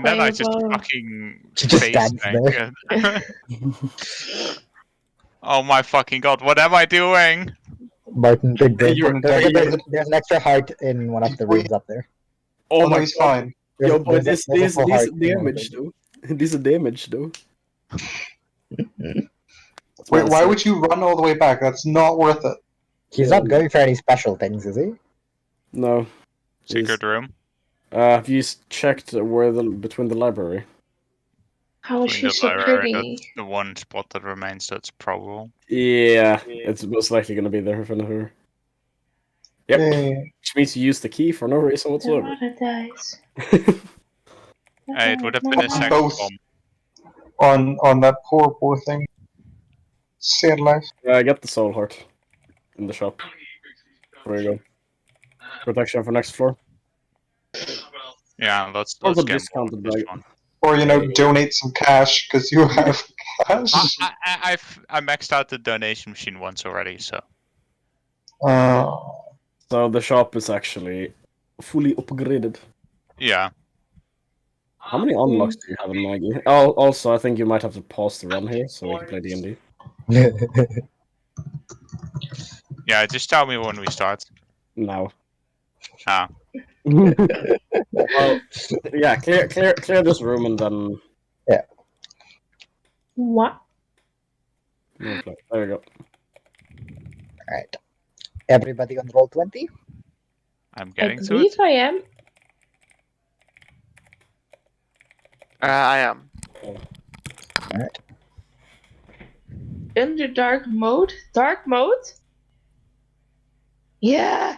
And then I just Playable. fucking She just face stands tank it. Oh my fucking god, what am I doing? Martin, big brain. You're- There's an extra heart in one of the rooms up there. Oh no, my he's god. fine. Yo, but There's a this full heart in one of damage the- though. This is damage though. Wait, why would you run all the way back? That's not worth it. He's not going for any special things, is he? No. Secret room. Have you checked where between the library? How is Between she the so library, pretty? that's the one spot that remains that's probable. Yeah, it's most likely gonna be there in front of her. Yep. Yay. Which means you use the key for no reason whatsoever. Paradise. Hey, it would have been a second Both. bomb. On that poor thing. Sad life. Get the soul heart in the shop. There you go. Protection for next floor. Yeah, let's Also get discounted this by- one. Or, donate some cash, because you have cash. I maxed out the donation machine once already, so. So the shop is actually fully upgraded. Yeah. How many unlocks do you have in Maggie? Oh, also, I think you might have to pause the run here so we can play D&D. Yeah, just tell me when we start. Now. Ah. Well, yeah, clear this room and then... What? There you go. Alright. Everybody on roll 20? I'm I getting to believe it. I am. I am. Alright. Under dark mode? Dark mode? Yeah!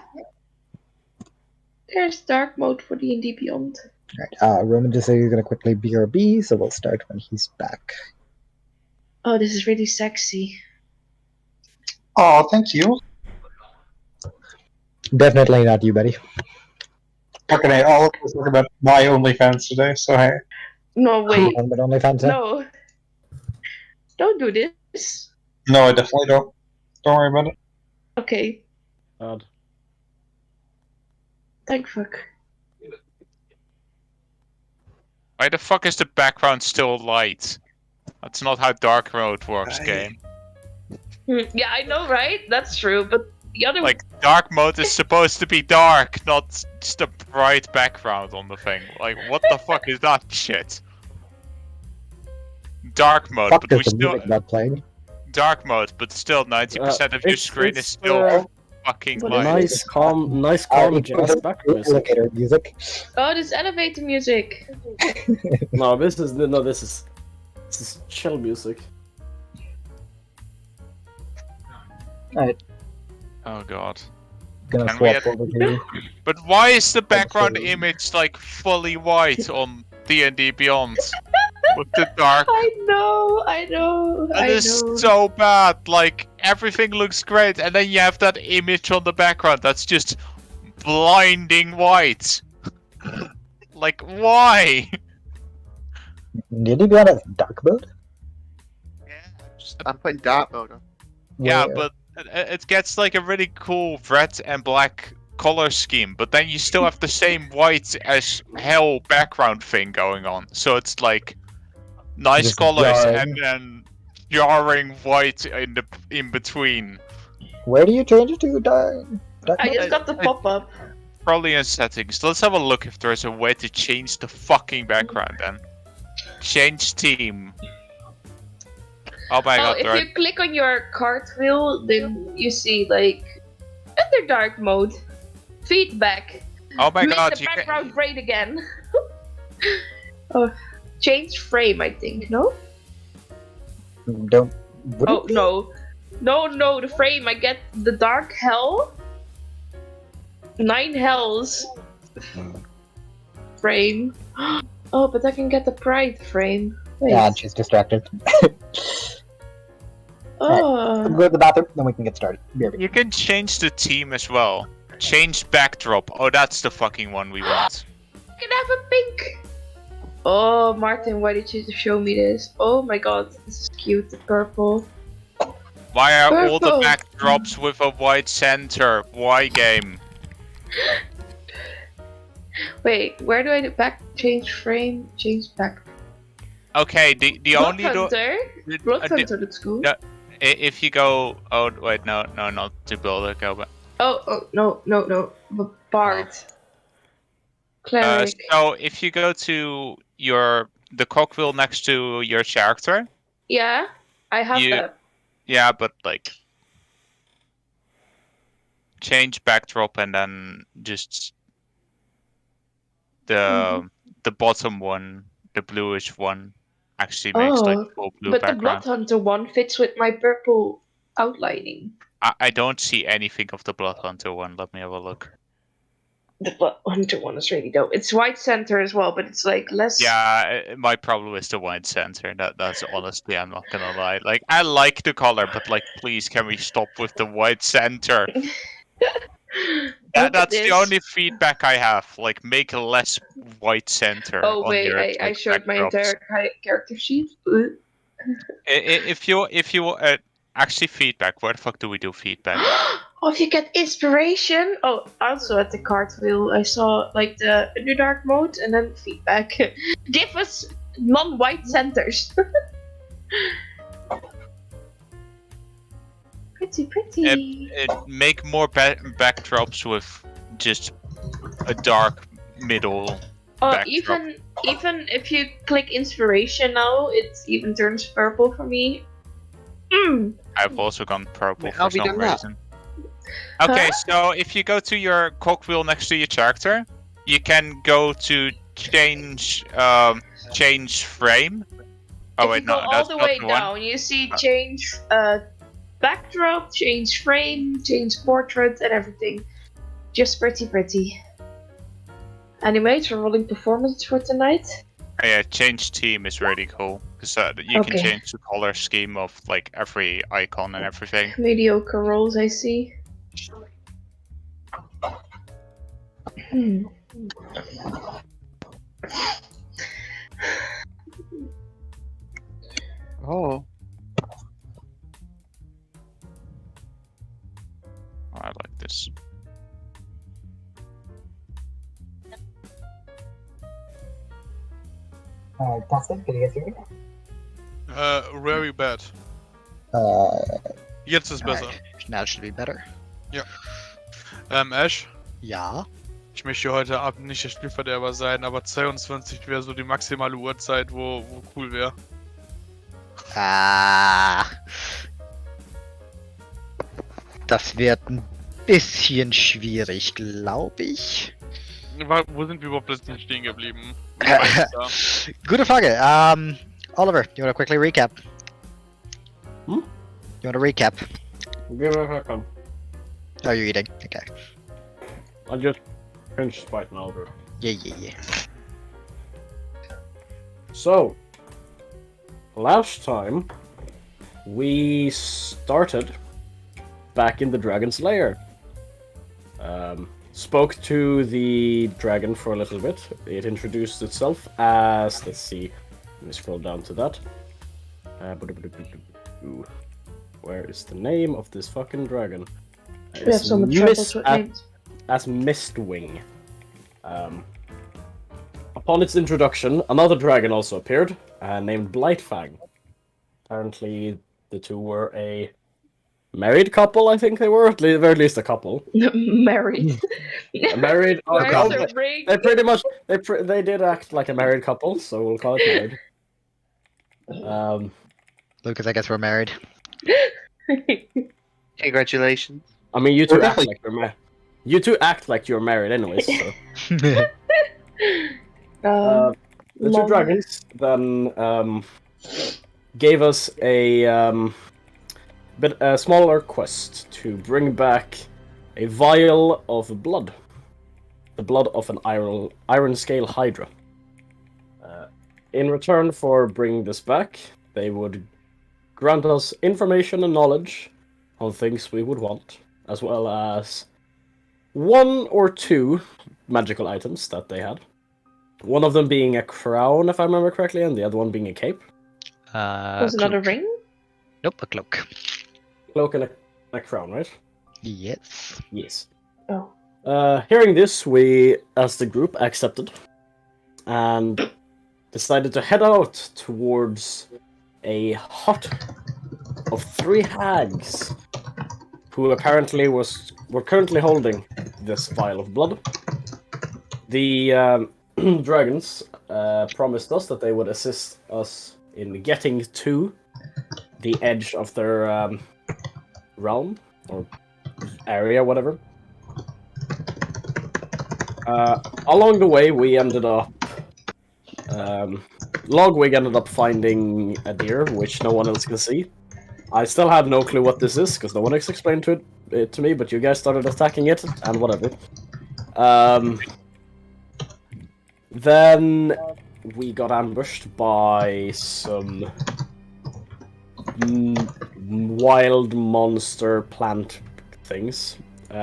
There's dark mode for D&D Beyond. Alright, Roman just said he's gonna quickly BRB, so we'll start when he's back. Oh, this is really sexy. Oh, thank you. Definitely not you, buddy. Okay, all of us talk about my OnlyFans today, so hey. No, wait. But only fans. No. Don't do this. No, I definitely don't. Don't worry about it. Okay. Bad. Thank fuck. Why the fuck is the background still light? That's not how dark mode works, game. Yeah, I know, right? That's true, but the other Like, dark mode is supposed to be dark, not just a bright background on the thing. Like, what the fuck is that shit? Dark mode, Fuck but is we the still music not playing. dark mode, but still 90% of your it's- screen it's, is still fucking but light. Nice, calm jazz background music. Elevator music. Oh, this elevator music. No, this is chill music. Alright, Oh god. gonna Can we swap over to you. But why is the background image like fully white on D&D Beyond? With the dark. I know. That is so bad. Like, everything looks great, and then you have that image on the background that's just blinding white. Like, why? Did you be on a dark mode? I'm putting dark mode on. Yeah, Where? but it gets like a really cool red and black color scheme, but then you still have the same white as hell background thing going on. So it's like nice Just colors jarring. and then jarring white in between. Where do you change it to? Dark I mode? just got the pop-up. Probably in settings. Let's have a look if there's a way to change the fucking background then. Change team. Oh my Oh, god, if there you click on your cartwheel, then you see like under dark mode, feedback. oh my Make god, the you background can... great again. Oh, change frame, I think. No. Don't. Would Oh it? no, the frame. I get the dark hell. 9 hells. Frame. Oh, but I can get the pride frame. Wait. Yeah, she's distracted. Oh. Go to the bathroom, then we can get started. BRB. You can change the team as well. Change backdrop. Oh, that's the fucking one we want. I can have a pink. Oh, Martin, why did you show me this? Oh my god, this is cute. The purple. Why are all the Purple. backdrops with a white center? Why game? Wait, where do I do back? Change frame, change back. Okay, the Blood only Hunter. Blood Hunter looks cool. Yeah. If you go, oh wait, no, not to build a go, but Oh, no. Bard. Cleric. so if you go to the cogwheel next to your character, Yeah, I have that. yeah, but like change backdrop and then just the bottom one, the bluish one, actually makes like a full blue but background. the Blood Hunter one fits with my purple outlining. I don't see anything of the Blood Hunter one. Let me have a look. The Blood Hunter one is really dope. It's white center as well, but it's like less. Yeah, my problem is the white center. That's honestly, I'm not gonna lie. Like, I like the color, but like, please, can we stop with the white center? That's the only feedback I have. Like, make a less white center. Oh wait, your, I showed my entire character sheet. If you actually feedback, where the fuck do we do feedback? Oh, if you get inspiration. Oh, also at the cartwheel, I saw like the Underdark mode and then feedback. Give us non-white centers. Pretty. Make more backdrops with just a dark middle. Oh, backdrop. even if you click inspiration now, it even turns purple for me. I've also gone purple How for we some done that? reason. Okay, so if you go to your cogwheel next to your character, you can go to change frame. Oh if wait, you no, go all that's the not way the one. down, you see change backdrop, change frame, change portrait, and everything. Just pretty. Animate for rolling performance for tonight. Oh, yeah, change team is really cool because you can change the color scheme of like every icon and everything. Mediocre rolls, I see. Oh. I like this. Dustin, can you guys hear me? Very bad. Jetzt ist besser. Now it should be better. Ash, Ja. ich möchte heute Abend nicht der Spielverderber sein, aber 22 wäre so die maximale Uhrzeit, wo cool wäre. Das wird ein bisschen schwierig, glaube ich. Wo sind wir überhaupt letztens stehen geblieben? Gute Frage. Oliver, you want to quickly recap? Hmm? You want to recap? Give it a second. Oh, you're eating. Okay. I just finished fighting over. Yeah. So, last time we started back in the dragon's lair. Spoke to the dragon for a little bit. It introduced itself as, let's see, let me scroll down to that. Where is the name of this fucking dragon? We have so much trouble with names. As Mistwing. Upon its introduction, another dragon also appeared, named Blightfang. Apparently, the two were a married couple, I think they were, at the very least a couple. Married. Married. Where's the ring? They pretty much they did act like a married couple, so we'll call it married. Lucas, I guess we're married. Congratulations. I mean, you two We're act definitely- like you're married. You two act like you're married, anyways. So. The two Long. dragons then gave us a smaller quest to bring back a vial of blood, the blood of an iron scale hydra. In return for bringing this back, they would grant us information and knowledge on things we would want, as well as 1 or 2 magical items that they had. One of them being a crown, if I remember correctly, and the other one being a cape. Was another Cloak. ring? Nope, a cloak. Cloak and a crown, right? Yes. Yes. Oh. Hearing this, we, as the group, accepted. and decided to head out towards a hut of 3 hags, who apparently were currently holding this vial of blood. The dragons promised us that they would assist us in getting to the edge of their realm or area, whatever. Along the way, we ended up. Logwig ended up finding a deer, which no one else can see. I still had no clue what this is, because no one else explained it to me, but you guys started attacking it, and whatever. Then we got ambushed by some wild monster plant things.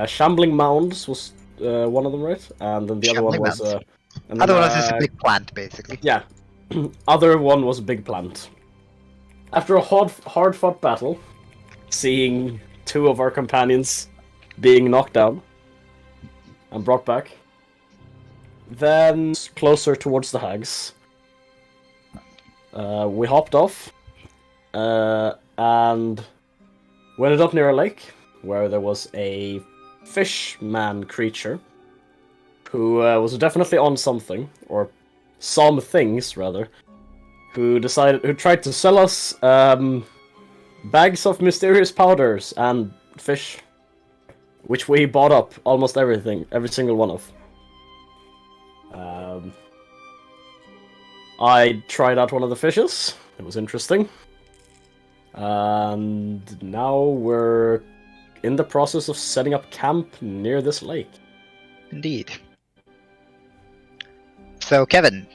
Shambling Mounds was one of them, right? And then the other one was... Other one was just a big plant, basically. Yeah. Other one was big plant. After a hard-fought battle, seeing 2 of our companions being knocked down and brought back, then closer towards the hags, we hopped off and we ended up near a lake where there was a fish man creature who was definitely on something, or some things rather, who tried to sell us bags of mysterious powders and fish, which we bought up almost every single one of. I tried out one of the fishes. It was interesting. And now we're in the process of setting up camp near this lake. Indeed. So, Kevin,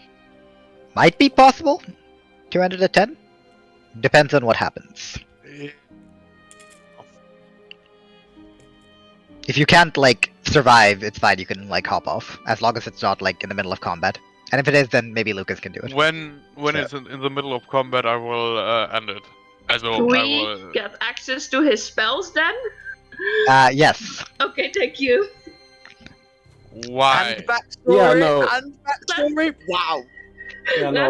might be possible. 2 out of 10? Depends on what happens. If you can't, like, survive, it's fine, you can, like, hop off. As long as it's not, like, in the middle of combat. And if it is, then maybe Lucas can do it. When it's in the middle of combat, I will end it. Do we get access to his spells then? Yes. Okay, thank you. Why? And backstory. Yeah, no. And backstory. Wow. Yeah, no,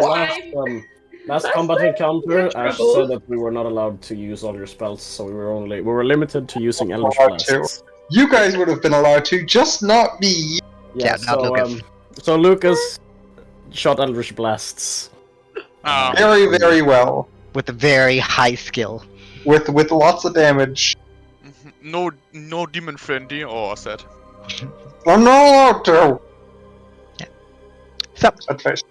last combat encounter, Ash trouble. said that we were not allowed to use all your spells, so we were limited to using Eldritch Allowed to. Blasts. You guys would have been allowed to, just not me. Yeah, not Lucas. So Lucas shot Eldritch Blasts. Very, very well. With a very high skill. With lots of damage. No demon friendly, or said. I'm not allowed to. So, Advice.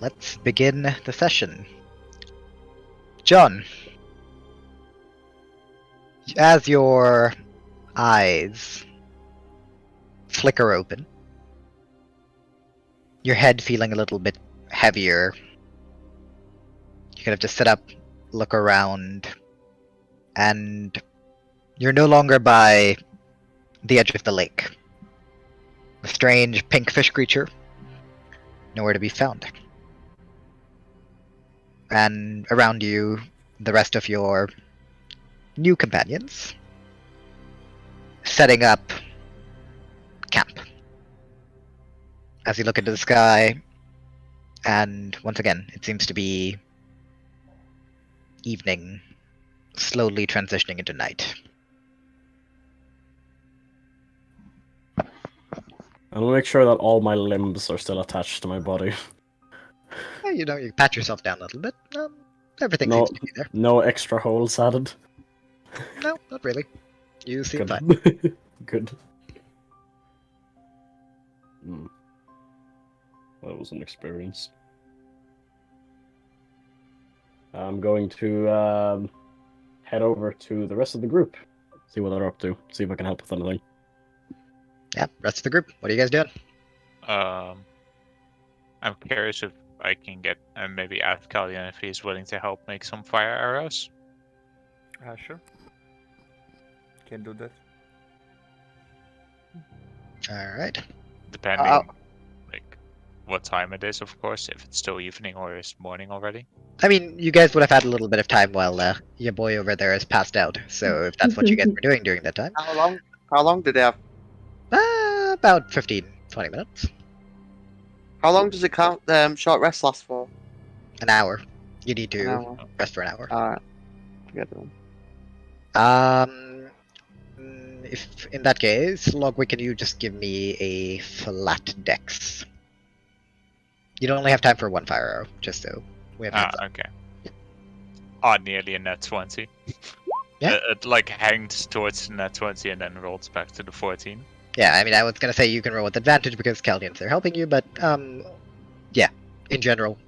let's begin the session. John, as your eyes flicker open, your head feeling a little bit heavier, you kind of just sit up, look around, and you're no longer by the edge of the lake. A strange pink fish creature, nowhere to be found. And around you, the rest of your new companions, setting up camp. As you look into the sky, and once again, it seems to be evening, slowly transitioning into night. I'll make sure that all my limbs are still attached to my body. You know, you pat yourself down a little bit. Everything No. seems to be there. No extra holes added. No, not really. You seem Good. fine. Good. That was an experience. I'm going to head over to the rest of the group, see what they're up to, see if I can help with anything. Yeah, rest of the group. What are you guys doing? I'm curious if I can get and maybe ask Caldian if he's willing to help make some fire arrows. Sure. Can do that. Alright. Depending like what time it is, of course, if it's still evening or it's morning already. I mean, you guys would have had a little bit of time while your boy over there is passed out. So if that's what you guys were doing during that time. How long did they have? About 15, 20 minutes. How long does it count? Short rest last for? An hour. You need An to hour. rest for an hour. Alright. Forget them. If in that case, Logwig, can you just give me a flat dex? You don't only have time for one fire arrow, just so we have heads up. Okay. Nearly a net 20. Yeah. It like hangs towards the net 20 and then rolls back to the 14. Yeah, I mean, I was gonna say you can roll with advantage because Caldians are helping you, but yeah, in general,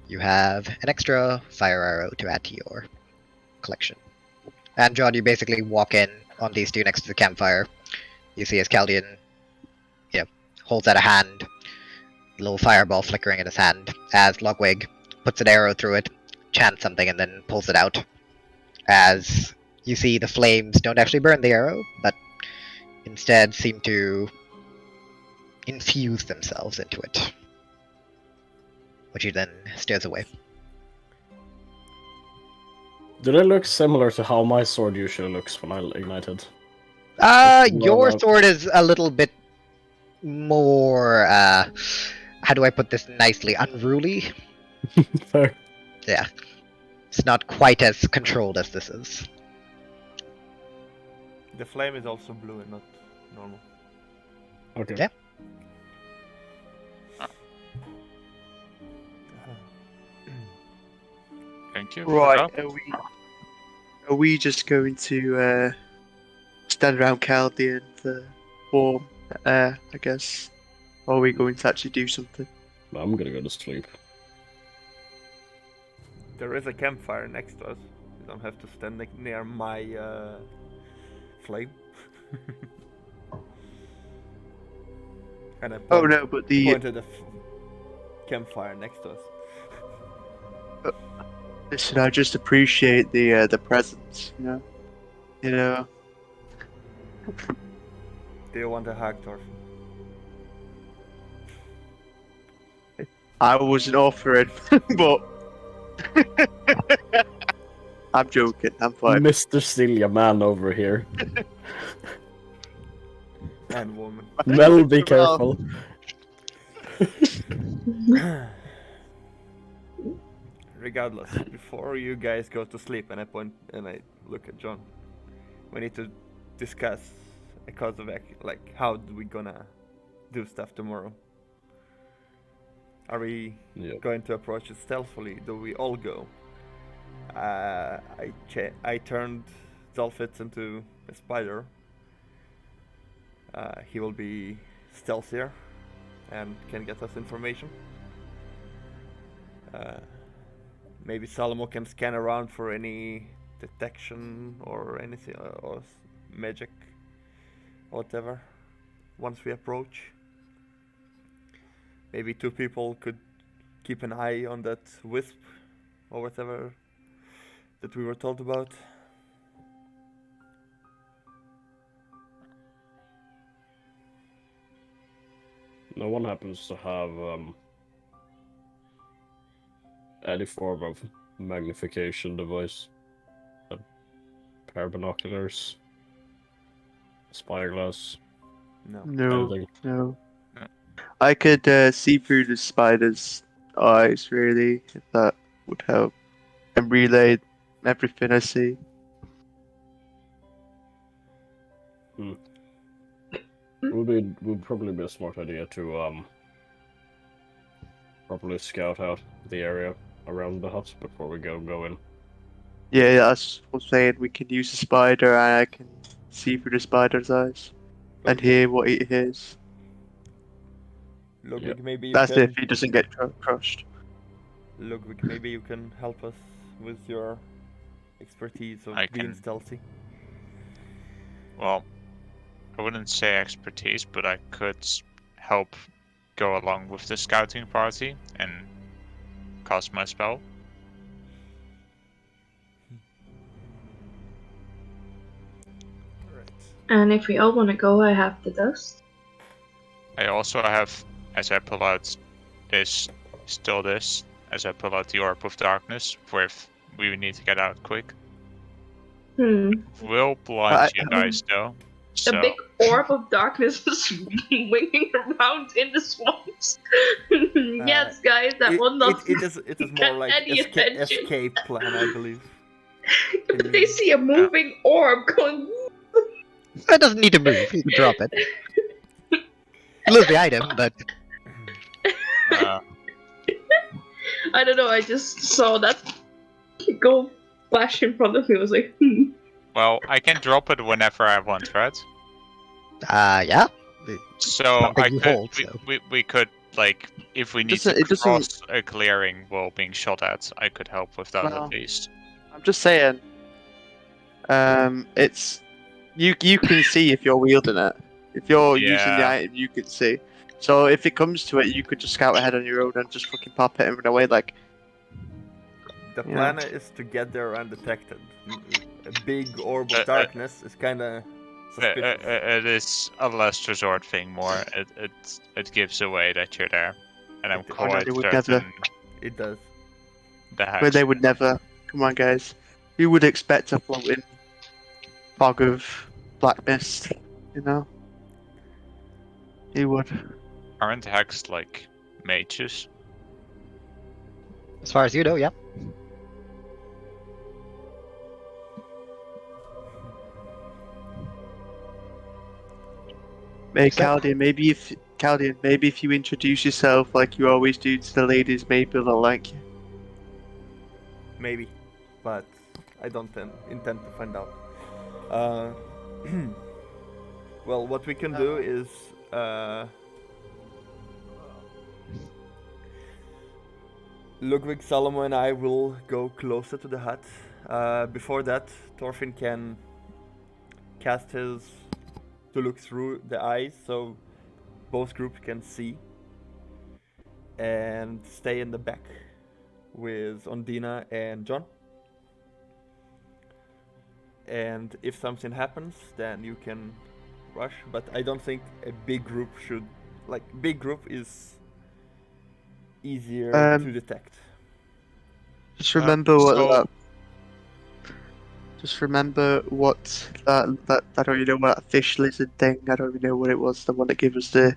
you have an extra fire arrow to add to your collection. And John, you basically walk in on these two next to the campfire. You see as Caldian, holds out a hand, a little fireball flickering in his hand, as Logwig puts an arrow through it, chants something, and then pulls it out. As you see, the flames don't actually burn the arrow, but instead seem to infuse themselves into it, which he then stares away. Do they look similar to how my sword usually looks when I ignite it? Your sword is a little bit more, how do I put this nicely, unruly? Fair. Yeah. It's not quite as controlled as this is. The flame is also blue and not normal. Okay. Yeah. Thank you. Right, are we just going to stand around Caldian for warm air, I guess? Or are we going to actually do something? I'm gonna go to sleep. There is a campfire next to us. You don't have to stand near my flame. And I Oh no, but the pointed a campfire next to us. listen, I just appreciate the presence, you know. Do you want a hug, Thorfinn? I wasn't offering, but I'm joking. I'm fine. Mr. Celia man over here. And woman. Mel, be careful. Regardless, before you guys go to sleep, and I look at John, we need to discuss a course of action, like how we gonna do stuff tomorrow. Are we going to approach it stealthily? Do we all go? I turned Zolfitz into a spider. He will be stealthier and can get us information. Maybe Salomo can scan around for any detection or anything, or magic, or whatever, once we approach. Maybe two people could keep an eye on that wisp, or whatever that we were told about. No one happens to have any form of magnification device. A pair of binoculars, spyglass, No, anything. no. I could see through the spider's eyes, really, if that would help, and relay everything I see. Would probably be a smart idea to properly scout out the area around the hut before we go in. Yeah, that's what I'm saying. We can use the spider, and I can see through the spider's eyes and hear what he hears. Logwig, maybe you That's can... if he doesn't get crushed. Logwig, maybe you can help us with your expertise of being stealthy. Well, I wouldn't say expertise, but I could help go along with the scouting party and cast my spell. And if we all want to go, I have the dust. I also have, as I pull out this, as I pull out the Orb of Darkness, for if we need to get out quick. Will blind you guys, though. So, big orb of darkness is winging around in the swamps. Yes, guys, that will not. It is more get like any attention. escape plan, I believe. But they see a moving orb going. It doesn't need to move. You can drop it. You lose the item, but I don't know. I just saw that go flash in front of me. I was like, well, I can drop it whenever I want, right? yeah. So Something I you could, hold, so. we could, like, if we need Doesn't- to it doesn't- cross a clearing while being shot at, I could help with that Well, at least. I'm just saying. It's you can see if you're wielding it. If you're using the Yeah. item, you can see. So if it comes to it, you could just scout ahead on your own and just fucking pop it and run away. Like, The Yeah. plan is to get there undetected. A big orb of Uh, darkness is kind of suspicious. It is a last resort thing more. It gives away that you're there, and I'm It- Oh, no, quite they would certain never. It does. the hex. but they would never. Come on, guys. Who would expect a floating fog of black mist? You know. He would. Aren't hexed like mages? As far as you know, yeah. Hey, So- Caldian, maybe if you introduce yourself like you always do to the ladies, maybe they'll like you. Maybe, but I don't intend to find out. Well, what we can do is Logwig, Salomo, and I will go closer to the hut. Before that, Thorfinn can cast his to look through the eyes, so both groups can see, and stay in the back with Ondina and John. And if something happens, then you can rush. But I don't think a big group should. Like, big group is easier to detect. Just remember what so- that. Just remember what that I don't even know what that fish lizard thing. I don't even know what it was. The one that gave us the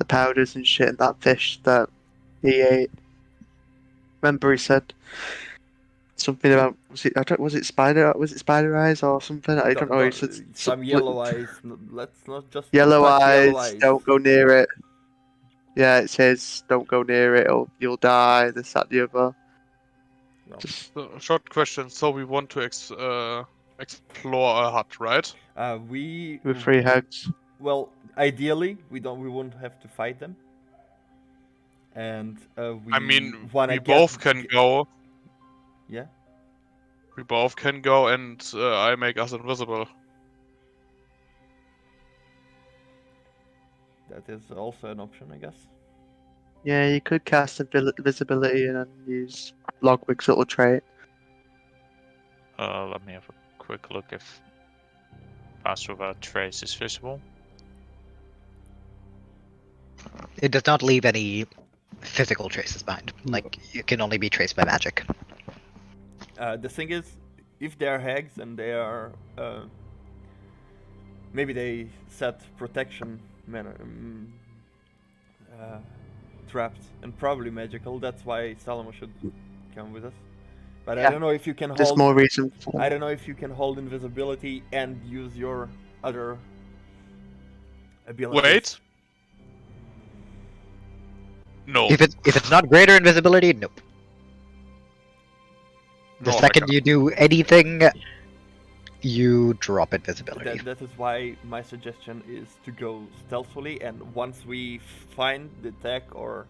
powders and shit. And that fish that he ate. Remember he said something about was it spider eyes or something? I don't know. He said Some yellow eyes. Let's not just Yellow touch eyes, yellow eyes. don't go near it. Yeah, it says don't go near it or you'll die. This, that, the other. No. Just So, short question. So we want to explore a hut, right? We with 3 hugs. Well, ideally, we won't have to fight them. And we I mean, wanna we get- both can go. Yeah. We both can go, and I make us invisible. That is also an option, I guess. Yeah, you could cast invisibility and then use Logwig's little trait. Let me have a quick look if Pass Without Trace is visible. It does not leave any physical traces behind. Like, you can only be traced by magic. The thing is, if they are hags and they are, maybe they set protection traps and probably magical. That's why Salomo should come with us. But I Yeah. don't know if you can There's hold. more reason for I don't know if you can hold invisibility and use your other abilities. Wait. No. If it's not greater invisibility, nope. The No, second you do anything, you drop invisibility. That is why my suggestion is to go stealthily, and once we find, detect, or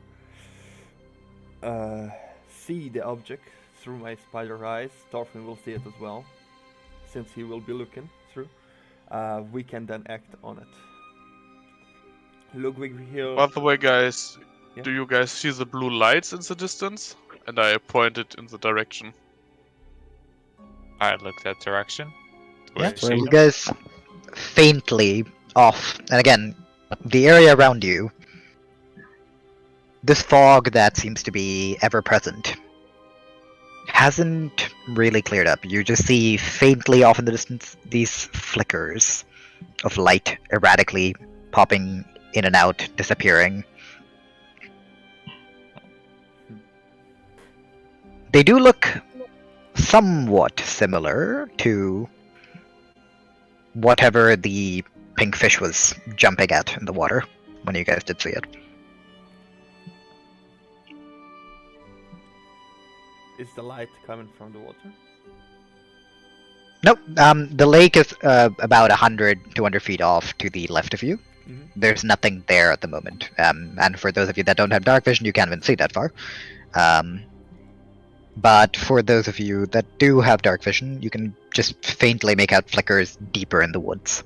see the object through my spider eyes, Thorfinn will see it as well, since he will be looking through. We can then act on it. Logwig here. By the way, guys, Yeah. do you guys see the blue lights in the distance? And I pointed in the direction. I look that direction. Do Yeah, I see you them? guys faintly off, and again, the area around you, this fog that seems to be ever present, hasn't really cleared up. You just see faintly off in the distance these flickers of light erratically popping in and out, disappearing. They do look somewhat similar to whatever the pink fish was jumping at in the water when you guys did see it. Is the light coming from the water? Nope. The lake is about 100, 200 feet off to the left of you. Mhm. There's nothing there at the moment. And for those of you that don't have dark vision, you can't even see that far. But for those of you that do have dark vision, you can just faintly make out flickers deeper in the woods.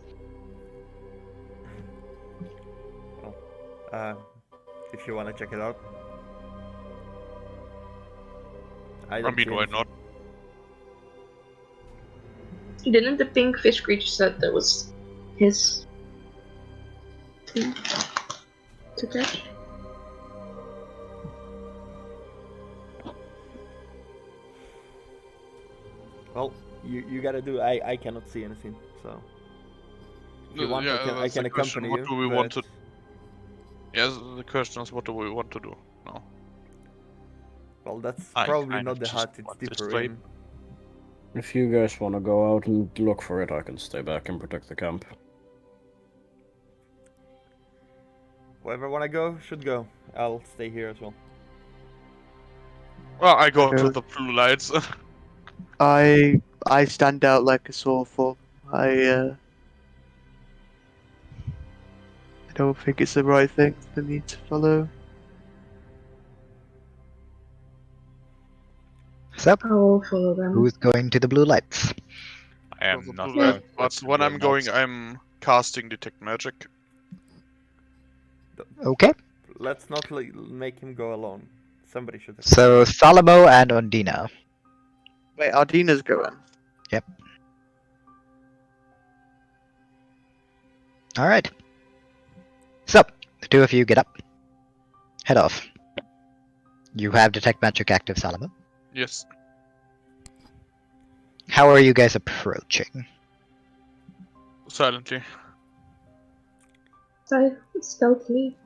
If you want to check it out. I don't see mean, why anything. not? Didn't the pink fish creature said that was his thing to catch? Well, you gotta do. I cannot see anything, so. If you want, Yeah, I that's can the question, accompany what you. do we want but- to- Yes, the question is, what do we want to do now? Well, that's I probably kind not of the just hut it's want to deeper sleep. in. If you guys want to go out and look for it, I can stay back and protect the camp. Whoever wanna go should go. I'll stay here as well. Well, I go Okay. to the blue lights. I stand out like a sore thumb. I don't think it's the right thing for me to follow. So, I'll follow them. who's going to the blue lights? I am The not blue going light, but towards when the I'm going, lights. I'm casting detect magic. Okay, Let's not make him go alone. Somebody should. so Salomo and Ondina. Wait, Ondina's going. Alright. So, the two of you get up. Head off. You have detect magic active, Salomo. Yes. How are you guys approaching? Silently. Stealthily.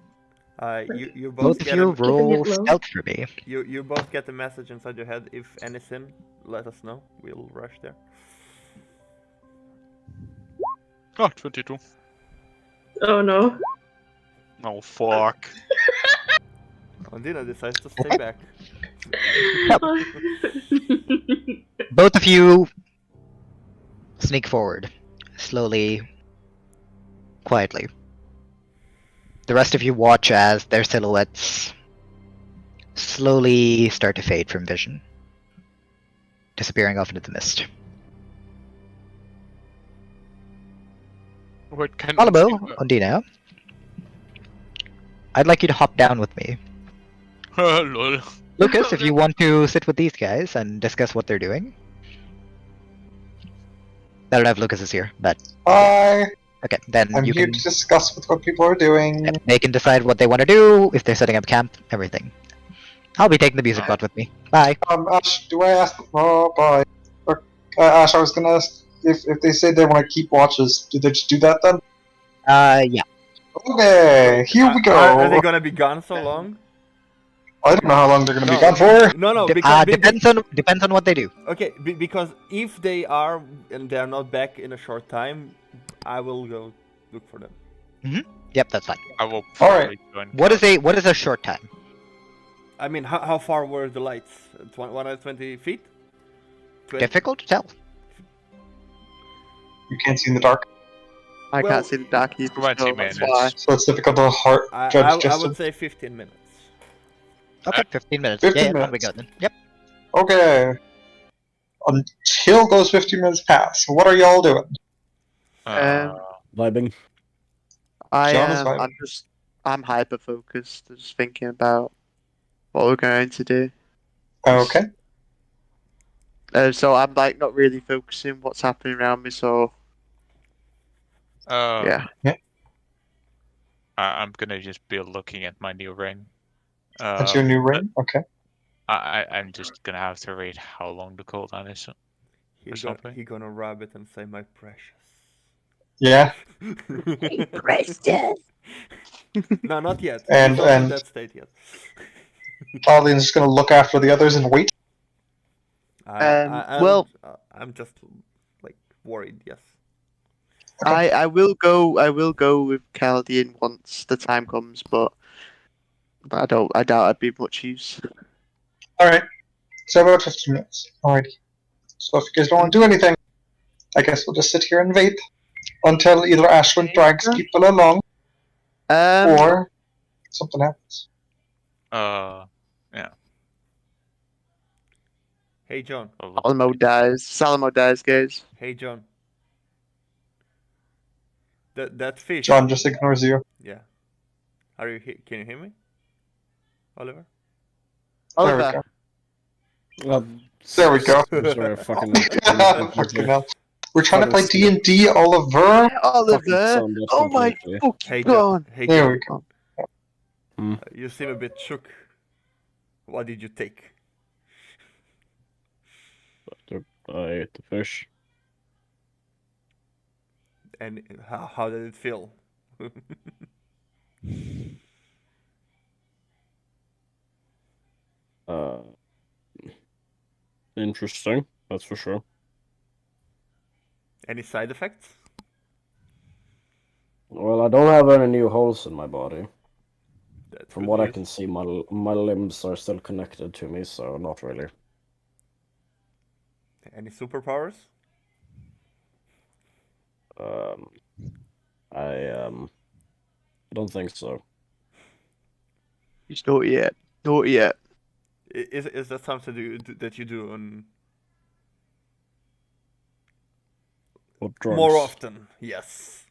You Both both of get you a, roll it low. stealth for me. you both get the message inside your head. If anything, let us know. We'll rush there. Oh, 22. Oh no. Oh, fuck. Ondina decides to stay back. Both of you sneak forward, slowly, quietly. The rest of you watch as their silhouettes slowly start to fade from vision, disappearing off into the mist. Wait, can Salomo, Ondina, I'd like you to hop down with me. Lol. Lucas, if you want to sit with these guys and discuss what they're doing. I don't know if Lucas is here, but Hi, okay, then I'm you here can. to discuss with what people are doing. Yep, they can decide what they want to do, if they're setting up camp, everything. I'll be taking the music bot with me. Bye. Ash, do I ask? Oh, bye. Ash, I was gonna ask if they say they want to keep watches, do they just do that then? Yeah. Okay, here we go. Are they gonna be gone so long? I don't know how long they're gonna No. be gone for. No, De- because depends on what they do. okay, because if they are and they are not back in a short time, I will go look for them. Yep, that's fine. I will Alright. probably join. What is a short time? I mean, how far were the lights? 120 feet? 20? Difficult to tell. You can't see in the dark, I Well, can't see the dark either, 20 so that's minutes. why. so it's difficult to judge I distance. would say 15 minutes. Okay, 15 minutes. 15 yeah, yeah, we minutes. go then. Yep. Okay. Until those 15 minutes pass, what are y'all doing? Vibing. John is fine. I'm hyper focused, just thinking about what we're going to do. Okay. So I'm like not really focusing what's happening around me. So yeah. I'm gonna just be looking at my new ring. That's your new ring? Okay. I'm just gonna have to read how long the cooldown is. He's something. gonna rub it and say, my precious. Yeah, Christian. No, not yet. And- He's not in and- that state yet. Caldian's just gonna look after the others and wait. I'm just like worried. Yes. I will go. I will go with Caldian once the time comes, but I doubt I'd be much use. Alright. So about 15 minutes. Alrighty. So if you guys don't want to do anything, I guess we'll just sit here and wait until either Ashwin drags people along or something happens. Hey John. Salomo dies, guys. Hey John. That fish. John just ignores you. Yeah. Are you? Can you hear me, Oliver? There we Oliver. go. There we go. Sorry, fucking. Fucking hell. We're trying to play D&D, Oliver. Oliver. Oh my fucking Hey god. John. Hey There John. we go. You seem a bit shook. What did you take? I ate the fish. And how did it feel? Interesting, that's for sure. Any side effects? Well, I don't have any new holes in my body. That's From good what I news. can see, my limbs are still connected to me, so not really. Any superpowers? I don't think so. He's not yet. Not yet. Is that something that you do on What drugs? more often? Yes.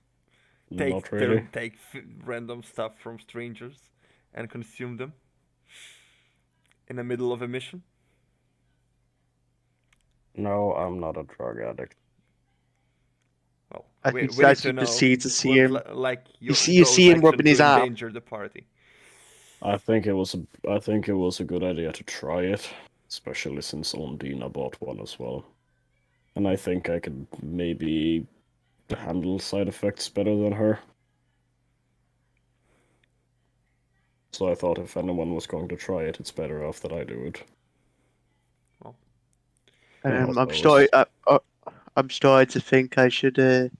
Not really. Take random stuff from strangers and consume them in the middle of a mission. No, I'm not a drug addict. Well, I we think need that's to know. just to see what him. Like You see him those rubbing actions his to arm. endanger the party. I think it was a good idea to try it, especially since Ondina bought one as well. And I think I could maybe handle side effects better than her. So I thought if anyone was going to try it, it's better off that I do it. I'm starting to think I should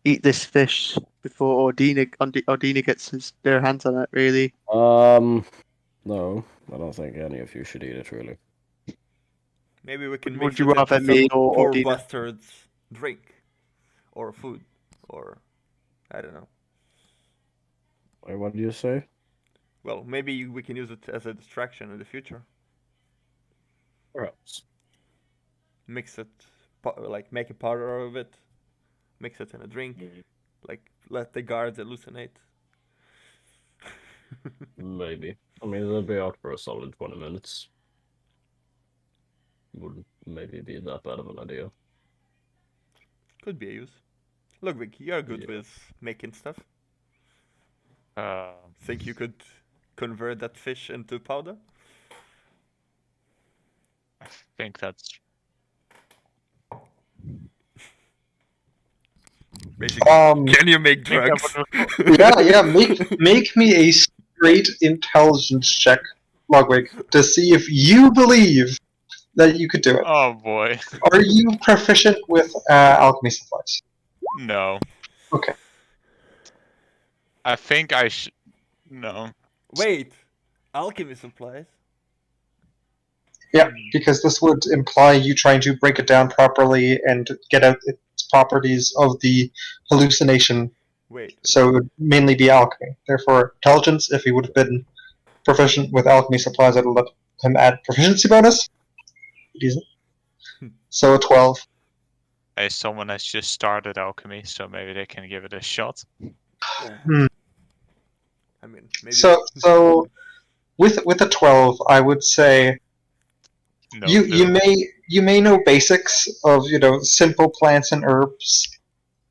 eat this fish before Ondina gets their hands on it. Really. No, I don't think any of you should eat it, really. Maybe we can Would mix you it rather into me some or poor Dina? bastard's drink, or food, or I don't know. Wait, what did you say? Well, maybe we can use it as a distraction in the future. Perhaps. Mix it, like make a powder of it, mix it in a drink, like let the guards hallucinate. Maybe. I mean, they'll be out for a solid 20 minutes. Wouldn't maybe be that bad of an idea. Could be a use. Logwig, you're good Yeah. with making stuff. Think you could convert that fish into powder? I think that's Basically, Um, can you make drugs? yeah, make me a straight intelligence check, Logwig, to see if you believe that you could do it. Oh boy. Are you proficient with alchemy supplies? No. Okay. I think I should. No. Wait, alchemy supplies? Yeah, because this would imply you trying to break it down properly and get out its properties of the hallucination. Wait, So it would mainly be alchemy. Therefore, intelligence, if he would have been proficient with alchemy supplies, I'd let him add proficiency bonus. Decent. So a 12. Hey, someone has just started alchemy, so maybe they can give it a shot. I mean, maybe. So with a 12, I would say No. you may know basics of simple plants and herbs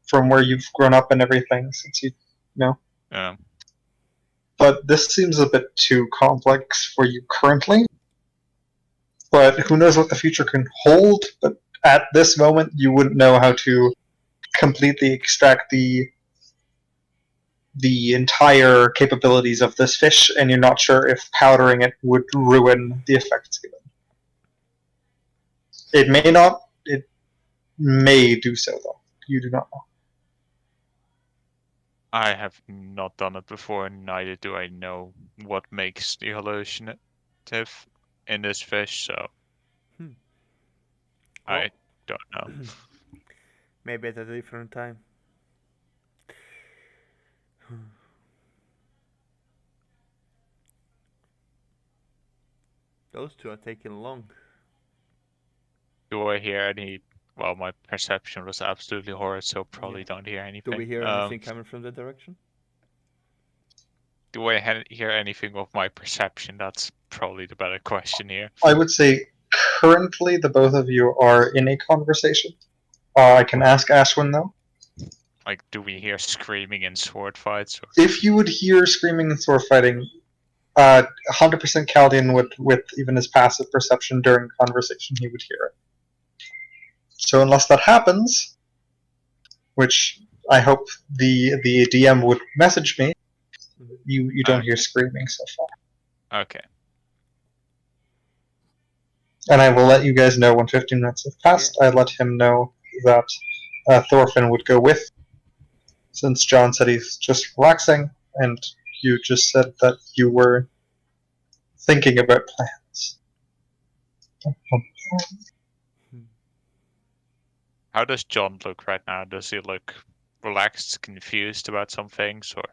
from where you've grown up and everything, since you know. Yeah. But this seems a bit too complex for you currently. But who knows what the future can hold? But at this moment, you wouldn't know how to completely extract the entire capabilities of this fish, and you're not sure if powdering it would ruin the effects given. It may not. It may do so, though. You do not know. I have not done it before, and neither do I know what makes the hallucinative in this fish, so I don't know. Maybe at a different time. Those two are taking long. Do I hear any? Well, my perception was absolutely horrid, so probably don't hear anything. Do we hear anything coming from that direction? Do I hear anything of my perception? That's probably the better question here. I would say currently the both of you are in a conversation. I can ask Ashwin, though. Like, do we hear screaming and sword fights? Or... If you would hear screaming and sword fighting, 100% Caldian would, with even his passive perception during conversation, he would hear it. So unless that happens, which I hope the DM would message me, you don't hear screaming so far. Okay. And I will let you guys know when 15 minutes have passed. I let him know that Thorfinn would go with, since John said he's just relaxing, and you just said that you were thinking about plans. How does John look right now? Does he look relaxed, confused about some things, or?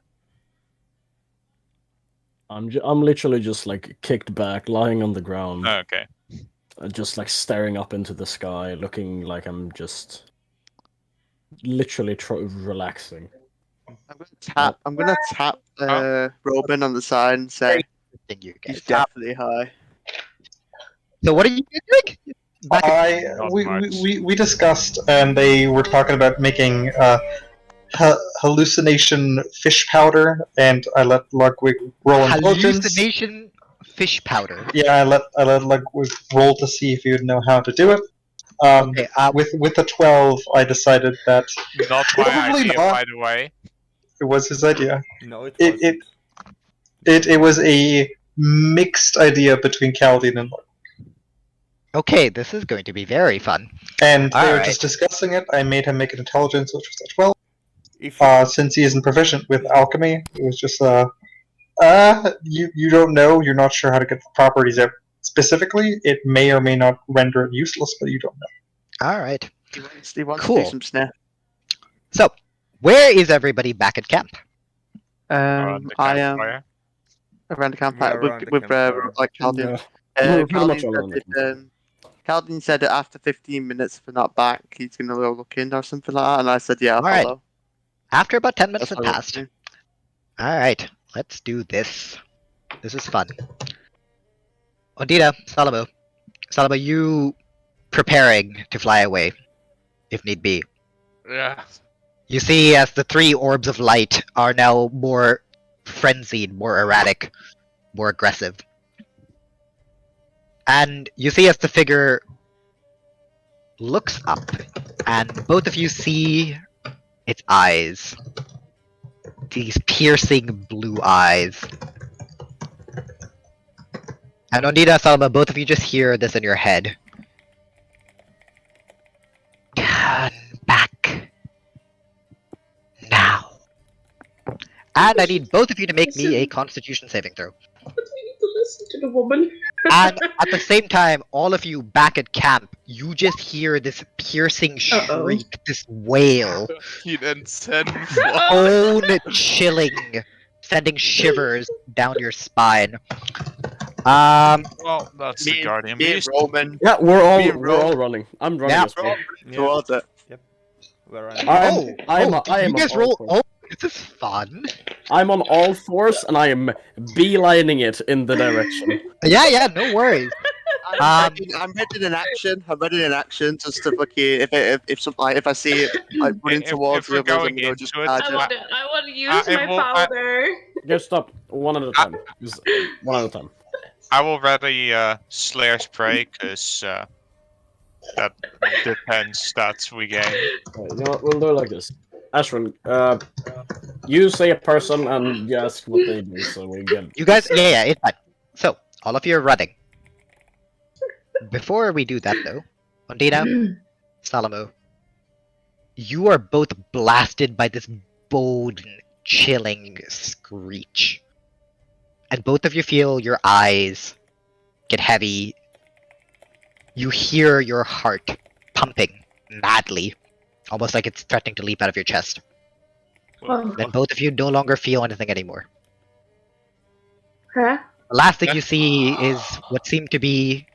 I'm literally just like kicked back, lying on the ground. Oh, okay. Just like staring up into the sky, looking like I'm just literally relaxing. I'm gonna tap Robin on the side and say, "He's definitely high." So what are you doing? We discussed, and they were talking about making hallucination fish powder, and I let Logwig roll intelligence. Hallucination fish powder. Yeah, I let Logwig roll to see if he would know how to do it. Okay, with the 12, I decided that not my probably idea, not. by the way. It was his idea. No, it wasn't. It was a mixed idea between Caldian and Logwig. Okay, this is going to be very fun. And they were Alright. just discussing it. I made him make an intelligence, which was a 12. If Since he isn't proficient with alchemy, it was just you don't know, you're not sure how to get the properties out specifically. It may or may not render it useless, but you don't know. Alright. He wants Cool. to do some sniff. So, where is everybody back at camp? Around the I am campfire? around the campfire around the with campfire. like Caldian. We're pretty much all around the campfire. Caldian said that after 15 minutes, if we're not back, he's gonna go look in or something like that, and I said, "Yeah, I'll Alright. follow." After about 10 minutes That's have what I passed. was Alright, let's do this. This is fun. Ondina, Salomo. Salomo, you preparing to fly away, if need be. Yeah. You see as the 3 orbs of light are now more frenzied, more erratic, more aggressive. And you see as the figure looks up, and both of you see its eyes. These piercing blue eyes. And Ondina, Salma, both of you just hear this in your head. Turn back. Now. And I need both of you to make me a Constitution saving throw. But we need to listen to the woman. And at the same time, all of you back at camp, you just hear this piercing shriek, this wail. and send Bone chilling, sending shivers down your spine. Well, that's the Guardian Me and Beast. Roman. Yeah, we're all Roll. running. I'm running Yeah. as well. Towards it. we're running. You guys on roll. all fours. Oh, this is fun. I'm on all fours and I am beelining it in the direction. Yeah, no worries. I'm ready in action. I'm ready in action just to fucking if something like if I see it like running If towards we're the others, going I'm gonna just into it, charge I it. want to use my will- powder. Just stop one at a time. Just one at a time. I will ready Slayer Spray, because That depends stats we gain. You know what? We'll do it like this. Ashwin, you say a person and you ask what they do, so we get. You guys, yeah, it's fine. So, all of you are running. Before we do that, though, Ondina, Salomo, you are both blasted by this bold, chilling screech. And both of you feel your eyes get heavy. You hear your heart pumping madly, almost like it's threatening to leap out of your chest. Oh. Then both of you no longer feel anything anymore. Huh? The last thing you see is what seem to be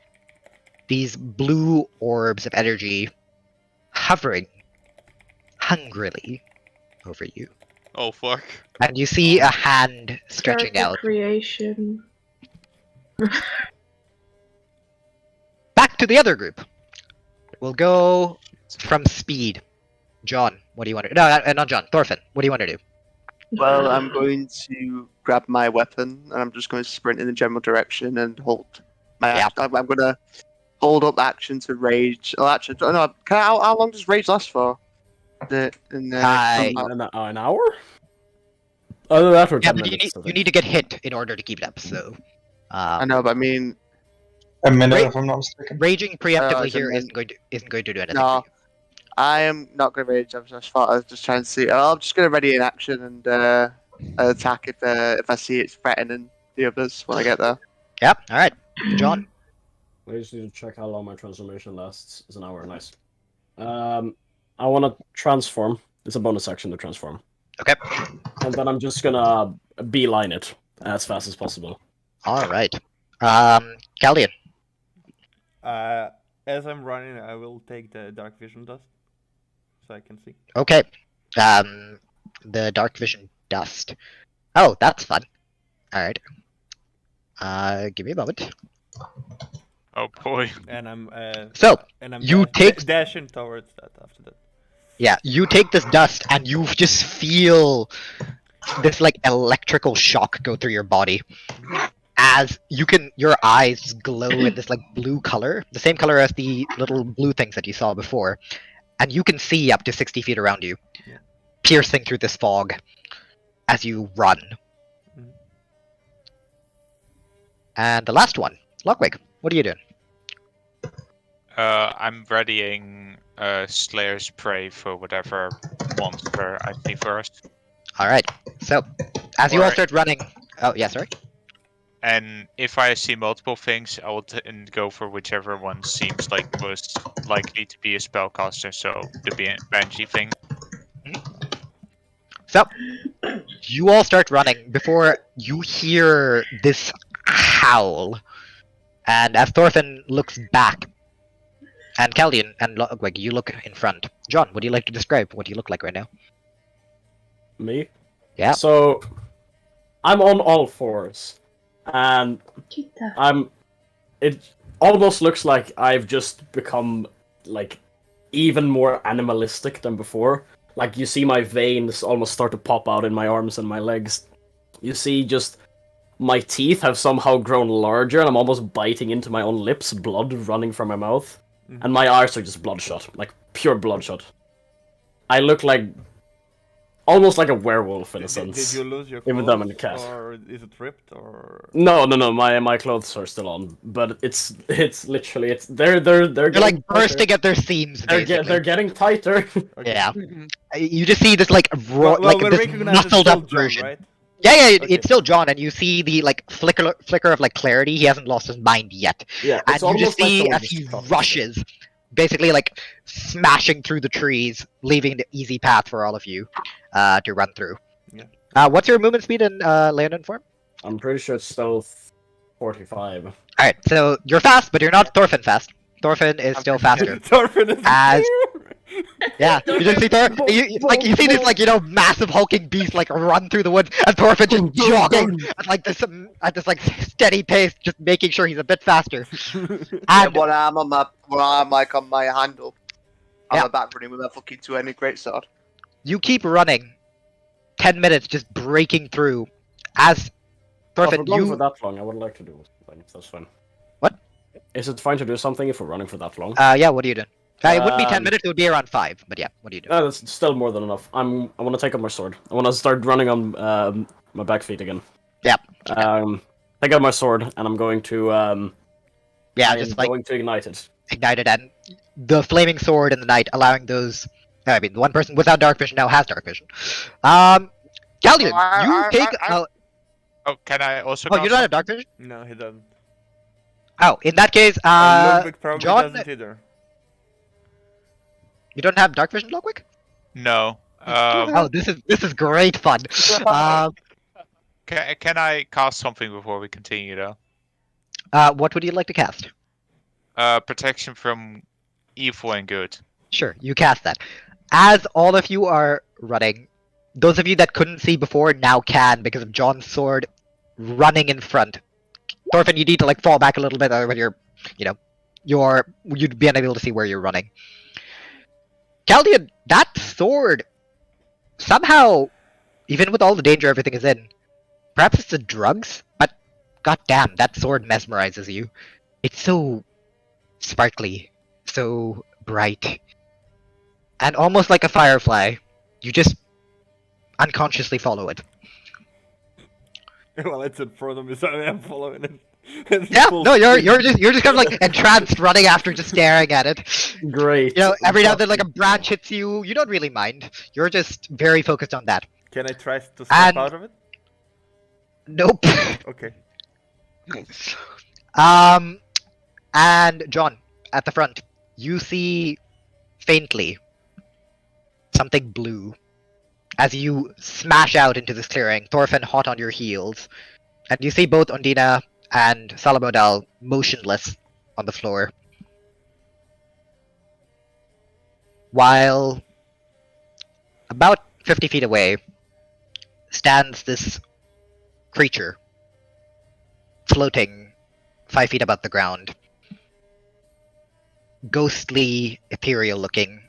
these blue orbs of energy hovering hungrily over you. Oh fuck. And you see a hand stretching Character out. Creation. Back to the other group. We'll go from speed. John, what do you want to do? No, not John. Thorfinn, what do you want to do? Well, I'm going to grab my weapon and I'm just going to sprint in the general direction and hold my Yeah. action. I'm going to hold up action to rage. Oh, actually, no. How long does rage last for? An hour? Oh, that for Yeah, 10 but minutes. you need to get hit in order to keep it up, so... I know, but I mean... A minute, Wait. if I'm not mistaken. Raging preemptively it's a here minute. isn't going to do anything No. for you. I am not going to rage. I was just trying to see. I'm just going to ready in action and attack if I see it's threatening the others when I get there. Yep, alright. John. I just need to check how long my transformation lasts. It's an hour, nice. I want to transform. It's a bonus action to transform. Okay. And then I'm just gonna beeline it as fast as possible. Alright. Caldian. As I'm running, I will take the dark vision dust, so I can see. Okay. The dark vision dust. Oh, that's fun. Alright. Give me a moment. Oh boy. And I'm So, and I'm you take- dashing towards that after that. yeah, you take this dust and you just feel this like electrical shock go through your body. As your eyes glow in this like blue color, the same color as the little blue things that you saw before, and you can see up to 60 feet around you, Yeah. piercing through this fog as you run. Mhm. And the last one, Logwig, what are you doing? I'm readying Slayer's Prey for whatever monster I see first. Alright, so as you all Alright. start running... Oh, yeah, sorry? And if I see multiple things, I will go for whichever one seems like most likely to be a spellcaster, so the Banshee thing. So, you all start running before you hear this howl. And as Thorfinn looks back, and Caldian and Logwig, you look in front. John, would you like to describe what you look like right now? Me? Yeah. So, I'm on all fours. And it almost looks like I've just become like even more animalistic than before. Like you see my veins almost start to pop out in my arms and my legs. You see just my teeth have somehow grown larger and I'm almost biting into my own lips, blood running from my mouth. Mhm. And my eyes are just bloodshot, like pure bloodshot. I look like almost like a werewolf in a sense. Did you lose your Even clothes, though I'm in the cat. or is it ripped, or? No, my clothes are still on, but it's literally they're They're getting like tighter. bursting at their seams, basically. They're getting tighter. Okay. Yeah. You just see this like Well, like we this recognize it's muscled still up John, version. right? Yeah, Okay. it's still John, and you see the like flicker of like clarity. He hasn't lost his mind yet, Yeah, and it's you just almost like see someone as just he talking to me. rushes, basically like smashing through the trees, leaving the easy path for all of you to run through. Yeah. What's your movement speed in Leonin form? I'm pretty sure it's still 45. All right, so you're fast, but you're not Thorfinn fast. Thorfinn is still faster. Thorfinn is As- here! Yeah, you just see you see this like massive hulking beast like run through the woods, and Thorfinn just jogging at like this like steady pace, just making sure he's a bit faster. And And one arm on my handle. I'm Yeah. back running with a fucking 2-handed greatsword. you keep running, 10 minutes just breaking through. As If we're Thorfinn, going you for that long, I would like to do something. That's fine. What? Is it fine to do something if we're running for that long? Yeah, what are you doing? It wouldn't be 10 Um, minutes, it would be around 5, but yeah, what are you doing? No, that's still more than enough. I want to take up my sword. I want to start running on my back feet again. Yeah. Take out my sword, and I'm going to Yeah, I'm just like going to ignite it. ignite it, and the flaming sword in the night, allowing those. I mean, the one person without dark vision now has dark vision. Caldian, you take. Oh, can I also? Oh, you don't have dark vision? No, he doesn't. Oh, in that case, Logwig probably John, doesn't either. you don't have dark vision, Logwig? No. Oh, this is great fun. Can I cast something before we continue, though? What would you like to cast? Protection from evil and good. Sure, you cast that. As all of you are running, those of you that couldn't see before now can because of John's sword running in front. Thorfinn, you need to like fall back a little bit when you'd be unable to see where you're running. Caldian, that sword somehow, even with all the danger everything is in, perhaps it's the drugs, but goddamn, that sword mesmerizes you. It's so sparkly, so bright, and almost like a firefly. You just unconsciously follow it. Well, it's in front of me, so I'm following it. It's Yeah, full no, you're speed. just kind of like entranced, running after, just staring at it. Great. You know, every now and then like a branch hits you. You don't really mind. You're just very focused on that. Can I try to step And- out of it? Nope. Okay. And John, at the front, you see faintly something blue as you smash out into this clearing, Thorfinn hot on your heels. And you see both Ondina and Salomo motionless on the floor. While about 50 feet away stands this creature floating 5 feet above the ground. Ghostly, ethereal looking,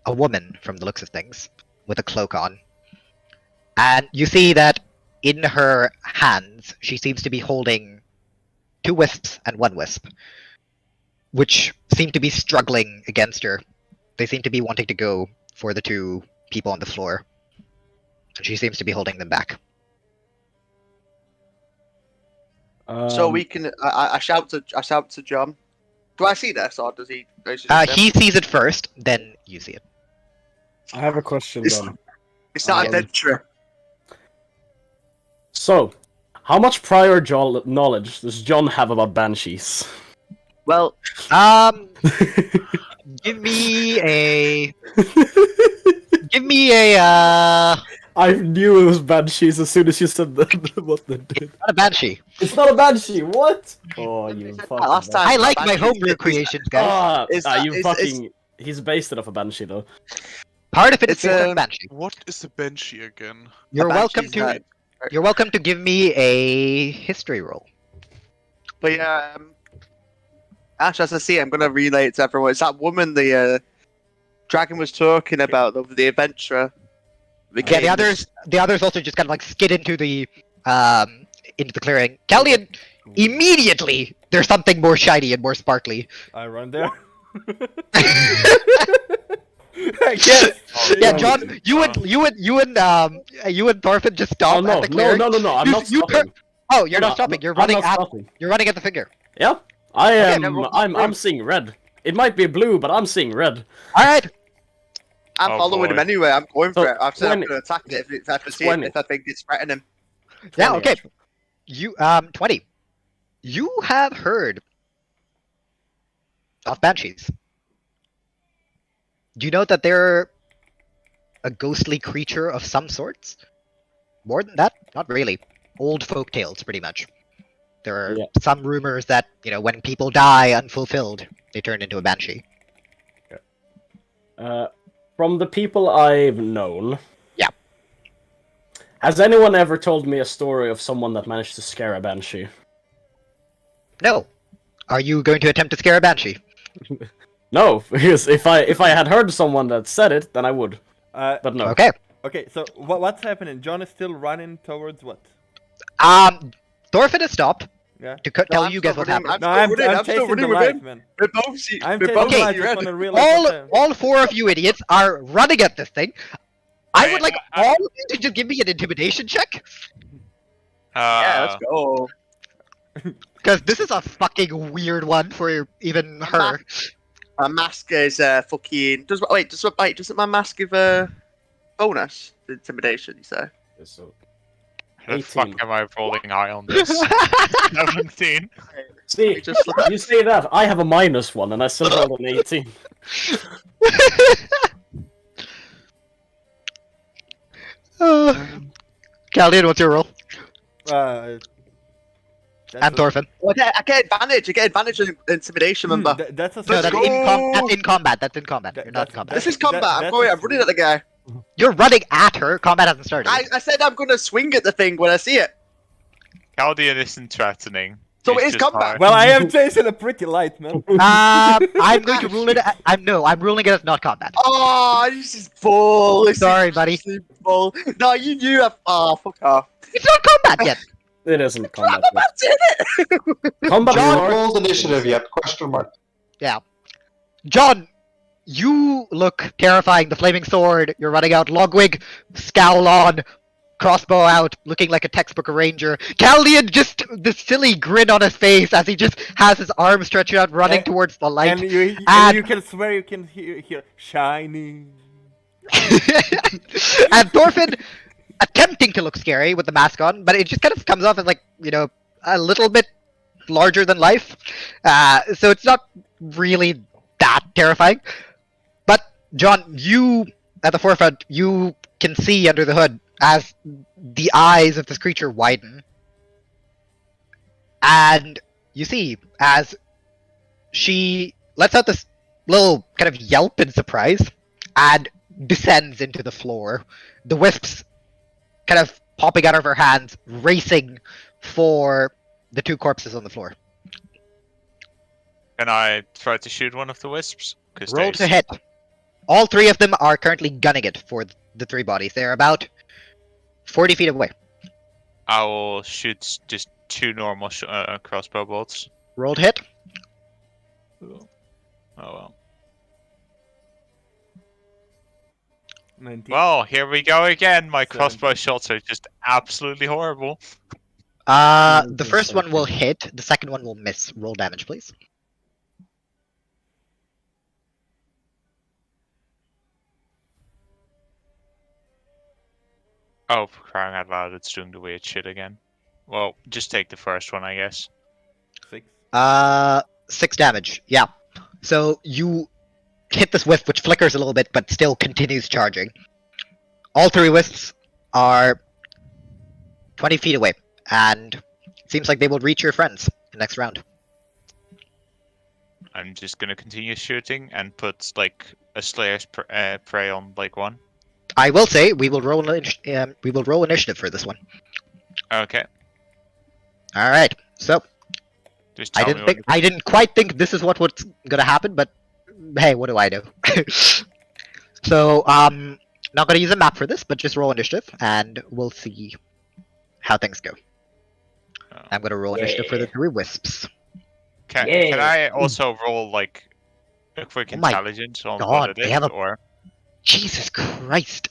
a woman from the looks of things, with a cloak on. And you see that in her hands, she seems to be holding 2 wisps and 1 wisp, which seem to be struggling against her. They seem to be wanting to go for the 2 people on the floor. And she seems to be holding them back. So we can. I shout to John. Do I see this, or does he? He sees it first, then you see it. I have a question, It's- John. It's not adventure. So, how much prior knowledge does John have about banshees? Well, Give me a. Give me a. I knew it was banshees as soon as you said what they did. Not a banshee. It's not a banshee. What? Oh, you fucking. last time- I like my Banshee homebrew is- creations, guys. It's- it's- He's based it off a banshee though. Part of it is it's, based on banshee. What is a banshee again? You're welcome Banshee's to. not- You're welcome to give me a history roll. But actually, as I see, I'm gonna relay it to everyone. It's that woman the dragon was talking about, the adventurer. Yeah, the others also just kind of like skid into the clearing. Caldian, immediately there's something more shiny and more sparkly. I run there. Yes. Yeah, John, you and Thorfinn just stop Oh no, at the no, clearing. no, no, no! I'm not stopping. Oh, you're No, not stopping. I'm You're not running at. stopping. You're running at the figure. Yeah, I Okay, am. then I'm seeing red. It might be blue, but I'm seeing red. All right. I'm Oh, following boy. him anyway. I'm going for So, it. I've said I'm 20. going to attack it if I see 20. it, if I think it's threatening. Yeah. 20, Okay. actually. You 20. You have heard of banshees. Do you know that they're a ghostly creature of some sorts? More than that, not really. Old folk tales, pretty much. There are Yeah. some rumors that, when people die unfulfilled, they turn into a banshee. From the people I've known. Yeah. Has anyone ever told me a story of someone that managed to scare a banshee? No. Are you going to attempt to scare a banshee? No, because if I had heard someone that said it, then I would. But no. Okay. Okay, so what's happening? John is still running towards what? Thorfinn has stopped. Yeah. to No, tell I'm you still guys what running- happened. No, I'm still running, I'm I'm still chasing the running with light, him. man. We're both see. I'm We're chasing both the Okay, light. see Just red. wanna realize what's All four of you idiots are running at this thing. I would like I- all of you to just give me an intimidation check, Yeah, let's go. because this is a fucking weird one for even her. My mask is fucking. Doesn't my mask give a bonus to intimidation? You say? So, The 18. fuck am I rolling high on this? 17. See, Just look- you say that. I have a -1 and I still rolled an 18. Caldian, what's your roll? That's And Thorfinn. Well, I get advantage. I get advantage on intimidation. Remember? That's a No, that's second- that's in combat. That's in combat. That- You're not in that's- combat. This is combat. I'm that's going. a I'm running at the guy. You're running at her. Combat hasn't started. I said I'm gonna swing at the thing when I see it. Caldian isn't threatening. So He's it is just combat. high. Well, I am chasing a pretty light, man. I'm going to rule it. I'm ruling it as not combat. Oh, this is bull. This Sorry, is buddy. absolute bull. No, you knew. Oh, fuck off. It's not combat yet. It isn't combat. That's it. Combat John mark. rolled initiative yet? Question mark. John, you look terrifying. The flaming sword. You're running out. Logwig, scowl on, crossbow out, looking like a textbook ranger. Caldian, just this silly grin on his face as he just has his arms stretched out, running And- towards the light. And you And- you can swear you can hear shining. And Thorfinn attempting to look scary with the mask on, but it just kind of comes off as like, a little bit larger than life. So it's not really that terrifying. But John, you at the forefront, you can see under the hood as the eyes of this creature widen. And you see as she lets out this little kind of yelp in surprise and descends into the floor. The wisps kind of popping out of her hands, racing for the two corpses on the floor. Can I try to shoot one of the wisps? 'Cause Roll they- to hit. All three of them are currently gunning it for the three bodies. They're about 40 feet away. I will shoot just two normal crossbow bolts. Roll to hit. Oh well. 19. Well, here we go again. My 17. crossbow shots are just absolutely horrible. The first one will hit. The second one will miss. Roll damage, please. Oh, for crying out loud, it's doing the weird shit again. Well, just take the first one, I guess. 6. 6 damage. Yeah. So you hit this wisp, which flickers a little bit, but still continues charging. All three wisps are 20 feet away, and it seems like they will reach your friends the next round. I'm just gonna continue shooting and put like a Slayer's prey on like one. I will say we will roll initiative for this one. Okay. All right. So Just tell me I didn't quite think this is what was gonna happen, but hey, what do I know? So not gonna use a map for this, but just roll initiative, and we'll see how things go. Oh. I'm gonna roll initiative for the three wisps. Can Yeah. I also roll like a quick Oh my intelligence on God, what it they is, have a- or Jesus Christ.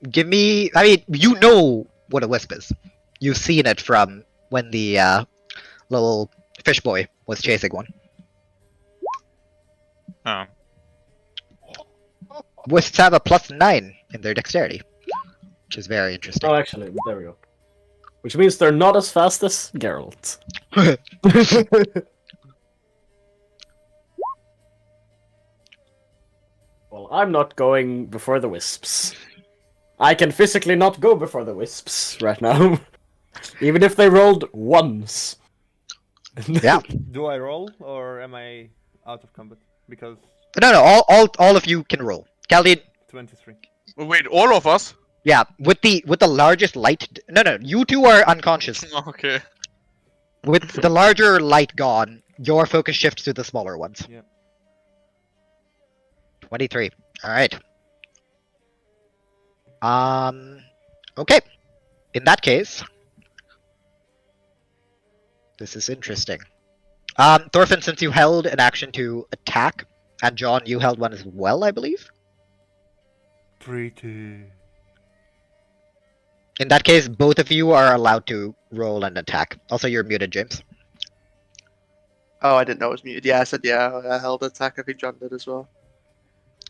Give me. I mean, you know what a wisp is. You've seen it from when the little fish boy was chasing one. oh, Wisps have a +9 in their dexterity, which is very interesting. Oh, actually, there we go. Which means they're not as fast as Geralt. Well, I'm not going before the wisps. I can physically not go before the wisps right now. Even if they rolled once. Yeah. Do I roll or am I out of combat? Because No, all of you can roll. Caldian, 23. Wait, all of us? yeah, with the largest light. No, you two are unconscious. Okay. With the larger light gone, your focus shifts to the smaller ones. Yeah. 23. All right. Okay. In that case, This is interesting. Thorfinn, since you held an action to attack, and John, you held one as well, I believe? Pretty. In that case, both of you are allowed to roll an attack. Also, you're muted, James. Oh, I didn't know it was muted. Yeah, I said yeah. I held attack. I think John did as well.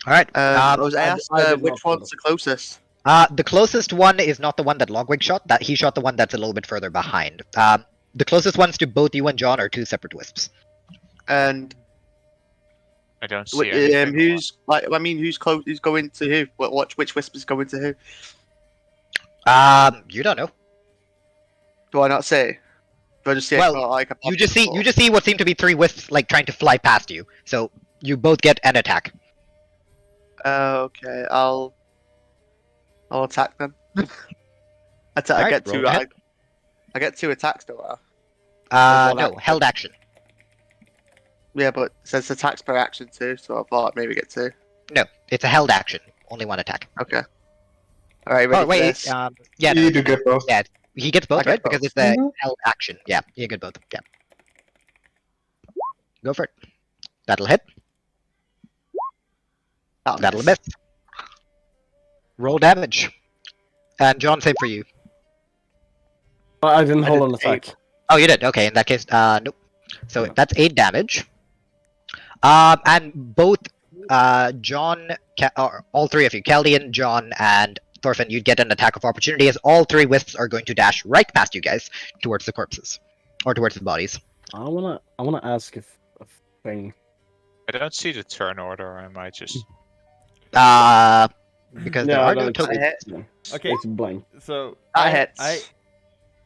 Alright. I was asked I did which not one's the closest. The closest one is not the one that Logwig shot. That he shot the one that's a little bit further behind. The closest ones to both you and John are two separate wisps. And I don't see anything. who's like? I mean, who's close? Who's going to who? Which wisp is going to who? You don't know. Do I not say? Do I just say? Well, like You just see what seem to be three wisps like trying to fly past you. So you both get an attack. Okay, I'll attack them. I get roll two. ahead. I get two attacks, don't I? No, held action. Yeah, but it says attacks per action too, so I thought I'd maybe get two. No, it's a held action. Only one attack. Okay. All right. Ready Oh wait, for this? yeah, no, You do get both. yeah, he gets both, I get right? Because both. it's a held action. Yeah, you get both. Yeah. Go for it. That'll hit. That'll miss. Roll damage. And John, save for you. I didn't I hold did an attack. Oh, you did. Okay, in that case, nope. So that's 8 damage. And both John, or all three of you, Caldian, John, and Thorfinn, you'd get an attack of opportunity as all three wisps are going to dash right past you guys towards the corpses or towards the bodies. I wanna ask if a thing. I don't see the turn order. I might just. Because there are no it's- tokens. Okay. It's blank. So That hits.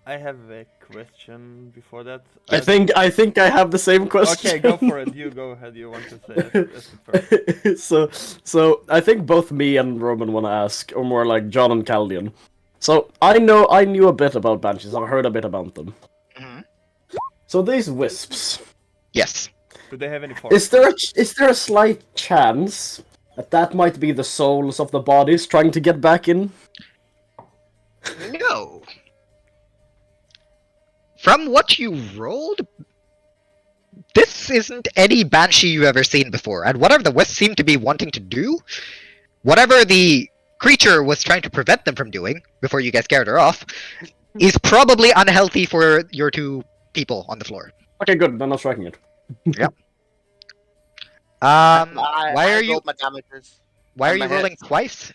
I have a question before that. I think I have the same question. Okay, go for it. You go ahead. You want to say it first. so I think both me and Roman want to ask, or more like John and Caldian. So I knew a bit about banshees. I heard a bit about them. Mhm. So these wisps, Yes. Do they have any force? is there a slight chance that might be the souls of the bodies trying to get back in? No. From what you rolled, this isn't any banshee you've ever seen before. And whatever the wisps seem to be wanting to do, whatever the creature was trying to prevent them from doing before you guys scared her off, is probably unhealthy for your two people on the floor. Okay, good. Then I'm striking it. Why are you rolled my damages? why are and you my rolling hits. twice?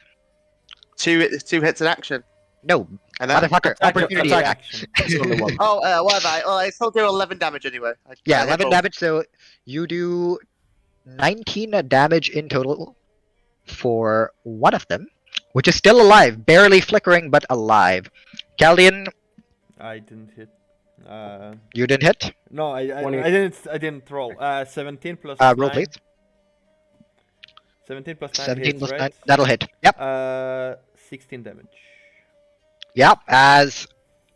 Two hits in action. No, And then motherfucker, opportunity attack. attack. It's only one. whatever. I still do 11 damage anyway. Yeah, I hit 11 both. damage, so you do 19 damage in total for one of them, which is still alive, barely flickering, but alive. Caldian, I didn't hit. you didn't hit? No, I 20. didn't roll. 17 plus Roll 9. please. 17 plus 9 17 hits, plus right? 9, that'll hit. Yep. 16 damage. Yep, as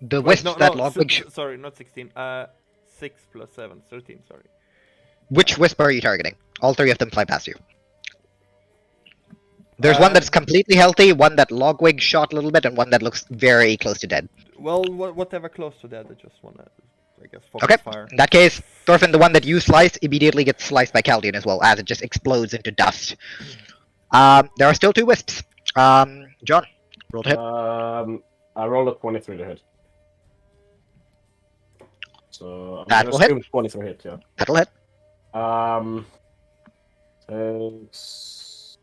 the Wait, wisps that Logwig... sorry, not 16. 6 plus 7, 13, sorry. Which wisp are you targeting? All three of them fly past you. There's one that's completely healthy, one that Logwig shot a little bit, and one that looks very close to dead. Well, whatever close to that, I just wanna, I guess, focus Okay, fire. in that case, Thorfinn, the one that you slice, immediately gets sliced by Caldian as well, as it just explodes into dust. There are still two wisps. John, roll to hit. I rolled a 23 to hit. So I'm That gonna will hit. assume 23 hit, yeah. That'll hit. Takes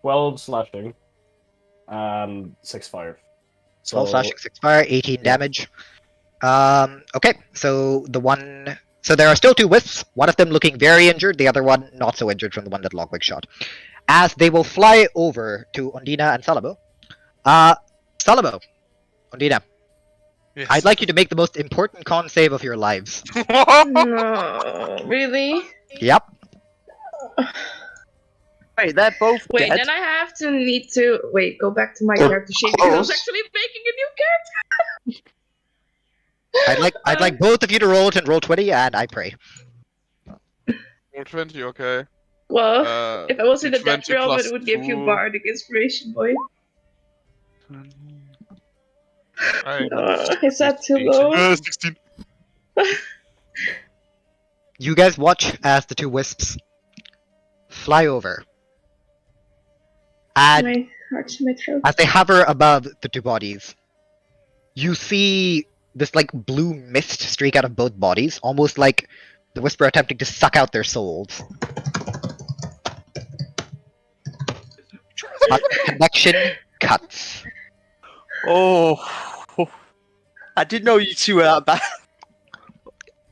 12 slashing and 6 fire. 12 slashing, 6 fire, 18 damage. Okay, so the one... So there are still two wisps, one of them looking very injured, the other one not so injured from the one that Logwig shot. As they will fly over to Ondina and Salomo. Salomo, Ondina, Yes. I'd like you to make the most important con save of your lives. No, really? Yep. Wait, they're both Wait, dead. then I need to go back to my character sheet because I was close. actually making a new character. I'd like both of you to roll it and roll 20, and I pray. Roll 20, okay. Well, if I was in the death 20 realm, plus it would give you 2. bardic inspiration, boy. Is that too low? 16. You guys watch as the two wisps fly over. And My heart's in my throat. as they hover above the two bodies, you see this like blue mist streak out of both bodies, almost like the Whisper attempting to suck out their souls. But the connection cuts. Oh, I didn't know you two were that bad.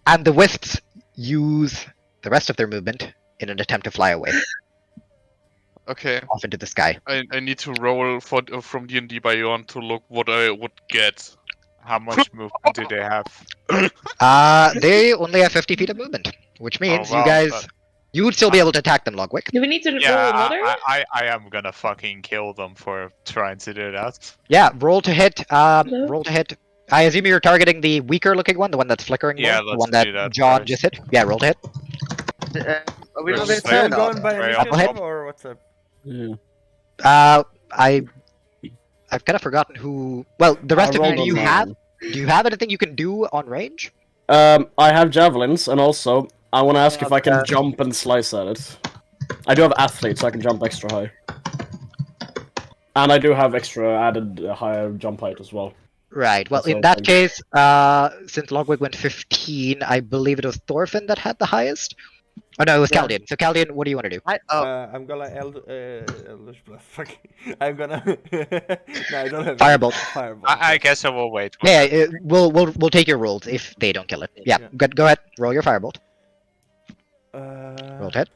And the wisps use the rest of their movement in an attempt to fly away Okay, off into the sky. I need to roll from D&D Beyond to look what I would get. How much movement do they have? They only have 50 feet of movement, which means wow, you guys, you would still be able to attack them, Logwig. Do we need to roll Yeah, another? I am gonna fucking kill them for trying to do that. Yeah, roll to hit. Roll to hit. I assume you're targeting the weaker looking one, the one that's flickering. Yeah, the let's one that do that John first. just hit. Yeah, roll to hit. Are we not Where's going the to turn Going on? by Right, initiative I'll or what's up? I've kind of forgotten who. Well, the rest of you, rolled do on you mine. have? Do you have anything you can do on range? I have javelins, and also I want to ask if I can Okay. jump and slice at it. I do have athlete, so I can jump extra high. And I do have extra added higher jump height as well. Right. Well, That's in all that fine. case, since Logwig went 15, I believe it was Thorfinn that had the highest. Oh no, it was Yeah. Caldian. So Caldian, what do you want to do? I'm gonna Eldritch Blast. Fuck. I'm gonna. No, I don't have. Firebolt. Firebolt. I guess I will wait. Yeah, we'll take your rolls if they don't kill it. Yeah, Yeah. go ahead. Roll your firebolt. Roll to hit.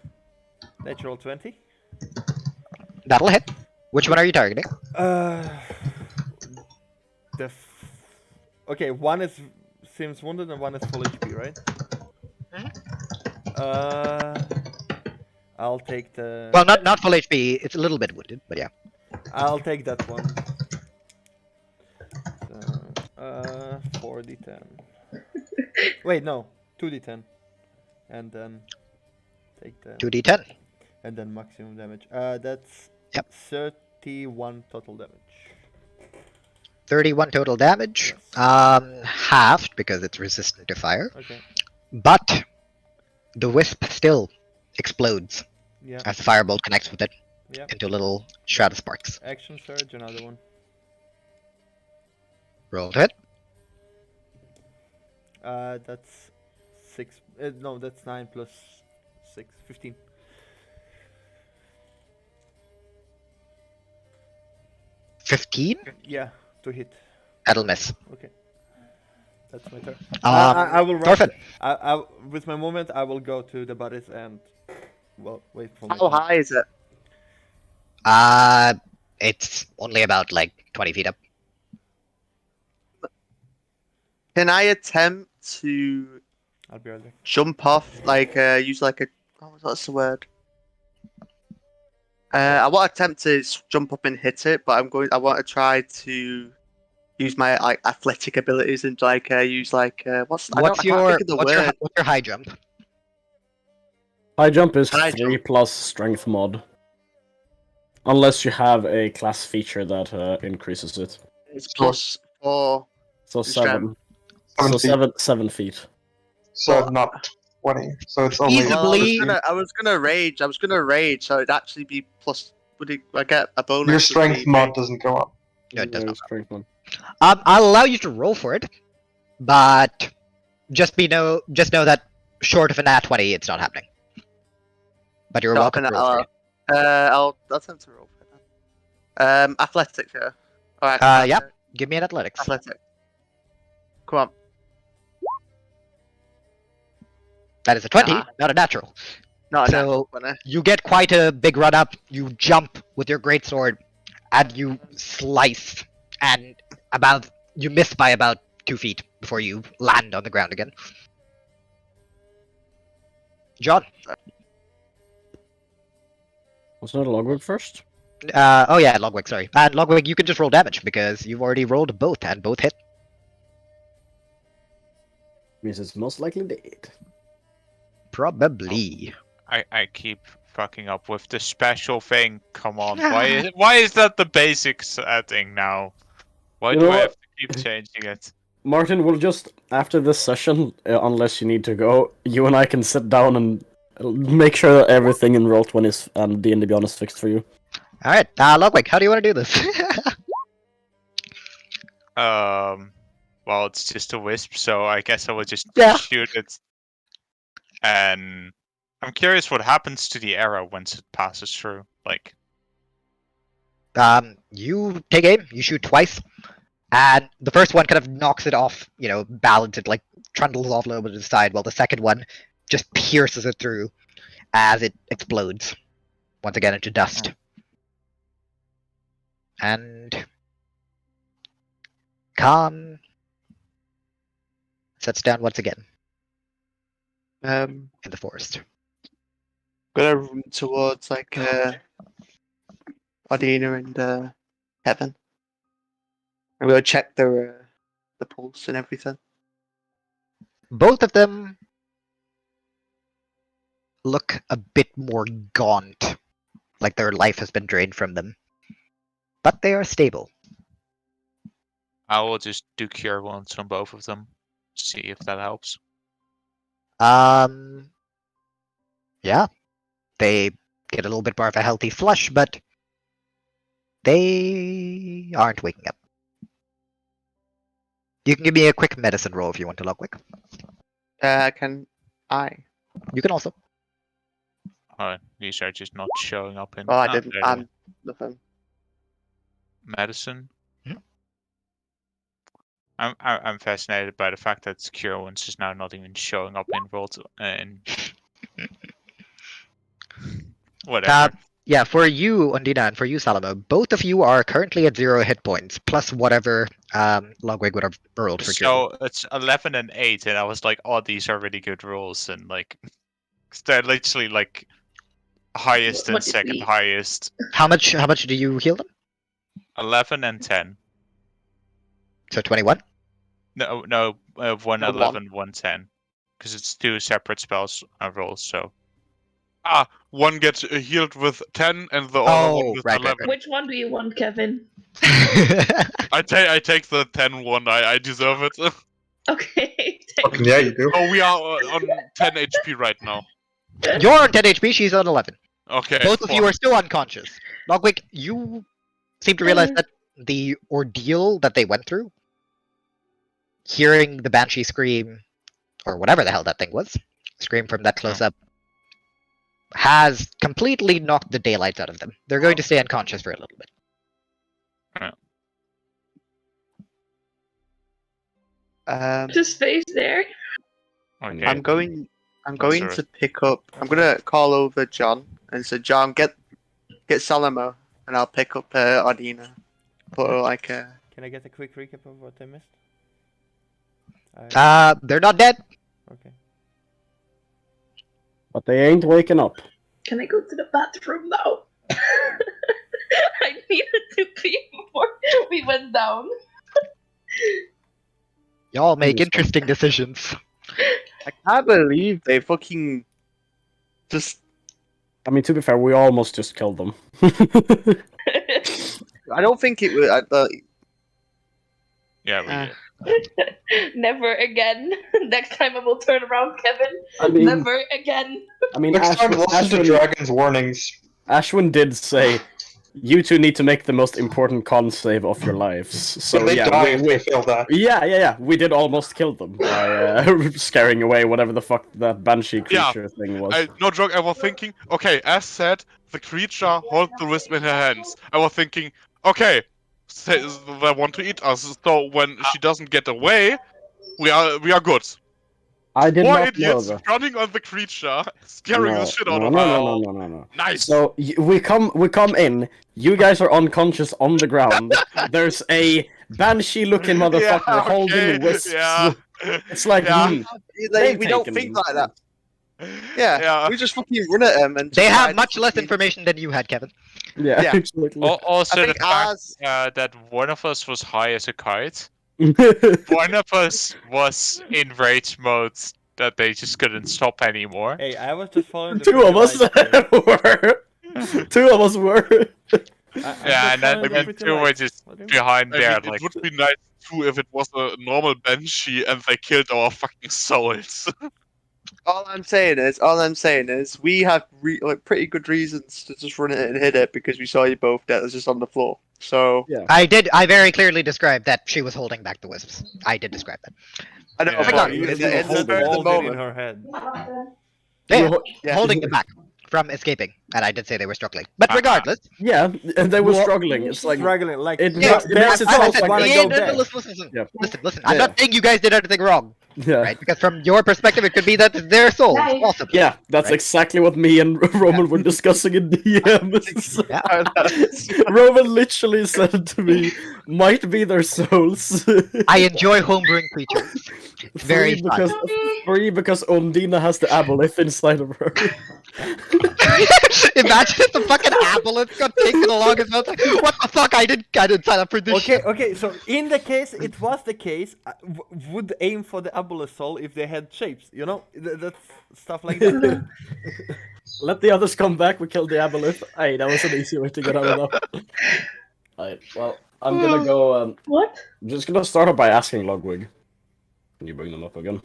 Natural 20. That'll hit. Which one are you targeting? Okay, one is seems wounded and one is full HP, right? I'll take the. Well, not full HP. It's a little bit wounded, but yeah. I'll take that one. So, 4d10. Wait, no, 2d10, and then take the 2d10. and then maximum damage. That's Yep. 31 total damage. 31 total damage. Yes. Halved because it's resistant to fire. Okay. But the wisp still explodes Yeah. as the firebolt connects with it Yeah. into a little shroud of sparks. Action surge, another one. Roll to hit. That's 6. No, that's 9 plus 6, 15. 15. Yeah, to hit. That'll miss. Okay. That's my turn. I will run. Thorfinn. With my movement, I will go to the bodies and well, wait for. How high is it? It's only about like 20 feet up. Can I attempt to I'll be right back. jump off, like use like a what's the word? I want to attempt to jump up and hit it, but I want to try to use my like athletic abilities and like use like What's your high jump? High jump is High 3 plus strength mod. Unless you have a class feature that increases it. It's plus 4. So Strength. 7. So 7 7 feet. So not 20. So it's only. Easily- I was gonna rage. So it'd actually be plus. Would it? I get a bonus. Your would strength be- mod doesn't go up. No, it does Yeah, not. strength mod. I'll allow you to roll for it, but just know that short of an nat 20, it's not happening. But you're Not welcome to gonna- roll for it. I'll attempt to roll for that. Athletics, yeah. Alright. Yep. Give me an athletics. Athletic. Come on. That is a 20, Ah. not a natural. No, So- natural 20. You get quite a big run up. You jump with your greatsword, and you slice, and you miss by about 2 feet before you land on the ground again. John. Was that a logwig first? Oh yeah, Logwig. Sorry, and Logwig, you can just roll damage because you've already rolled both, and both hit. Means it's most likely dead. Probably. I keep fucking up with the special thing. Come on, why is that the basic setting now? Why You do know I what? have to keep changing it. Martin, we'll just, after this session, unless you need to go, you and I can sit down and make sure that everything in Roll20 and D&D Beyond is fixed for you. Alright, Logwig, how do you want to do this? Well, it's just a wisp, so I guess I will just Yeah. shoot it. And I'm curious what happens to the arrow once it passes through. Like, You take aim, you shoot twice, and the first one kind of knocks it off, balance it, like, trundles off a little bit to the side, while the second one just pierces it through as it explodes, once again into dust. And Khan sets down once again Um, in the forest. gonna run towards like Ondina and Heaven. I'm gonna check the pulse and everything. Both of them look a bit more gaunt, like their life has been drained from them. But they are stable. I will just do cure wounds on both of them. See if that helps. Yeah. They get a little bit more of a healthy flush, but they aren't waking up. You can give me a quick medicine roll if you want to, Logwig. Can I? You can also. These are just not showing up in. Oh, I didn't. there they are. Nothing. Medicine. Mhm. I'm fascinated by the fact that cure wounds is now not even showing up in roll in. Whatever. Yeah, for you, Ondina, and for you, Salomo, both of you are currently at 0 hit points, plus whatever Logwig would have rolled for cure. So it's 11 and 8, and I was like, "Oh, these are really good rolls," and like, 'cause they're literally like highest and What did second we- highest. How much do you heal them? 11 and 10. So 21? No, 111, 110, because it's two separate spells rolls. So One gets healed with 10 and the other one with right, 11. Which one do you want, Kevin? I take the 10 one. I deserve it. Okay. Fucking yeah, you do. Oh, we are on 10 HP right now. You're on 10 HP, she's on 11. Okay. Both of you are still unconscious. Logwig, you seem to realize that the ordeal that they went through, hearing the Banshee scream, or whatever the hell that thing was, scream from that close up, has completely knocked the daylights out of them. They're going to stay unconscious for a little bit. Just stays there. okay. I'm going sorry. to pick up. I'm gonna call over John and say, John, get Salomo, and I'll pick up Ondina. Put her like a. Can I get a quick recap of what I missed? They're not dead. Okay. But they ain't waking up. Can I go to the bathroom now? I needed to pee before we went down. Y'all make interesting decisions. I can't believe they fucking just. I mean, to be fair, we almost just killed them. I don't think it was. Yeah, we did. Never again. Next time I will turn around, Kevin. I mean, Never again. Next time, listen to Dragon's warnings. Ashwin did say, you two need to make the most important con save of your lives. So they yeah, die if they fail that. yeah, we did almost kill them by scaring away whatever the fuck that banshee creature thing was. No joke, I was thinking, okay, as said, the creature holds the wisp in her hands. I was thinking, okay, they want to eat us, so when she doesn't get away, we are good. I did Four not know idiots that. running on the creature, scaring the shit out of her. No. Nice. So we come in. You guys are unconscious on the ground. There's a banshee-looking motherfucker holding wisps. Yeah. It's like Yeah. We don't think like that. Yeah, we just fucking run at them and. They have much less information than you had, Kevin. Yeah, Yeah. absolutely. Also, I the think fact ours. that one of us was high as a kite, one of us was in rage mode that they just couldn't stop anymore. Hey, I was just following the Two of us light, were. Two of us were. Yeah, and then two were just behind I there, mean, like. it would be nice too if it was a normal banshee and they killed our fucking souls. All I'm saying is, we have pretty good reasons to just run it and hit it because we saw you both dead. It's just on the floor. So Yeah. I very clearly described that she was holding back the wisps. I did describe that. I know, Yeah. but You in just the hold spur of the it in moment, her head. Yeah, yeah. holding them back from escaping, and I did say they were struggling. But regardless, Yeah, and they were struggling. It's like Struggling, like it yeah, makes it I sound said, like yeah, go back. listen. Yeah. Listen. I'm not saying you guys did anything wrong, yeah. right? Because from your perspective, it could be that their souls, possibly. Yeah, that's Right. exactly what me and Roman were discussing in DM. Yeah. Roman literally said to me, "Might be their souls." I enjoy homebrewing creatures. It's very fun. because Ondina has the aboleth inside of her. Imagine if the fucking aboleth got taken along as well. What the fuck? I didn't sign up for this shit. Okay, so in the case it was the case, would aim for the aboleth soul if they had shapes, you know? That's stuff like that. Let the others come back. We killed the aboleth. Hey, that was an easy way to get out of that. Alright, well, I'm gonna go. What? I'm just gonna start off by asking Logwig. Can you bring them up again?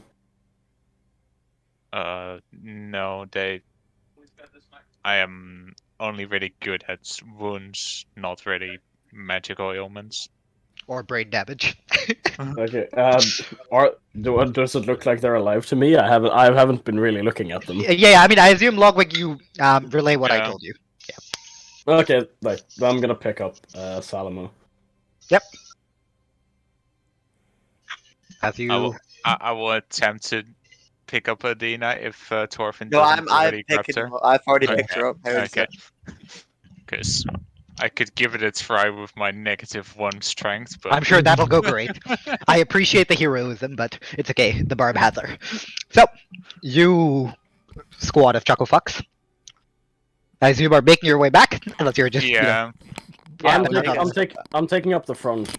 No, I am only really good at wounds, not really magical ailments. Or brain damage. Okay. Does it look like they're alive to me? I haven't been really looking at them. Yeah, I mean, I assume Logwig, you relay what I Yeah. told you. Okay, right. I'm gonna pick up Salomo. Yep. As you. I will attempt to pick up Odina if Thorfinn No, doesn't I'm already grab picking her. her. I've already Okay, picked her up. How is Okay. that? Because I could give it a try with my -1 strength, but I'm sure that'll go great. I appreciate the heroism, but it's okay. The barb has her. So, you squad of chuckle fucks. I assume are making your way back, unless you're just. yeah. I'm taking up the front.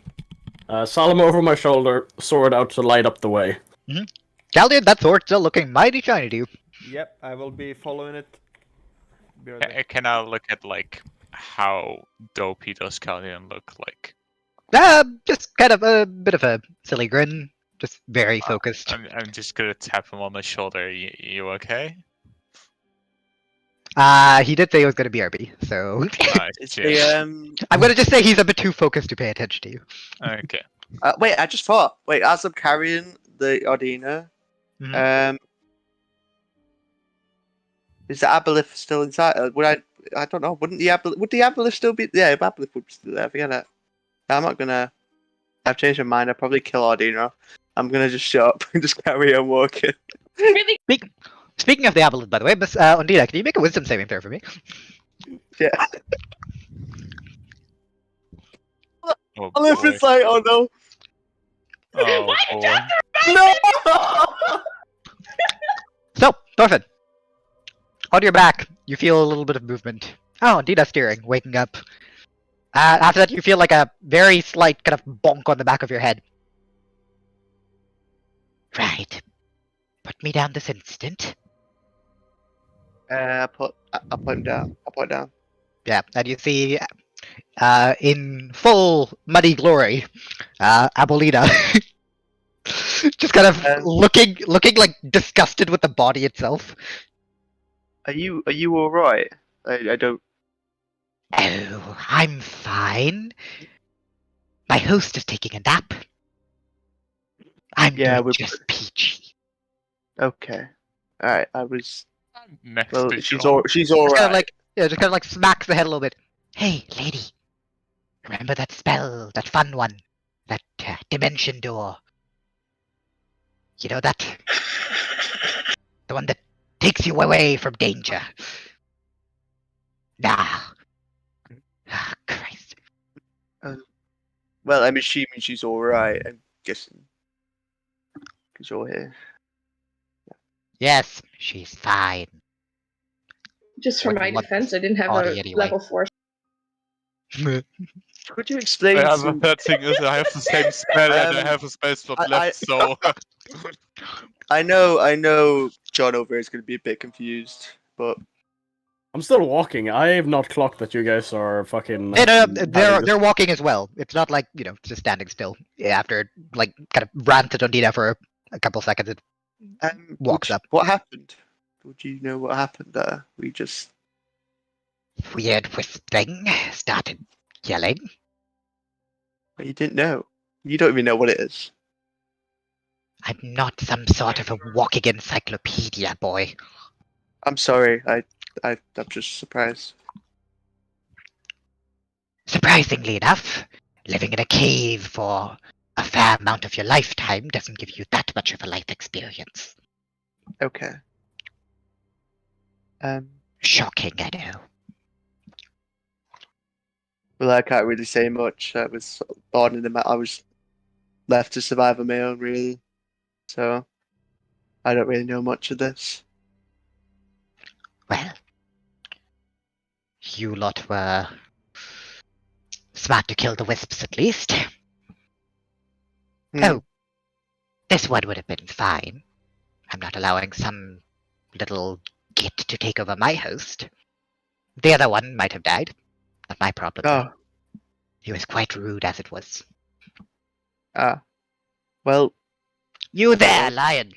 Salomo over my shoulder, sword out to light up the way. Caldian, that sword's still looking mighty shiny to you. Yep, I will be following it. Be right back. Can I look at like how dopey does Caldian look like? Just kind of a bit of a silly grin. Just very focused. I'm just gonna tap him on the shoulder. You okay? He did say he was going to BRB, so Nice. It's cheers. the I'm going to just say he's a bit too focused to pay attention to you. Okay. wait, I just thought. Wait, as I'm carrying the Ondina, is the aboleth still inside? I don't know. Would the aboleth still be? Yeah, the aboleth would be still there. Forget it. I'm not gonna. I've changed my mind. I'll probably kill Ondina. I'm gonna just shut up and just carry on walking. Really? Speaking of the aboleth, by the way, Miss Ondina, can you make a wisdom saving throw for me? Yeah. Oh, Aboleth boy. is like, oh no. Oh, boy. No! So, Thorfinn, on your back, you feel a little bit of movement. Oh, Ondina's steering, waking up. After that, you feel like a very slight kind of bonk on the back of your head. Right. Put me down this instant. I'll put him down. I'll put it down. Yeah, and you see, in full muddy glory, Abolina, just kind of looking like disgusted with the body itself. Are you all right? I don't. Oh, I'm fine. My host is taking a nap. I'm Yeah, doing we're- just peachy. Okay. All right. I was. Next Well, to she's John. all. She's all Just kind of right. like, yeah, just kind of like smacks the head a little bit. Hey, lady, remember that spell, that fun one, that dimension door? You know that, the one that takes you away from danger. Nah. Ah, Christ. Well, I'm assuming she's all right. I'm guessing. Because you're here. Yes, she's fine. Just for What- my what defense, I didn't have body a anyway? level 4. Could you explain Yeah, to? the third thing is I have the same spell and I Um, have a spell slot I- left, so I know. John over here is going to be a bit confused, but I'm still walking. I have not clocked that you guys are fucking. They're walking as well. It's not like, just standing still. After, kind of ranted Ondina for a couple seconds, it walks up. What happened? Would you know what happened there? We just... Weird whispering, started yelling. You didn't know. You don't even know what it is. I'm not some sort of a walking encyclopedia, boy. I'm sorry. I'm just surprised. Surprisingly enough, living in a cave for a fair amount of your lifetime doesn't give you that much of a life experience. Okay. Shocking, I know. Well, I can't really say much. I was born in the I was left to survive on my own, really. So, I don't really know much of this. Well, you lot were smart to kill the wisps at least. Oh, this one would have been fine. I'm not allowing some little git to take over my host. The other one might have died. Not my problem. Oh. He was quite rude as it was. Well... You there, lion!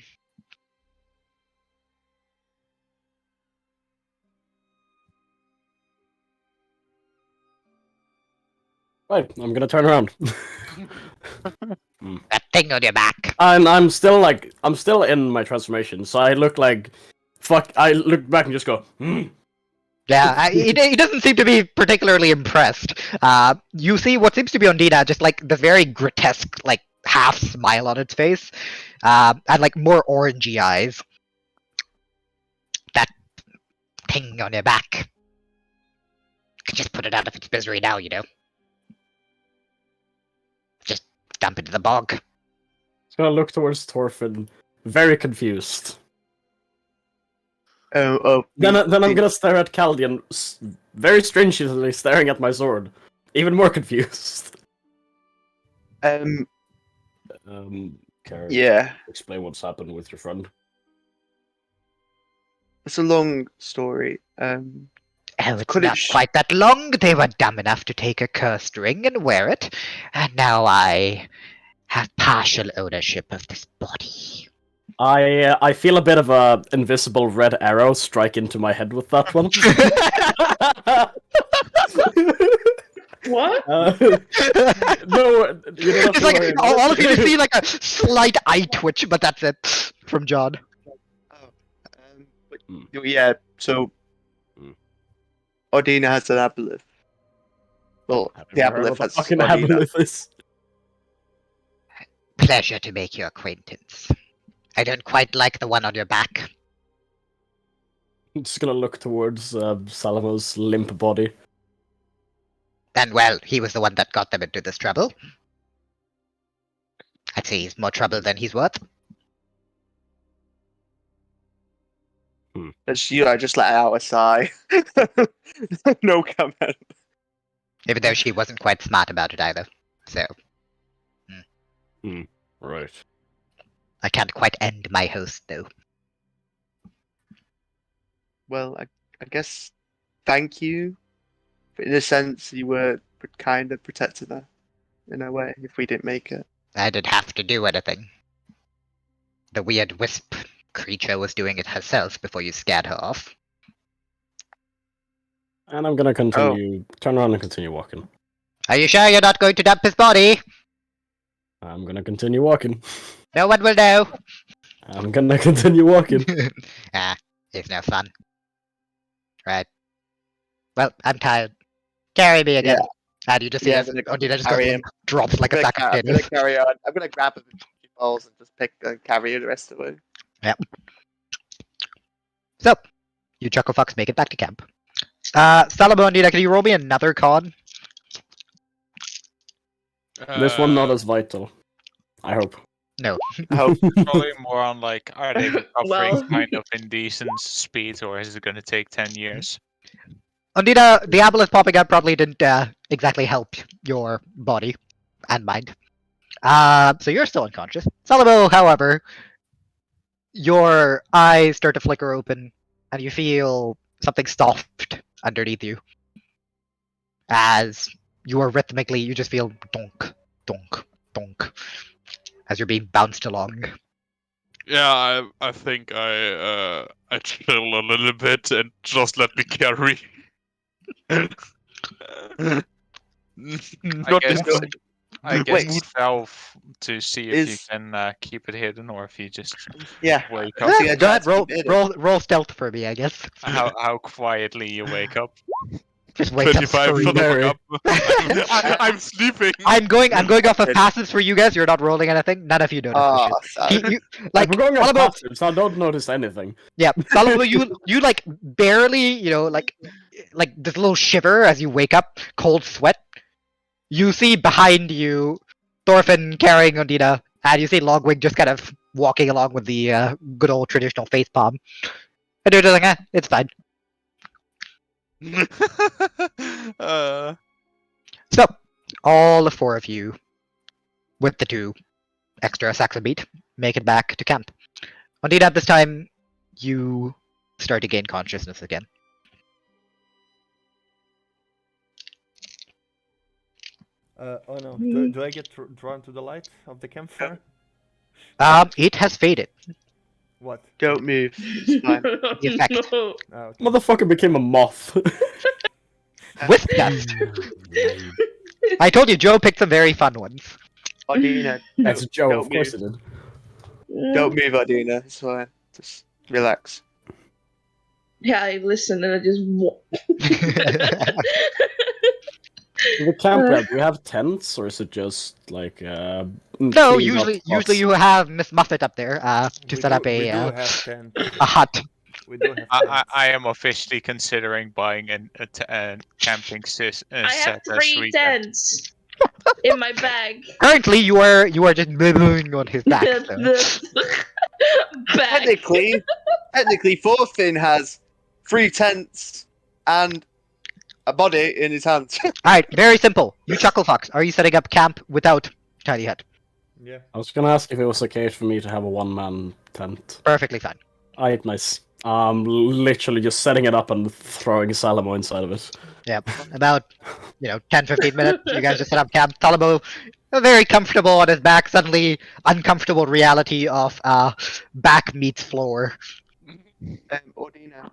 Right, I'm gonna turn around. That thing on your back. I'm still in my transformation, so I look like fuck. I look back and just go. Yeah, he doesn't seem to be particularly impressed. You see what seems to be Ondina, just the very grotesque, half smile on its face, and more orangey eyes. That thing on your back. Could just put it out of its misery now, Just dump it in the bog. Just gonna look towards Thorfinn, very confused. Then I'm gonna stare at Caldian, very strangely staring at my sword, even more confused. Yeah. Explain what's happened with your friend. It's a long story. It's not quite that long. They were dumb enough to take a cursed ring and wear it, and now I have partial ownership of this body. I feel a bit of a invisible red arrow strike into my head with that one. What? No, you don't have It's to worry. all of you see a slight eye twitch, but that's it from John. Yeah, so Ondina has an aboleth. Well, the aboleth has fucking Ondina. aboleth is. Pleasure to make your acquaintance. I don't quite like the one on your back. I'm just gonna look towards Salomo's limp body. And well, he was the one that got them into this trouble. I'd say he's more trouble than he's worth. That's you. I just let out a sigh. No comment. Even though she wasn't quite smart about it either. So. Right. I can't quite end my host, though. Well, I guess thank you. But in a sense, you were kind of protecting her, in a way, if we didn't make it. I didn't have to do anything. The weird wisp creature was doing it herself before you scared her off. And I'm gonna continue, turn around and continue walking. Are you sure you're not going to dump his body? I'm gonna continue walking. No one will know. I'm gonna continue walking. It's no fun. Right. Well, I'm tired. Carry me again. And you just see Ondina just drops like a sack of I'm potatoes. gonna carry on. I'm gonna grab a few balls and just pick and carry the rest of it. Yep. So, you chuckle fucks make it back to camp. Salomo and Ondina, can you roll me another con? This one not as vital. I hope. No. Probably more on are they recovering Well. kind of in decent speed, or is it going to take 10 years? Ondina, the aboleth popping out probably didn't exactly help your body and mind. So you're still unconscious. Salomo, however, your eyes start to flicker open, and you feel something soft underneath you. As you are rhythmically, you just feel donk, donk, donk, as you're being bounced along. Yeah, I think I chill a little bit and just let me carry. Not guess- in I guess Wait. it's Valve to see if you Is- can keep it hidden or if you just Yeah. wake I up. think I Go ahead, tried to roll, keep it roll, roll stealth for me, I guess. How quietly you wake up. Just wake up 25 for the screaming. fuck up. I'm sleeping. I'm going off of passives for you guys. You're not rolling anything. None of you notice Ah, this sad. shit. Like We're going on Salomo, passives, I don't notice anything. yeah, Salomo, you like barely, you know, like this little shiver as you wake up, cold sweat. You see behind you, Thorfinn carrying Ondina, and you see Logwig just kind of walking along with the good old traditional facepalm. And you're just like, it's fine. So, all the four of you, with the 2 extra sacks of meat, make it back to camp. Ondina, at this time, you start to gain consciousness again. Oh no. Do I get drawn to the light of the campfire? It has faded. What? Don't move. It's fine. The effect. No. Oh, okay. Motherfucker became a moth. Wisp dust. I told you, Joe picked some very fun ones. Odina, That's Joe, Don't of course it did. don't move, Odina. It's fine. Just relax. Yeah, I listen and I just. The campground, do we have tents, or is it just like No, cleaned up usually huts? you have Miss Muffet up there to We set up we do a have 10. hut. We do have I am officially considering buying a camping set I have as 3 weekend. tents in my bag. Currently, you are just moving on his back. So. Bag. Technically, Thorfinn has 3 tents and a body in his hands. All right, very simple. You chuckle fox. Are you setting up camp without tiny hut? Yeah. I was gonna ask if it was okay for me to have a one-man tent. Perfectly fine. Alright, nice. Literally just setting it up and throwing Salomo inside of it. Yep. About 10-15 minutes. You guys just set up camp. Salomo, very comfortable on his back. Suddenly, uncomfortable reality of back meets floor. Odina.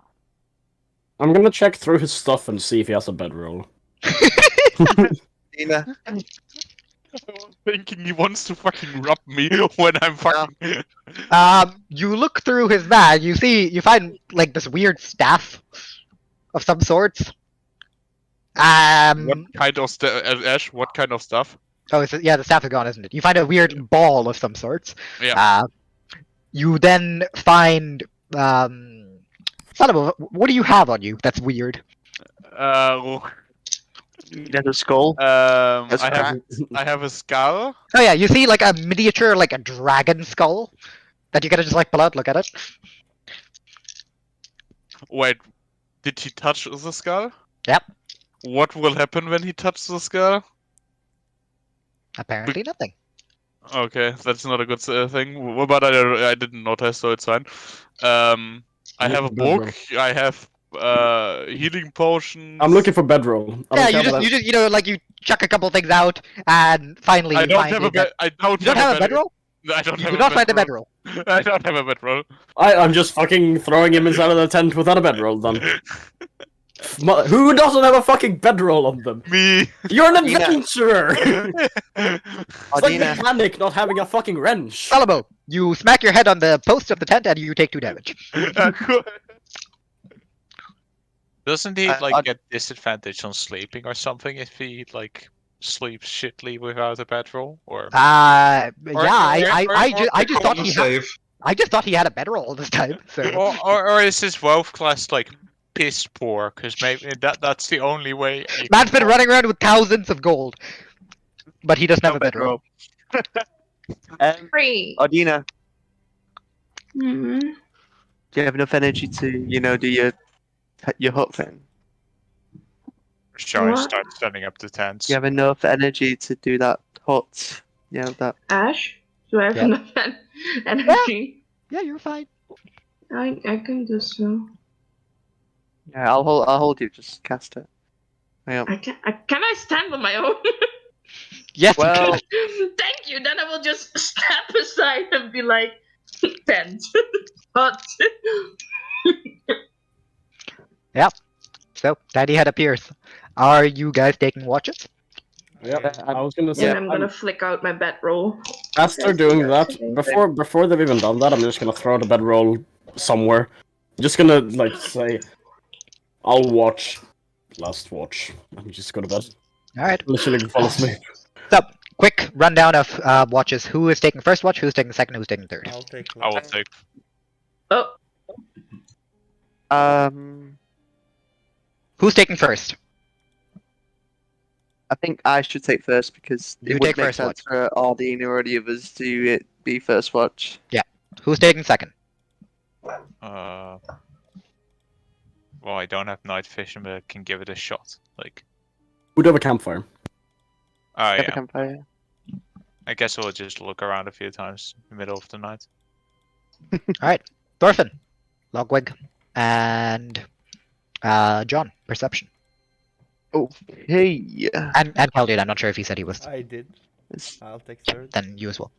I'm gonna check through his stuff and see if he has a bedroll. Odina. I'm thinking he wants to fucking rub me when I'm fucking. You look through his bag. You find like this weird staff of some sorts. What kind of Ash? What kind of stuff? Oh, the staff is gone, isn't it? You find a weird ball of some sorts. Yeah. You then find Salomo, what do you have on you that's weird? There's a skull. That's I have a skull. Oh yeah, you see like a miniature, like a dragon skull that you gotta just like pull out, look at it. Wait, did he touch the skull? Yep. What will happen when he touches the skull? Apparently nothing. Okay, that's not a good thing. But I didn't notice, so it's fine. I have a book. I have healing potions. I'm looking for bedroll. Yeah, you just like you chuck a couple things out, and finally I you don't find have a that- I don't You don't have a bedroll? I don't You have do a not find a bedroll. bedroll. I don't have a bedroll. I'm just fucking throwing him inside of the tent without a bedroll then. Who doesn't have a fucking bedroll on them? Me. You're an Odina. adventurer! It's like Odina. mechanic not having a fucking wrench. Salomo, you smack your head on the post of the tent, and you take 2 damage. Doesn't he I'd- get disadvantage on sleeping or something if he like sleeps shitly without a bedroll? Or I or- just thought Con he had, save. I just thought he had a bedroll this time. So or is his wealth class like piss poor? Because maybe that's the only way. you man's can- been running around with thousands of gold, but he doesn't have a bedroll. 3. Odina, Hmm. do you have enough energy to, do your hut thing? Shall I What? start setting up the tents? Do you have enough energy to do that hut? Yeah, that. Ash, do I have Yeah. enough energy? Yeah, you're fine. I can do so. Yeah, I'll hold you. Just cast it. Hang on. Can I stand on my own? Yes. Well, Thank you. Then I will just step aside and be like, tent. But So, Daddy Head appears. Are you guys taking watches? Yeah, I'm- I was gonna say. then I'm gonna flick out my bedroll. As they're doing that, before they've even done that, I'm just gonna throw the bedroll somewhere. Just gonna like say, I'll watch. Last watch. I'm just go to bed. Alright. Literally fall asleep. So, quick rundown of watches. Who is taking first watch, who's taking second, who's taking third? I'll take. I will take. Oh, Who's taking first? I think I should take first because You it would take make first sense for Ondina or any of us to be first watch. Who's taking second? Well, I don't have night vision, but I can give it a shot. Like, We'd have a campfire. oh Have a yeah. campfire. I guess we'll just look around a few times in the middle of the night. Thorfinn, Logwig, and John, perception. Okay. And Caldian, I'm not sure if he said he was. I did. It's- I'll take third. Then you as well.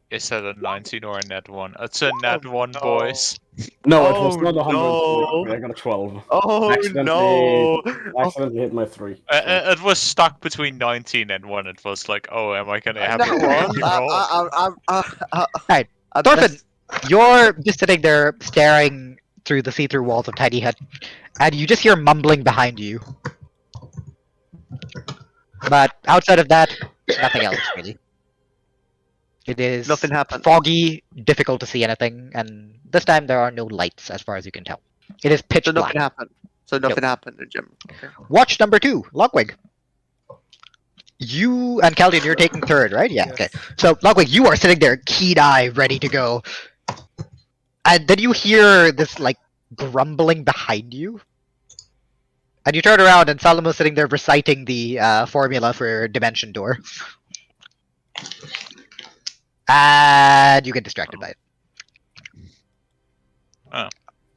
Is that a 19 or a net 1? It's a net 1, boys. No, it was Oh, not 100. no. I got a 12. Oh Accidentally- Accidentally hit my 3. It was stuck between 19 and 1. It was like, oh, am I gonna have That a one. roll? Thorfinn, you're just sitting there staring through the see-through walls of Tiny Hut, and you just hear mumbling behind you. But outside of that, nothing else really. It is Nothing happened. foggy, difficult to see anything, and this time there are no lights as far as you can tell. It is pitch So black. nothing happened. So nothing happened in general. Okay. Watch number 2, Logwig. You and Caldian, you're taking third, right? Yeah, Yes. okay. So, Logwig, you are sitting there, keen eye, ready to go. And then you hear this, like, grumbling behind you. And you turn around, and Salomo's sitting there reciting the formula for Dimension Door. And you get distracted by it. Oh.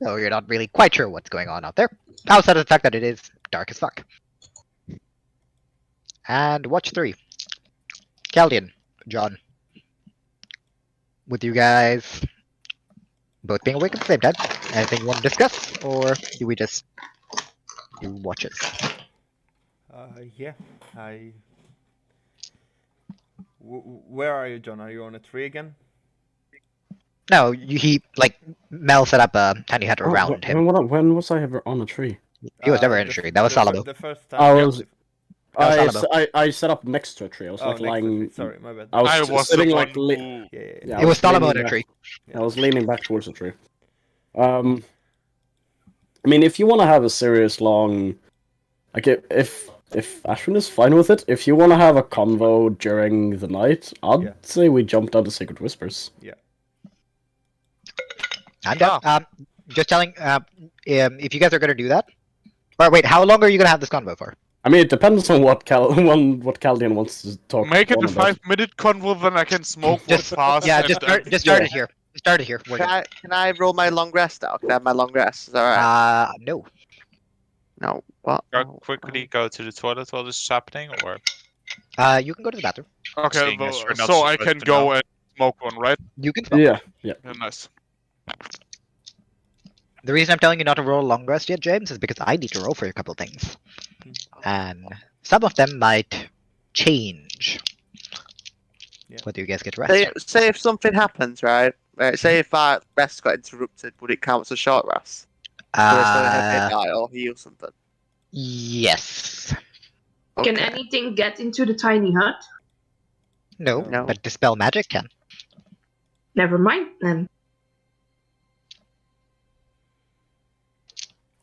So you're not really quite sure what's going on out there. Outside of the fact that it is dark as fuck. And watch 3. Caldian, John. With you guys both being awake at the same time. Anything you want to discuss? Or do we just do watches? Yeah. Where are you, John? Are you on a tree again? No, he, like, Mel set up a tiny hut around him. When was I ever on a tree? He was never in a tree. That was Salomo. The first time. I was. Salomo. I set up next to a tree. I was like next to lying. it. Sorry, my bad. I was, I was sitting the like. one Li- who... Yeah. I It was Salomo in leaning a back- tree. I was leaning back towards the tree. I mean, if you want to have a serious long, like if Ashwin is fine with it, if you want to have a convo during the night, I'd Yeah. say we jump down to Secret Whispers. I'm down. Just telling, if you guys are gonna do that. Or wait, how long are you gonna have this convo for? I mean, it depends on what Caldian wants to talk. Make it on a about. 5-minute convo, then I can smoke Just- fast. Yeah, and just then- start it here. Start it here. We're Can good. can I roll my long rest out? Can I have my long rest? Is that alright? No. No. What? Quickly go to the toilet while this is happening, or... You can go to the bathroom. Okay, Seeing as we're not so I supposed can to go know. and smoke one, right? You can smoke. Yeah. Yeah, nice. The reason I'm telling you not to roll long rest yet, James, is because I need to roll for a couple things. And some of them might change. Yeah. Whether you guys get rest. Say if something happens, right? Say if our rest got interrupted, would it count as a short rest? So it's gonna hit die or heal something. Yes. Can Okay. anything get into the tiny hut? No, No. but dispel magic can. Never mind then.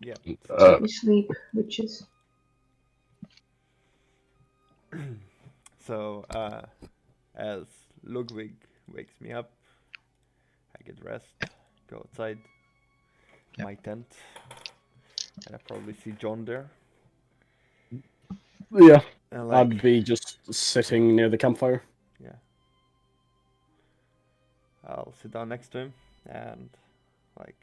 Yeah. Let me sleep, witches. So, as Logwig wakes me up, I get rest, go outside my tent, and I probably see John there. Yeah. And like, I'd be just sitting near the campfire. I'll sit down next to him and like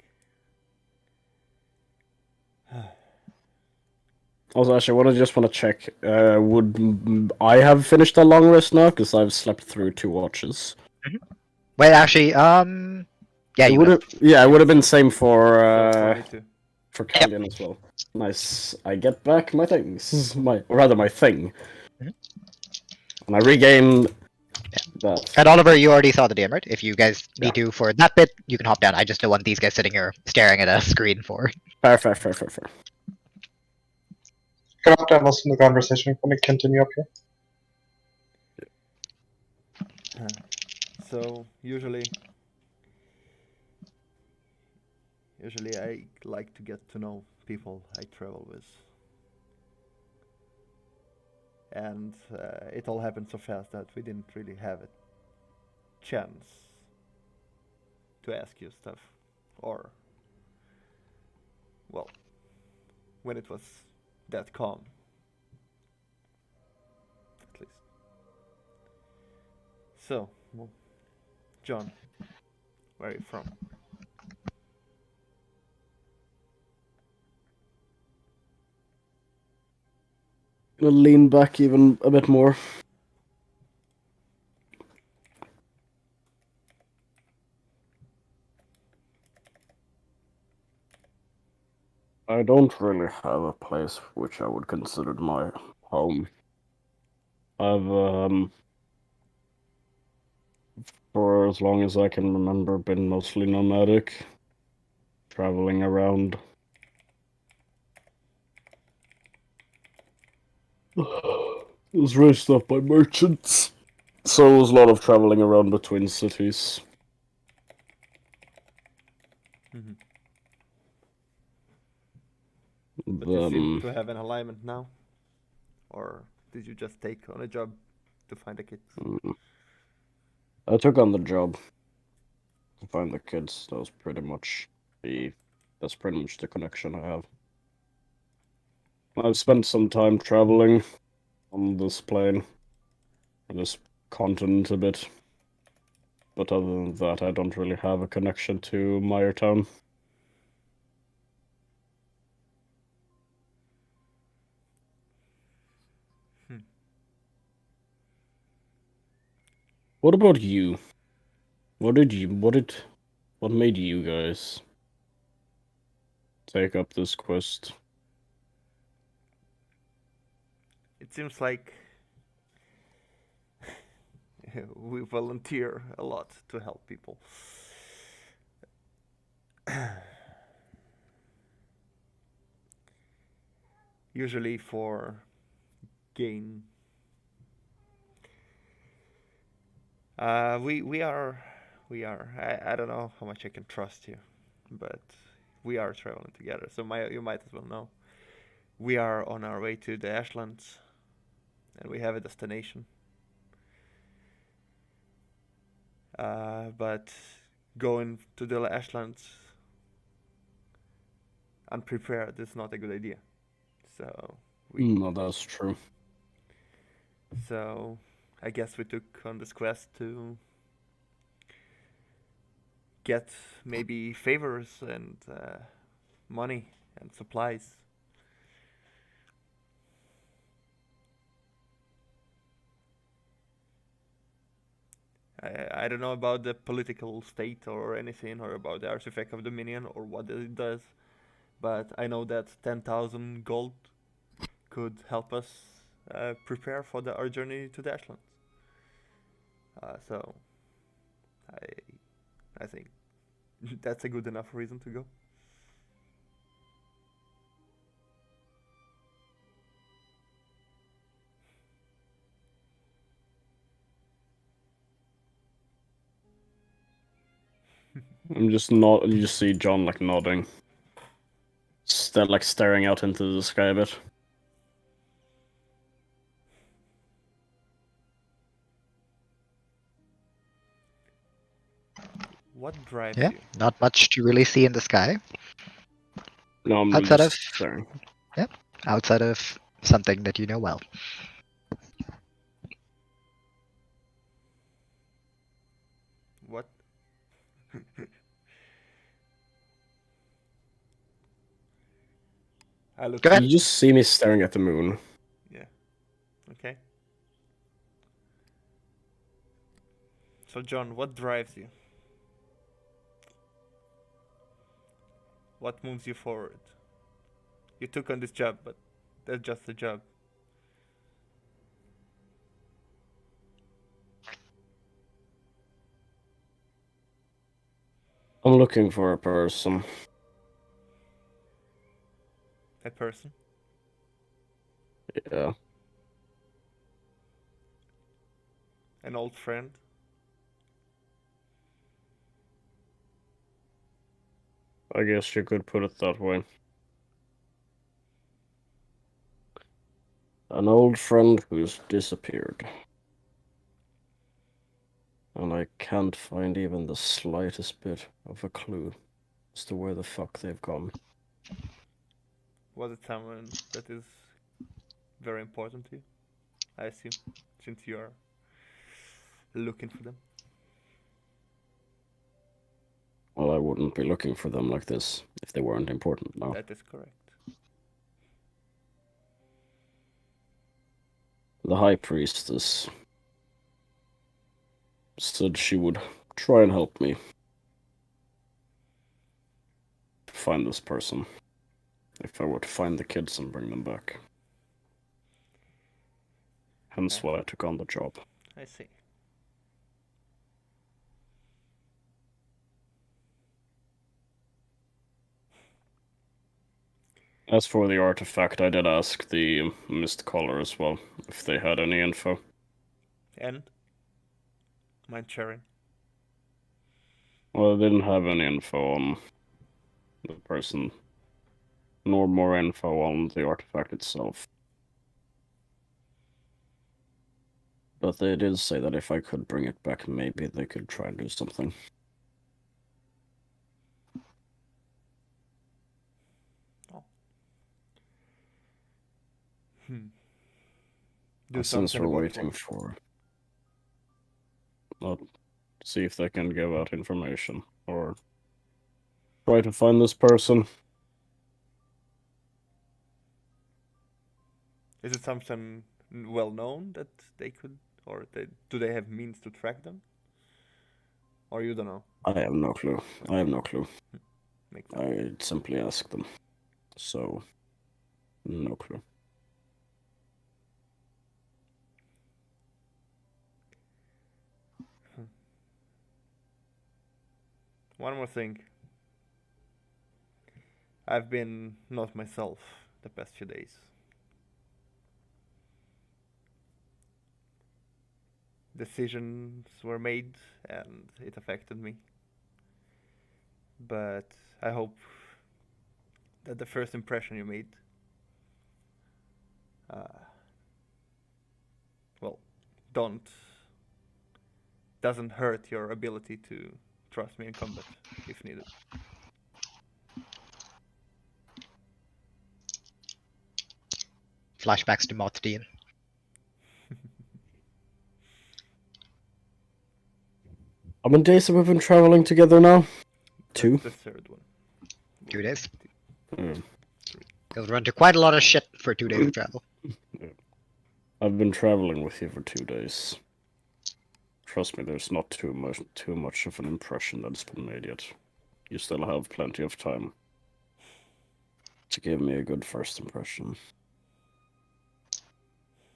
Also, actually, I just want to check. Would I have finished a long rest now? Because I've slept through 2 watches. Wait, actually, yeah, It you would have. have. Yeah, it would have been same for So, me too. Caldian as well. Nice. I get back my things, or rather my thing, Mhm. and I regain that. And Oliver, you already saw the DM, right? If you guys need Yeah. to for that bit, you can hop down. I just don't want these guys sitting here staring at a screen for. Fair. Can I have most of the conversation when we continue up here? So usually I like to get to know people I travel with, and it all happened so fast that we didn't really have a chance to ask you stuff, or well, when it was that calm, at least. So, well, John, where are you from? Gonna lean back even a bit more. I don't really have a place which I would consider my home. I've for as long as I can remember, been mostly nomadic, traveling around. Was raised up by merchants, so it was a lot of traveling around between cities. Mm-hmm. But you seem to have an alignment now, or did you just take on a job to find the kids? I took on the job to find the kids. That's pretty much the connection I have. I've spent some time traveling on this plane, this continent a bit. But other than that, I don't really have a connection to Meyertown. What about you? What made you guys take up this quest? It seems like we volunteer a lot to help people. Usually for gain. We are I don't know how much I can trust you, but we are traveling together. So you might as well know. We are on our way to the Ashlands, and we have a destination. But going to the Ashlands unprepared is not a good idea. So No, that's true. So I guess we took on this quest to get maybe favors and money and supplies. I don't know about the political state or anything, or about the artifact of Dominion or what it does, but I know that 10,000 gold could help us prepare for our journey to the Ashlands. So I think that's a good enough reason to go. I'm just not. You just see John like nodding, like staring out into the sky a bit. What drives Yeah, you? not much to really see in the sky. No, I'm Outside just of- staring. Yep, outside of something that you know well. What? I look. Go ahead. You just see me staring at the moon. Yeah. Okay. So, John, what drives you? What moves you forward? You took on this job, but that's just a job. I'm looking for a person. A person? Yeah. An old friend? I guess you could put it that way. An old friend who's disappeared. And I can't find even the slightest bit of a clue as to where the fuck they've gone. Was it someone that is very important to you? I assume, since you are looking for them. Well, I wouldn't be looking for them like this if they weren't important, no. That is correct. The High Priestess said she would try and help me find this person if I were to find the kids and bring them back. Hence why I took on the job. I see. As for the artifact, I did ask the Mist Caller as well if they had any info. And? Mind sharing? Well, they didn't have any info on the person, nor more info on the artifact itself. But they did say that if I could bring it back, maybe they could try and do something. Do Since something we're about waiting what? for... Well, see if they can give out information, or try to find this person. Is it something well known that they could, or do they have means to track them? Or you don't know? I have no clue. I have no clue. Makes sense. I simply asked them. So, no clue. One more thing. I've been not myself the past few days. Decisions were made and it affected me. But I hope that the first impression you made, doesn't hurt your ability to trust me in combat if needed. Flashbacks to Moth Dean. How many days have we been traveling together now? Two? That's the third one. 2 days. Mm. You'll run into quite a lot of shit for 2 days of travel. I've been traveling with you for 2 days. Trust me, there's not too much of an impression that's been made yet. You still have plenty of time to give me a good first impression.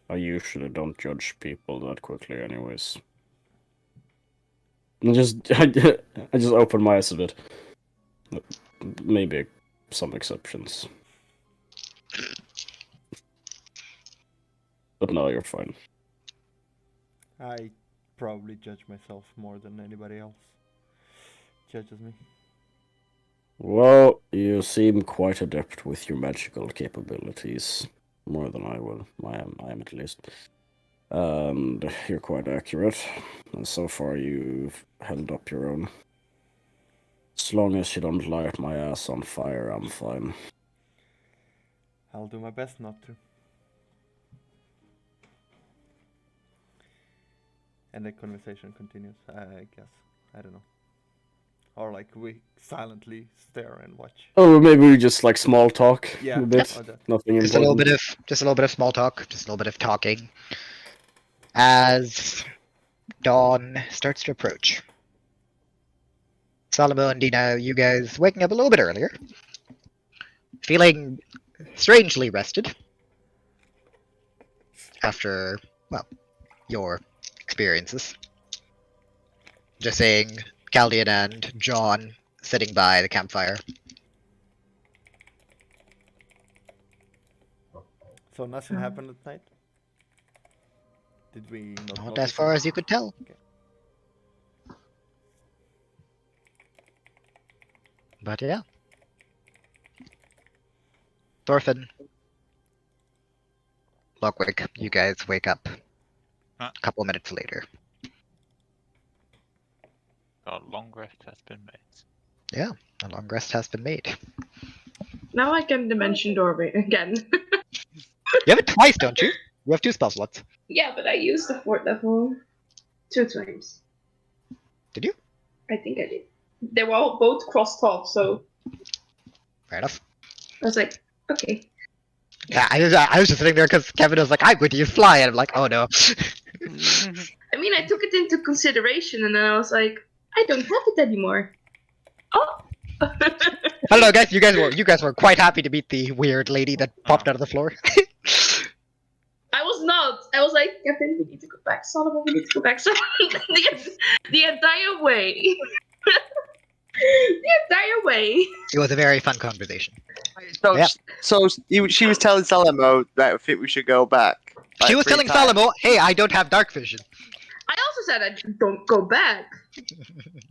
I usually don't judge people that quickly anyways. I just open my eyes a bit. Maybe some exceptions. But no, you're fine. I probably judge myself more than anybody else judges me. Well, you seem quite adept with your magical capabilities. More than I will. I am at least. And you're quite accurate. And so far you've held up your own. As long as you don't light my ass on fire, I'm fine. I'll do my best not to. And the conversation continues, I guess. I don't know. or like we silently stare and watch? Oh, maybe we just like small talk Yeah. a bit. or that. Nothing Just a little important. bit of small talk, just a little bit of talking. As dawn starts to approach. Salomo and Dina, you guys waking up a little bit earlier. Feeling strangely rested. After, well, your experiences. Just saying, Caldian and John sitting by the campfire. So nothing happened at night? Did we not Not notice as far it? as you could tell. Okay. But yeah. Thorfinn. Logwig, you guys wake up Huh? a couple minutes later. A long rest has been made. Yeah, a long rest has been made. Now I can dimension doorway again. You have it twice, don't you? You have 2 spell slots. Yeah, but I used the 4th level 2 times. Did you? I think I did. They were all both crossed off, so Fair enough. I was like, okay. Yeah, I was just sitting there because Kevin was like, I'm going to use fly, and I'm like, oh no. I mean, I took it into consideration, and then I was like, I don't have it anymore. Oh. I don't know, guys. You guys were quite happy to meet the weird lady that popped out of the floor. I was not. I was like, Kevin, we need to go back. Salomo, we need to go back. So the entire way. The entire way. It was a very fun conversation. So, Yeah. she was telling Salomo that I think we should go back. She like, was 3 telling times. Salomo, hey, I don't have dark vision. I also said I don't go back.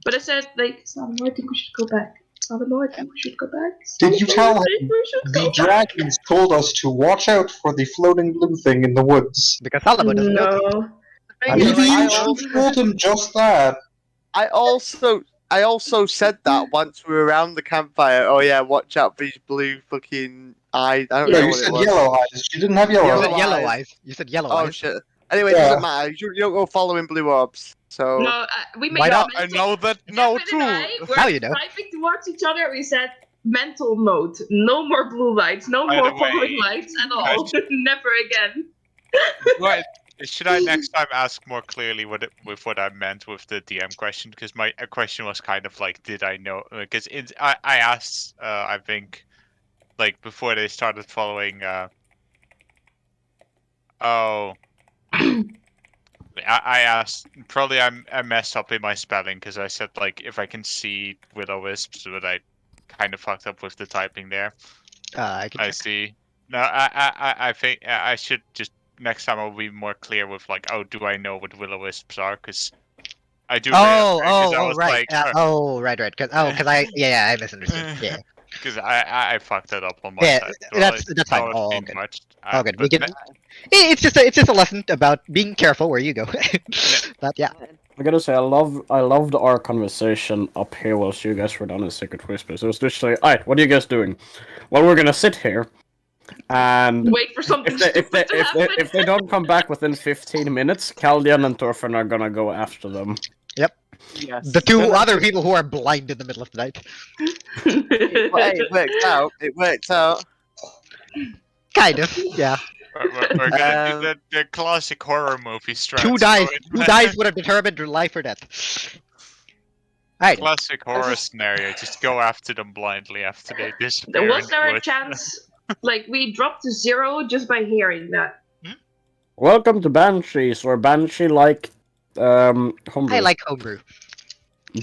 But I said, like, Salomo, I think we should go back. Salomo, I think we should go back. Did you tell Salomo, I him think we should the go back. dragons told us to watch out for the floating blue thing in the woods? Because Salomo doesn't know. No. Maybe is, I you should have told him just that. I also said that once we were around the campfire. Oh yeah, watch out for these blue fucking eyes. I don't Yeah, know you what it said was. yellow eyes. She didn't have You yellow said eyes. yellow eyes. eyes. You said yellow Oh eyes. shit. Anyway, it Yeah. doesn't matter. You don't go following blue orbs. So No, we made Why a not? I mental- know that. No, Kevin true. and I were How you know? driving towards each other. We said mental mode. No more blue lights. No By more the way, following lights at all. Never again. Right. Should I next time ask more clearly what I meant with the DM question? Because my question was kind of like, did I know? Because I asked, I think, like before they started following. I asked. Probably I messed up in my spelling because I said like if I can see will-o-wisps, but I kind of fucked up with the typing there. I can I check. see. No, I think I should just next time I'll be more clear with like, oh, do I know what will-o-wisps are? Because I do. Oh, Like, right. Right. Cause I misunderstood. Yeah. Because I fucked that up on my Yeah, side. that's fine. Don't All mean good. much. All good. We But can. It's just a lesson about being careful where you go. But yeah. I gotta say, I loved our conversation up here whilst you guys were down in Secret Whispers. It was just like, alright, what are you guys doing? Well, we're gonna sit here, and Wait for something if stupid to they don't come back within 15 minutes, Caldian and Thorfinn are gonna go after them. yes. The 2 other people who are blind in the middle of the night. Well, hey, it worked out. It worked out. Kind of. Yeah. we're gonna do the classic horror movie strat. 2 dice. 2 dice would have determined your life or death. Alright. Classic horror scenario. Just go after them blindly after they disappear. Was in there the a woods. chance, like, we dropped to 0 just by hearing that? Welcome to Banshees, or Banshee-like homebrew. I like homebrew.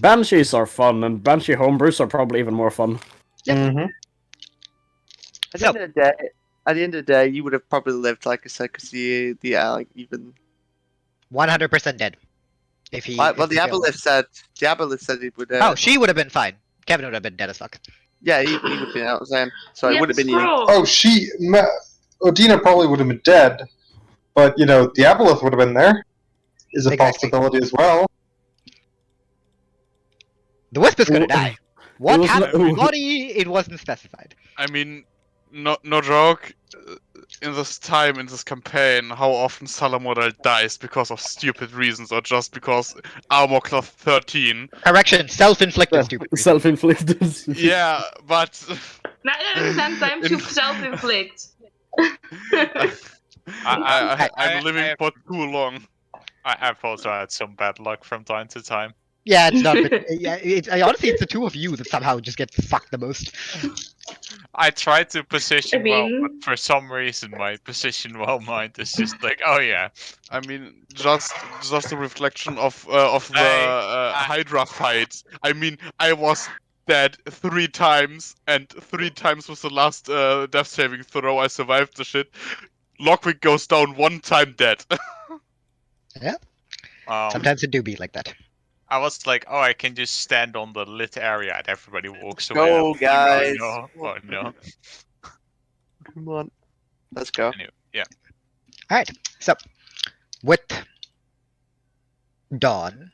Banshees are fun, and Banshee homebrews are probably even more fun. Mm-hmm. At the end of the day, you would have probably lived, like I said, because the like even. 100% dead. If he. Well, if he the failed. Aboleth said he would. Oh, she would have been fine. Kevin would have been dead as fuck. Yeah, he would have been out. So it Yeah, would have been you. scroll. Oh, Ondina probably would have been dead, but the Aboleth would have been there. Is a Exactly. possibility as well. The wisp is gonna die. What was happened to no- the body? It wasn't specified. I mean, no joke. in this time, in this campaign, how often Salomo dies because of stupid reasons or just because armor class 13. Correction, self-inflicted stupid. Self-inflicted. Yeah, but 9 times to self-inflict. I'm living for too long. I've also had some bad luck from time to time. Yeah, it's not. But honestly, it's the two of you that somehow just get fucked the most. I try to position I mean- well, but for some reason my position well mind is just like, oh yeah. I mean, just a reflection of the Hydra fight. I mean, I was dead 3 times, and 3 times was the last death saving throw. I survived the shit. Logwig goes down 1 time dead. Yeah. Sometimes it do be like that. I was like, oh, I can just stand on the lit area and everybody walks away. Go, I'm like, guys. Oh no. Oh no. Come on. Let's go. Anyway, yeah. Alright, so with dawn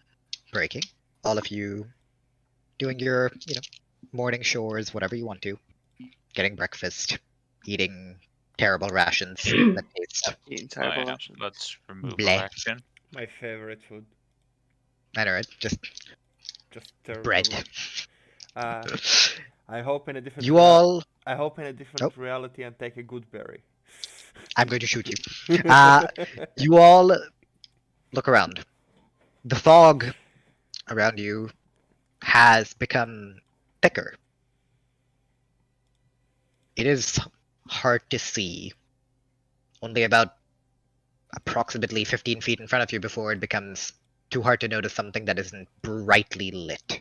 breaking, all of you doing your, morning chores, whatever you want to, getting breakfast, eating terrible rations that taste Eating Oh, terrible yeah. rations. Let's remove Bleh. action. My favorite food. I know, right? Just Just terrible. bread. I hope in a different. You all, I hope in a different Nope. reality and take a good berry. I'm going to shoot you. You all look around. The fog around you has become thicker. It is hard to see. Only about approximately 15 feet in front of you before it becomes too hard to notice something that isn't brightly lit.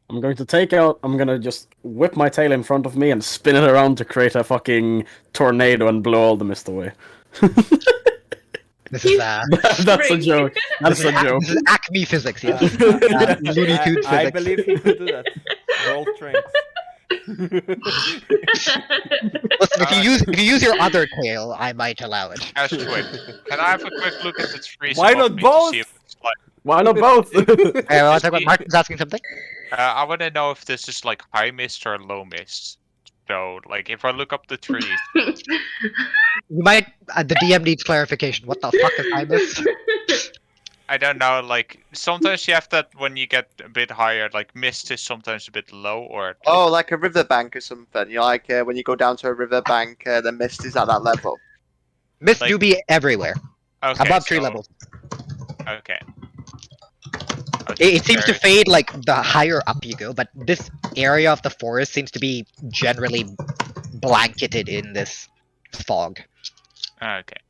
I'm going to just whip my tail in front of me and spin it around to create a fucking tornado and blow all the mist away. This is That's a joke. That's a joke. This is Acme physics, yes. Looney Tunes I physics. believe he could do that. Roll strength. Listen, if you use your other tail, I might allow it. Actually, wait. Can I have a quick look at the trees? Why above not me both? To see if it's like, Why not both? Hey, one second, Martin's asking something. I want to know if this is like high mist or low mist. So, like, if I look up the trees, You might. The DM needs clarification. What the fuck is high mist? I don't know. Like, sometimes you have that when you get a bit higher. Like, mist is sometimes a bit low, or Oh, like a riverbank or something. You're like when you go down to a riverbank, the mist is at that level. Mist Like- do be everywhere, okay, above tree so- levels. Okay. It seems to fade like the higher up you go, but this area of the forest seems to be generally blanketed in this fog. Okay.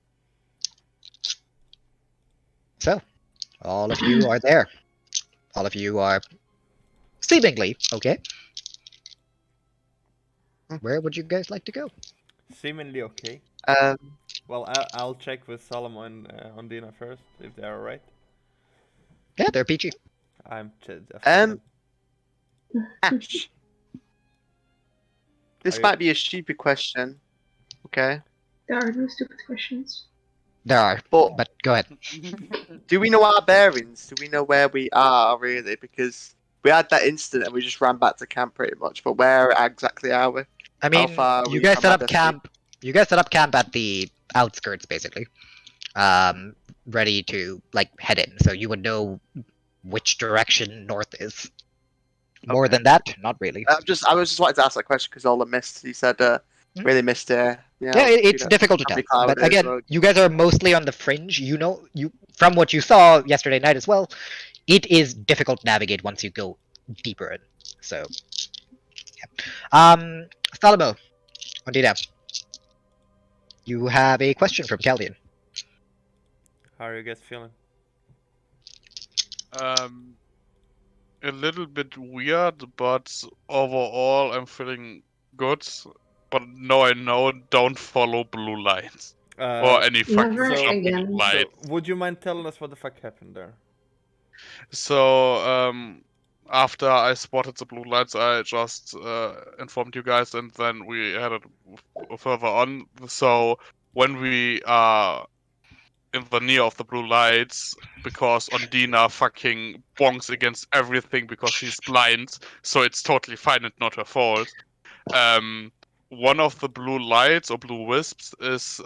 So, all of you are there. All of you are seemingly okay. Where would you guys like to go? Seemingly okay. Well, I'll check with Salomo and Ondina first if they're alright. Yeah, they're peachy. I'm Ash. This Are you- might be a stupid question. Okay. There are no stupid questions. There are, But but go ahead. do we know our bearings? Do we know where we are really? Because we had that incident and we just ran back to camp pretty much. But where exactly are we? I mean, far are you we guys from set up Amethyst? camp. You guys set up camp at the outskirts, basically. Ready to like head in, so you would know which direction north is. More Okay. than that, not really. I was just wanting to ask that question because all the mist. You said really missed it. Yeah, it's difficult to tell. probably clouded But as again, well. you guys are mostly on the fringe. You know, you from what you saw yesterday night as well, it is difficult to navigate once you go deeper in. So, yeah. Salomo, Ondina, you have a question from Caldian. How are you guys feeling? A little bit weird, but overall I'm feeling good. But no, I know don't follow blue lines or any fucking Never jumping again. light. So, would you mind telling us what the fuck happened there? So after I spotted the blue lights, I just informed you guys, and then we headed further on. So when we are in the near of the blue lights, because Ondina fucking bonks against everything because she's blind, so it's totally fine and not her fault. one of the blue lights or blue wisps is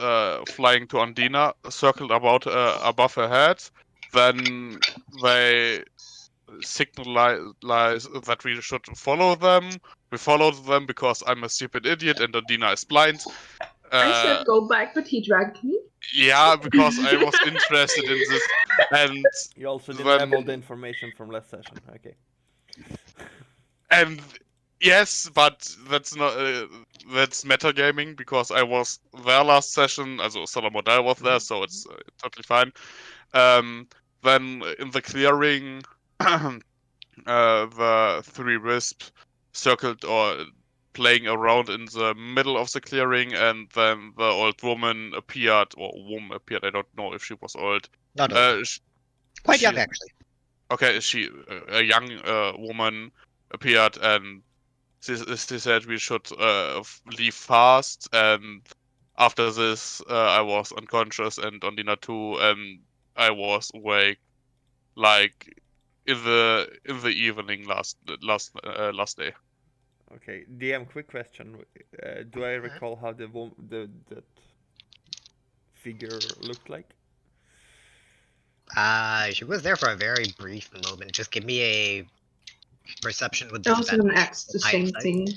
flying to Ondina, circled about above her head. Then they signalize that we should follow them. We followed them because I'm a stupid idiot and Ondina is blind. I said go back, but he dragged me. Yeah, because I was interested in this, and You also didn't then- have all the information from last session. Okay. and yes, but that's not that's metagaming because I was there last session. Also, Salomo was there, so it's totally fine. Then in the clearing, the three wisps circled or playing around in the middle of the clearing, and then the old woman appeared, or woman appeared. I don't know if she was old. Not old. Quite young, she- actually. Okay, a young woman appeared, and she said we should leave fast. And after this, I was unconscious, and Ondina too, and I was awake, like in the evening last day. Okay. DM, quick question. Do I recall how that figure looked like? She was there for a very brief moment. Just give me a perception with I also disadvantage. gonna ask the same Hindsight. thing.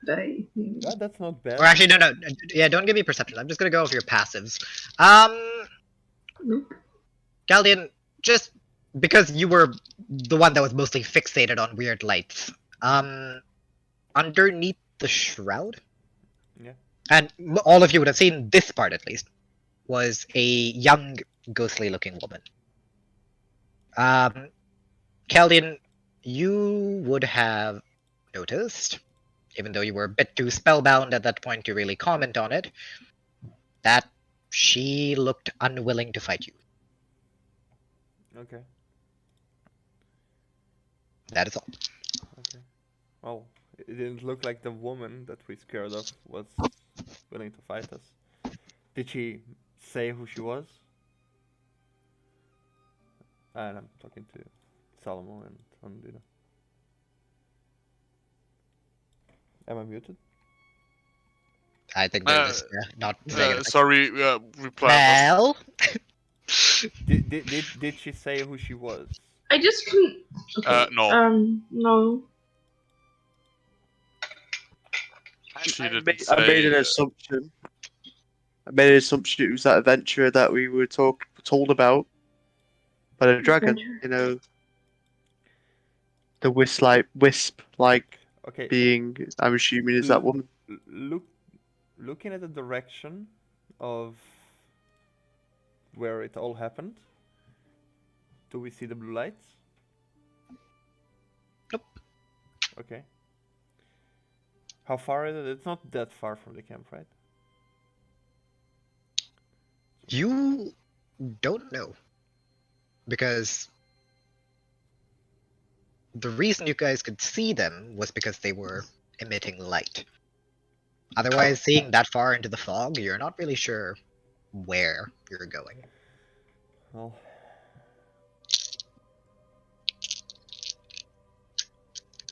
That Yeah, that's not bad. Or actually, no. Yeah, don't give me perception. I'm just gonna go over your passives. Nope. Caldian, just because you were the one that was mostly fixated on weird lights. Underneath the shroud. Yeah. And all of you would have seen this part at least. Was a young, ghostly-looking woman. Caldian, you would have noticed, even though you were a bit too spellbound at that point to really comment on it, that she looked unwilling to fight you. Okay. That is all. Okay. Well, it didn't look like the woman that we scared of was willing to fight us. Did she say who she was? And I'm talking to Salomo and Ondina. Am I muted? I think they're just not saying anything. Sorry, reply. Well, Did she say who she was? I just couldn't. Okay. No. No. She I didn't made an say, assumption. I made an assumption it was that adventurer that we were told about by the dragon. Adventurer. You know, the wisp like Okay. being. I'm assuming is that woman. Looking at the direction of where it all happened, do we see the blue lights? Nope. Okay. How far is it? It's not that far from the camp, right? you don't know. Because the reason you guys could see them was because they were emitting light. Otherwise, seeing that far into the fog, you're not really sure where you're going. Well,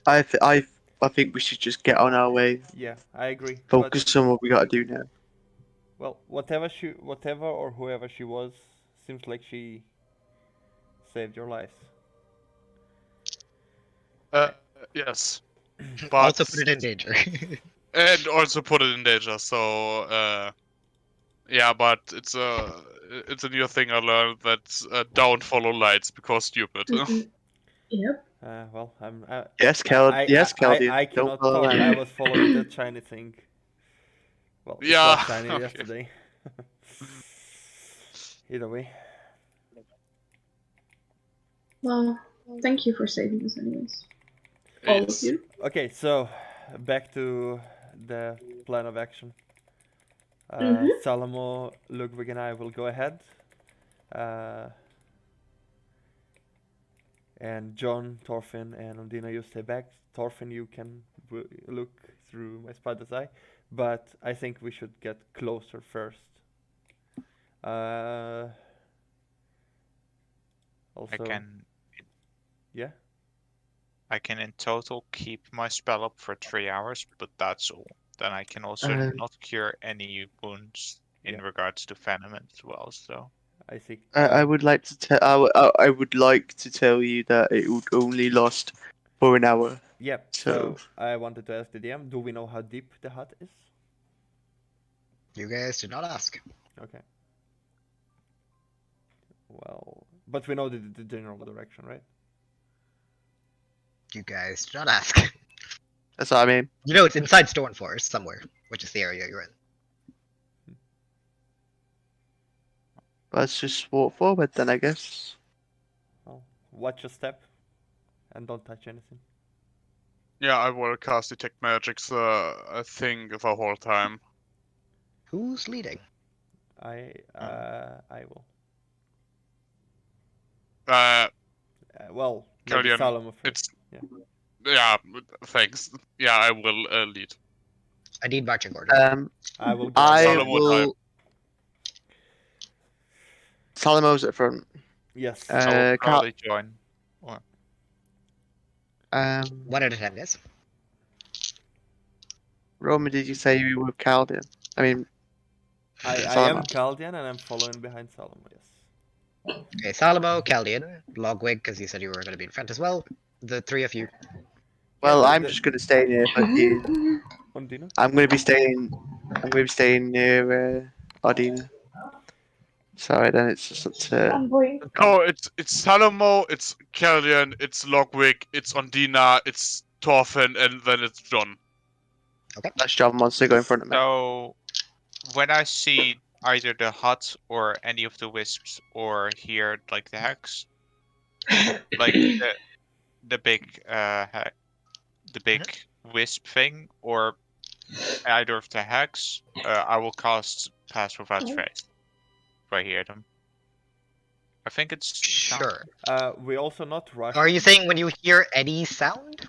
I think we should just get on our way. yeah, I agree. Focus on what we gotta do now. Well, whatever or whoever she was, seems like she saved your lives. yes. But Also put it in danger. and also put it in danger. So yeah, but it's a new thing I learned that don't follow lights because stupid. Yep. Well, I'm. Yes, Caldian. I Don't cannot follow talk. that. I was following the shiny thing. Well, it Yeah, was shiny okay. yesterday. Either way. Well, thank you for saving us, anyways. All of It's- you. Okay, so back to the plan of action. Salomo, Logwig, and I will go ahead. And John, Thorfinn, and Ondina, you stay back. Thorfinn, you can look through my spider's eye. But I think we should get closer first. Also, Yeah? I can in total keep my spell up for 3 hours, but that's all. then I can also not cure any wounds in regards to venom as well. So I see. I would like to tell. I would like to tell you that it would only last for an hour. Yep. So I wanted to ask the DM, do we know how deep the hut is? You guys did not ask. Okay. Well, but we know the general direction, right? You guys did not ask. That's what I mean. You know it's inside Stormforest somewhere, which is the area you're in. Let's just walk forward then, I guess. Well, watch your step, and don't touch anything. Yeah, I will cast Detect Magic's thing the whole time. Who's leading? I will. Well, maybe Caldian, Salomo first. it's Yeah. yeah. Thanks. Yeah, I will lead. I need marching order. I will. Salomo will. Salomo's at front. Yes. I will probably join. One at a time, yes. Roman, did you say you were Caldian? I mean, I Salomo. am Caldian, and I'm following behind Salomo. Yes. Okay, Salomo, Caldian, Logwig, because you said you were going to be in front as well. The three of you. well, Yeah, I'm the- just gonna stay near. Ondina. I'm gonna be staying. I'm gonna be staying near Ondina. Sorry, then it's just up to. I'm going. Oh, it's Salomo, it's Caldian, it's Logwig, it's Ondina, it's Thorfinn, and then it's John. That's John wants to go in front of me. So when I see either the hut or any of the wisps or hear like the hex, like the big the big wisp thing or either of the hex, I will cast Pass Without Trace if I hear them. I think it's Sure. We also not rush. Are you saying when you hear any sound?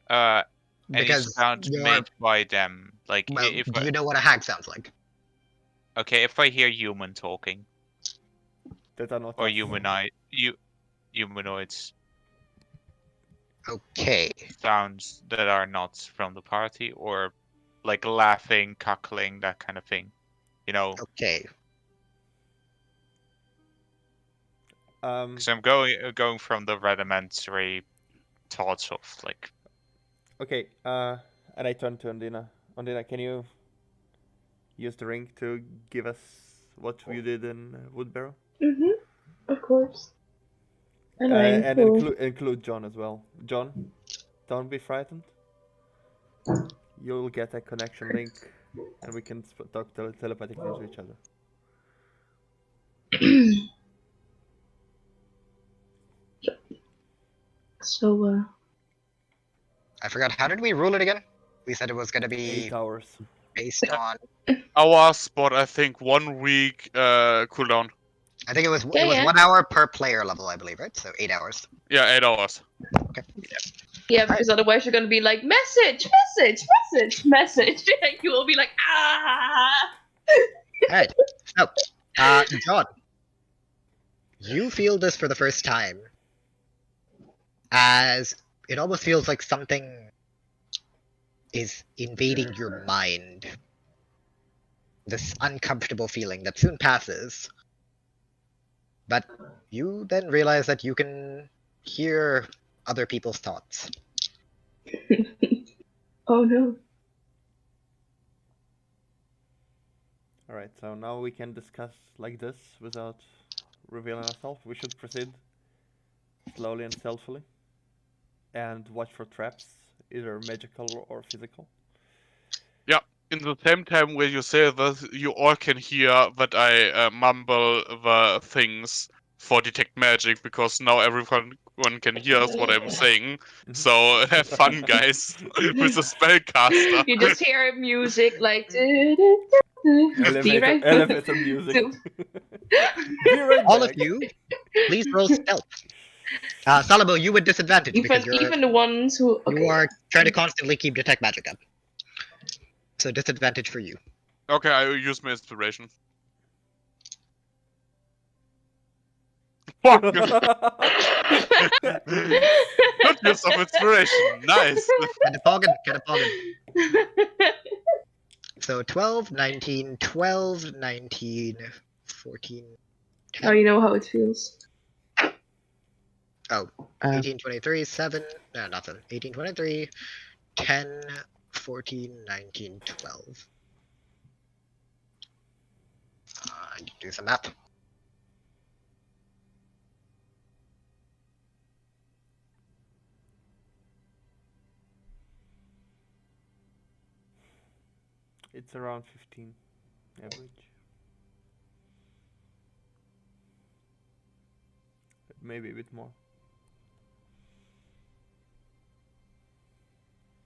any Because sound you're- made by them. Like Well, if do you know what a hag sounds like? okay, if I hear human talking That are not or us. humanoids Okay. sounds that are not from the party or like laughing, cackling, that kind of thing. You know, Okay. because I'm going from the rudimentary thoughts of like Okay. And I turn to Ondina. Ondina, can you use the ring to give us what you did in Woodbarrow? Of course. And And include John as well. John, don't be frightened. You'll get a connection link, and we can talk telepathically to each other. So, I forgot. How did we rule it again? We said it was going to be 8 hours. based on. Hours, but I think 1 week cooldown. I think it was Yeah. 1 hour per player level, I believe, right? So 8 hours. Yeah, 8 hours. yeah, because otherwise you're gonna be like, message. And you will be like, ah! Alright. So, John, you feel this for the first time. As it almost feels like something is invading your mind. This uncomfortable feeling that soon passes. But you then realize that you can hear other people's thoughts. Oh no. Alright, so now we can discuss like this without revealing ourselves. We should proceed slowly and stealthily. And watch for traps, either magical or physical. In the same time where you say that, you all can hear that I mumble the things for Detect Magic, because now everyone can hear what I'm saying. So have fun, guys, with the spellcaster. You just hear music like. Be right back. Elevator music. Be right All back. of you, please roll stealth. Salomo, you with disadvantage because Even the ones who. Okay. you are trying to constantly keep Detect Magic up. So disadvantage for you. Okay, I will use my inspiration. Fuck! Good use of inspiration. Nice. Get a poggin. So 12, 19, 12, 19, 14, 10. Now you know how it feels. Oh, 18, 23, 7, no, not 7. 18, 23, 10, 14, 19, 12. I need to do some math. It's around 15 average. Maybe a bit more.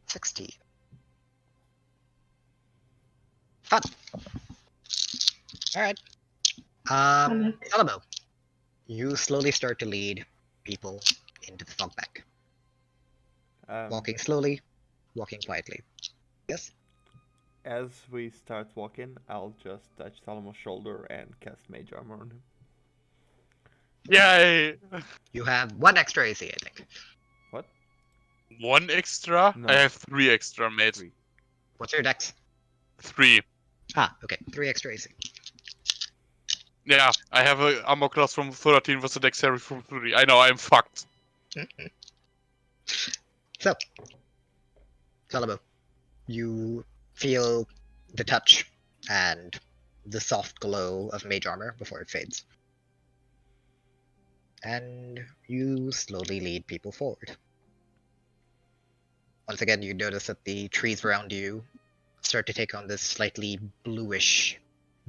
16. Fun. Alright. Salomo, you slowly start to lead people into the fog bank. Walking slowly, walking quietly. Yes? As we start walking, I'll just touch Salomo's shoulder and cast Mage Armor on him. Yay! You have 1 extra AC, I think. What? 1 extra? No. I have 3 extra, mate. 3. What's your dex? 3. Ah, okay. 3 extra AC. Yeah, I have a armor class from 13 with a dexterity from 3. I know, I'm fucked. So, Salomo, you feel the touch and the soft glow of mage armor before it fades. And you slowly lead people forward. Once again, you notice that the trees around you start to take on this slightly bluish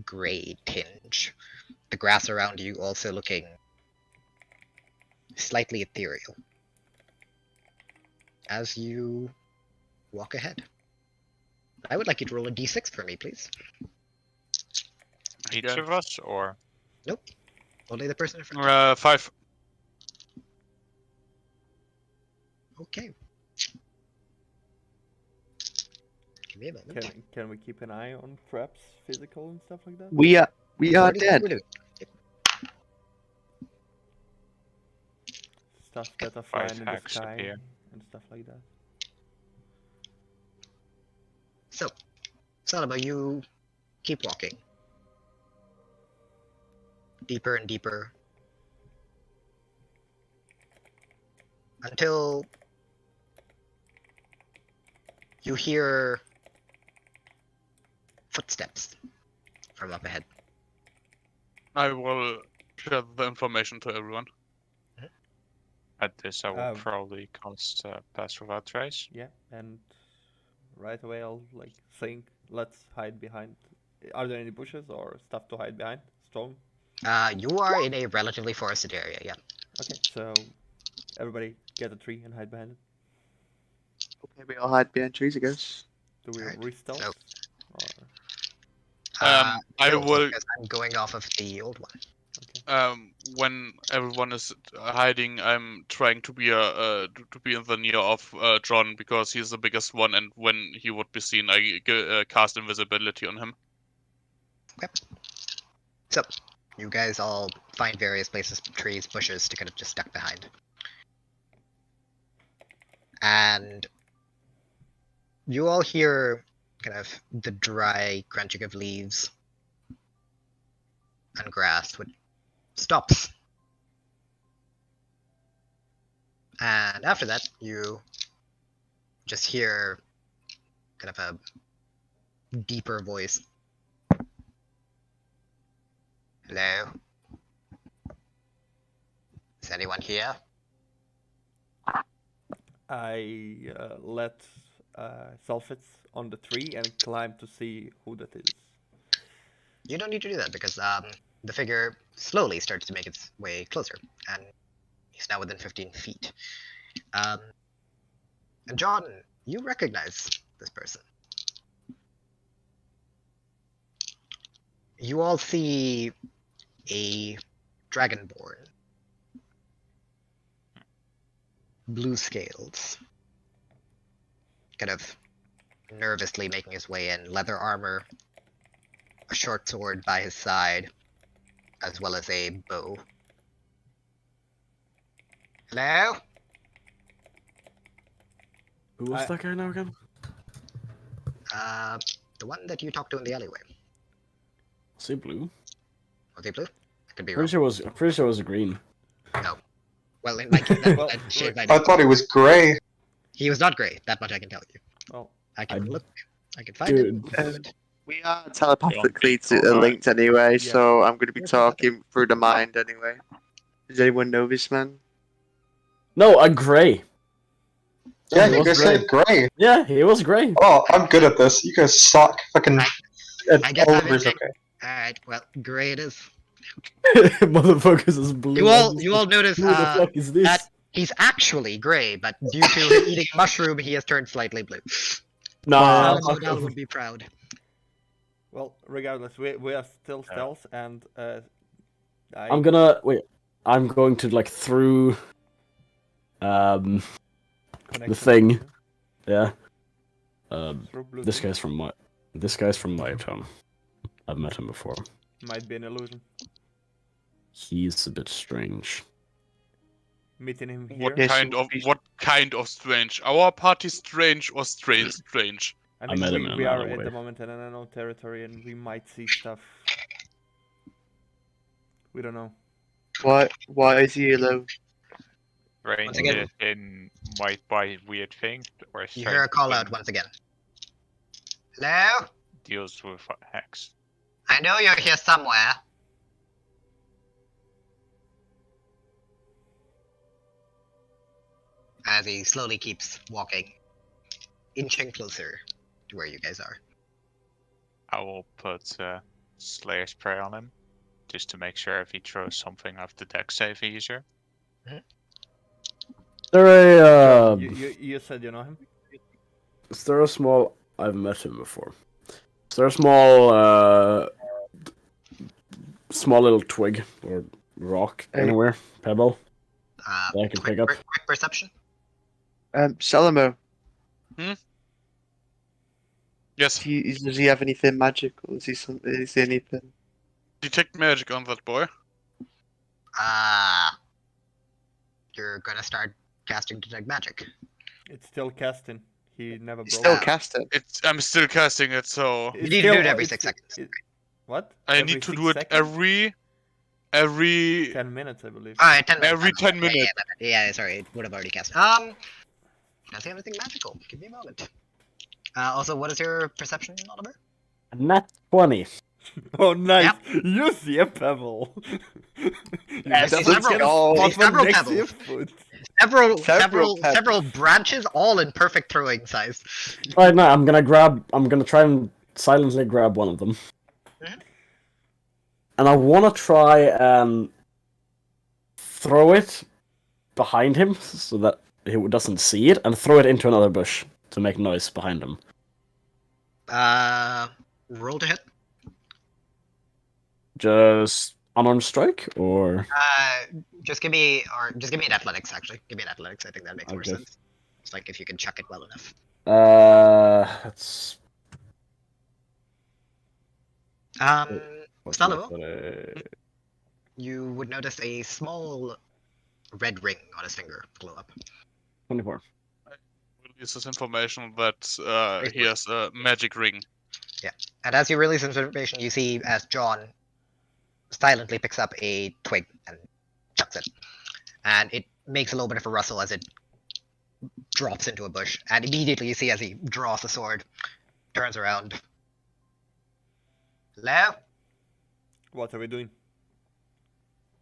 gray tinge. The grass around you also looking slightly ethereal. As you walk ahead. I would like you to roll a d6 for me, please. Each of us, or? Nope. Only the person in front of you. 5. Okay. Give me a moment. Can we keep an eye on traps, physical and stuff like that? We are Already dead. we're doing. Stuff that are 5 flying in the hacks sky appear. and stuff like that. So, Salomo, you keep walking. Deeper and deeper. Until you hear footsteps from up ahead. I will share the information to everyone. At this, I will Um, probably cast Pass Without Trace. Yeah, and right away I'll like think, let's hide behind. Are there any bushes or stuff to hide behind? Stone? You are in a relatively forested area, yeah. Okay, so everybody get a tree and hide behind it. Okay, we all hide behind trees, I guess. Do we Alright, re-stealth? so- Or... I no, will- because I'm going off of the old one. When everyone is hiding, I'm trying to be to be in the near of John because he's the biggest one, and when he would be seen, I cast invisibility on him. Okay. So, you guys all find various places, trees, bushes to kind of just duck behind. And you all hear kind of the dry crunching of leaves and grass, which stops. And after that, you just hear kind of a deeper voice. Hello? Is anyone here? I let Sulfites on the tree and climb to see who that is. You don't need to do that because the figure slowly starts to make its way closer, and he's now within 15 feet. And John, you recognize this person. You all see a dragonborn. Blue scales. Kind of nervously making his way in. Leather armor. A short sword by his side. As well as a bow. Hello? Who was that guy now again? The one that you talked to in the alleyway. Was it blue? Was he blue? I could be wrong. Pretty sure it was a green. Well, in my case, that, Well, that shade I I know. thought he was grey. He was not grey. That much I can tell you. Well, I can I- look. I can find it. Dude, We are telepathically Alright. linked anyway, Yeah. so I'm going to be Yes, talking through the mind anyway. Does anyone know this man? no, a gray. Yeah, He you was guys said grey. Yeah, he was gray. Oh, I'm good at this. You guys suck. Fucking. I guess I'm Oliver's in- okay. Alright, well, grey it is. Motherfuckers is blue. You all notice Who the fuck is this? that he's actually grey, but due to him eating mushroom, he has turned slightly blue. Nah, Salomo fuck Odal off. would be proud. well, regardless, we are still stealth, and I'm going to like through the connect thing. with you. Yeah. Through Bluetooth. This guy's from my town. I've met him before. Might be an illusion. He's a bit strange. Meeting him here. What Yes, kind of strange? Our party strange or strange? I I mean, met him in we an are at alleyway. the moment in an unknown territory, and we might see stuff. We don't know. Why is he alone? Rain Once again- in might buy weird things or You hear a call out once again. Hello? deals with hacks. I know you're here somewhere. As he slowly keeps walking, inching closer to where you guys are. I will put Slayer's Prey on him, just to make sure if he throws something off the deck save easier. There You said you know him? is there a small? I've met him before. Is there a small small little twig or rock Hey. anywhere? Pebble? Uh, That I can quick, pick up? quick perception. Salomo, Yes, does he have anything magical? Is he anything? detect magic on that boy. You're gonna start casting detect magic. It's still casting. He never He's broke. still Ah. casting. I'm still casting it, so It's You need to do still- it every it's- 6 seconds. What? I Every need to 6 do it seconds? every 10 minutes, I believe. Alright, 10 minutes. Every 10 minutes. Yeah, sorry, it would have already cast. Does he have anything magical? Give me a moment. Also, what is your perception, Oliver? Nat 20. Oh, nice! Yep. You see a pebble! Yes, That's several- gonna oh, spot one several next to your pebbles. foot. Several Several branches, all in perfect throwing size. Right now, I'm gonna try and silently grab one of them. Mhm. And I wanna try and throw it behind him so that he doesn't see it, and throw it into another bush to make noise behind him. Roll to hit. Just unarmed strike, or Just give me an athletics, actually. Give me an athletics, I think that makes more Okay. sense. It's like if you can chuck it well enough. it's Salomo, you would notice a small red ring on his finger glow up. 24. release this information that he has a magic ring. And as you release this information, you see as John silently picks up a twig and chucks it. And it makes a little bit of a rustle as it drops into a bush. And immediately you see as he draws the sword, turns around. Hello? What are we doing?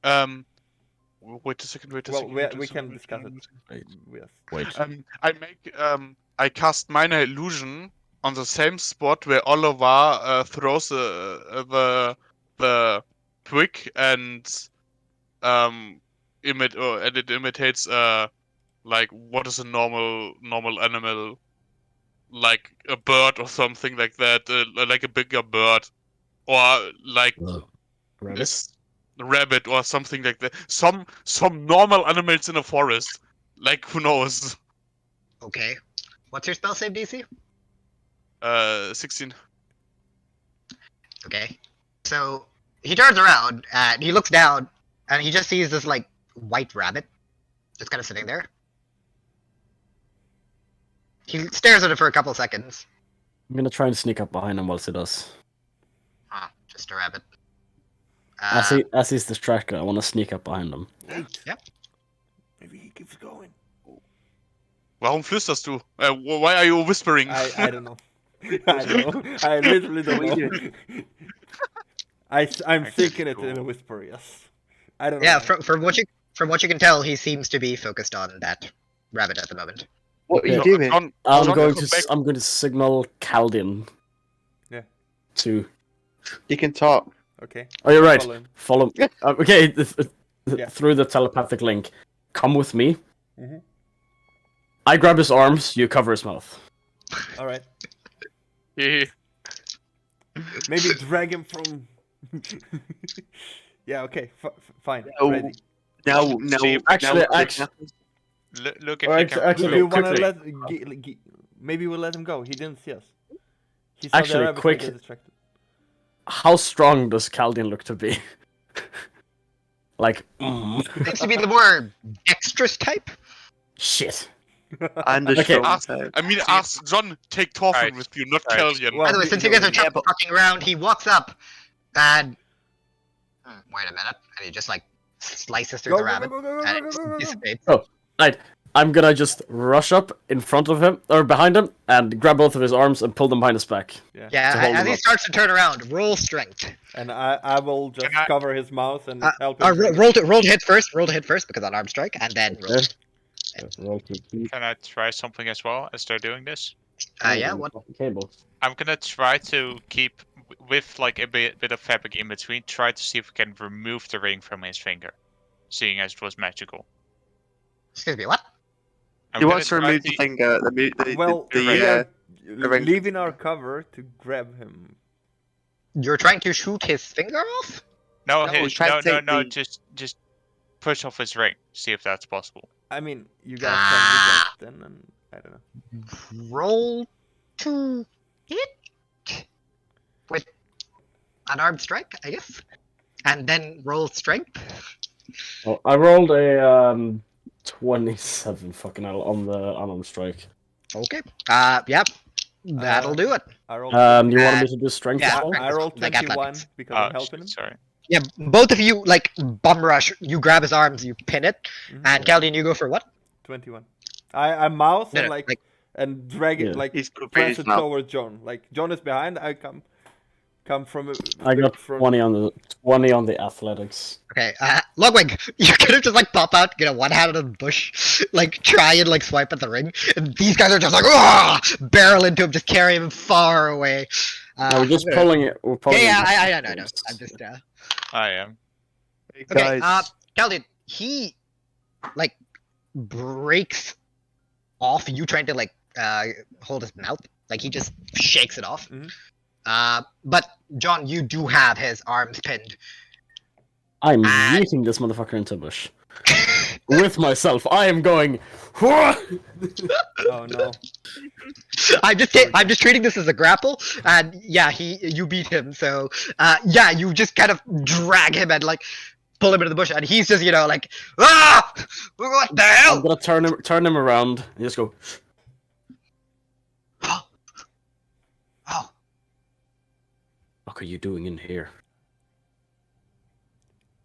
Wait a second. Well, we can discuss it. Wait. Yes. Wait. I cast minor illusion on the same spot where Oliver throws the twig and and it imitates like what is a normal animal, like a bird or something like that, like a bigger bird, or like Rabbit? this rabbit or something like that. Some normal animals in a forest. Like who knows? Okay. What's your spell save DC? 16. Okay. So he turns around and he looks down and he just sees this like white rabbit just kind of sitting there. He stares at it for a couple seconds I'm gonna try and sneak up behind him whilst he does. Just a rabbit. As he's distracted, I want to sneak up behind him. Wait. Yep. Maybe he keeps going. Warum flüsterst du? Why are you whispering? I don't know. I don't know. I literally don't know. I'm thinking it in a whisper, yes. I don't know. Yeah, from what you can tell, he seems to be focused on that rabbit at the moment. What are you John- doing? John- I'm John, going go to back- I'm going to signal Caldian. Yeah. To. You can talk. Okay. Oh, you're right. Follow him. Follow. Okay. Yeah. Through the telepathic link, come with me. Mhm. I grab his arms. You cover his mouth. All right. Yeah. Maybe drag him from. Yeah. Okay. Fine. No. Ready. No, Actually, Look if Or you act- can. actually- Do you want to quickly. let? Maybe we'll let him go. He didn't see us. He saw Actually, the rabbit quick. and get distracted. How strong does Caldian look to be? Like, Looks to be the more dexterous type. shit. And the Okay, strong ask- type. I mean, ask John, take Thorfinn Right. with you, not Right. Caldian. Well, By the way, he- since you guys are yeah, but- fucking around, he walks up and wait a minute, and he just like slices through Go, the go, rabbit go, go, go, and go, it go, go, go. dissipates. I'm gonna just rush up in front of him, or behind him, and grab both of his arms and pull them behind his back. Yeah, To hold as him he up. starts to turn around, roll strength. And I will just Can I- cover his mouth and help him. Roll to hit first. Roll to hit first because on arm strike, and then roll. Roll to keep. Can I try something as well as they're doing this? Yeah, what? Cable. I'm gonna try to keep with like a bit of fabric in between. Try to see if we can remove the ring from his finger, seeing as it was magical. Excuse me, what? I'm He gonna wants to try remove the finger. Well, the, we are ring. leaving our cover to grab him. You're trying to shoot his finger off? No, No, his, try to no, take no, the- just push off his ring. See if that's possible. I mean, you guys can reject then, and I don't know. Roll to hit with an armed strike, I guess, and then roll strength. Oh, I rolled a 27 fucking hell on the unarmed strike. Okay. Yep. That'll do it. I rolled. You wanted me to do strength yeah. as well? I rolled like 21 athletics. because I'm Oh, helping him. sorry. Yeah, both of you like bum rush. You grab his arms, you pin it, Mhm. and Caldian, you go for what? 21. I mouth No, and no, like and drag it Yeah. like He's gonna press his it mouth. towards John. Like John is behind. I come from. I got from 20 on the athletics. Okay, Logwig, you could have just like pop out, get a one hand in the bush, like try and like swipe at the ring, and these guys are just like barrel into him, just carry him far away. No, we're just pulling it. We're pulling Yeah, it. I know. I'm just I am. Hey, okay. guys. Caldian, he like breaks off you trying to like hold his mouth, like he just shakes it off. Mhm. But John, you do have his arms pinned. I'm Ah. yeeting this motherfucker into a bush. With myself, I am going. Oh no. I'm just treating this as a grapple, and yeah, you beat him. So yeah, you just kind of drag him and like pull him into the bush, and he's just like what the I'm hell? gonna turn him around and just go. Oh, What are you doing in here?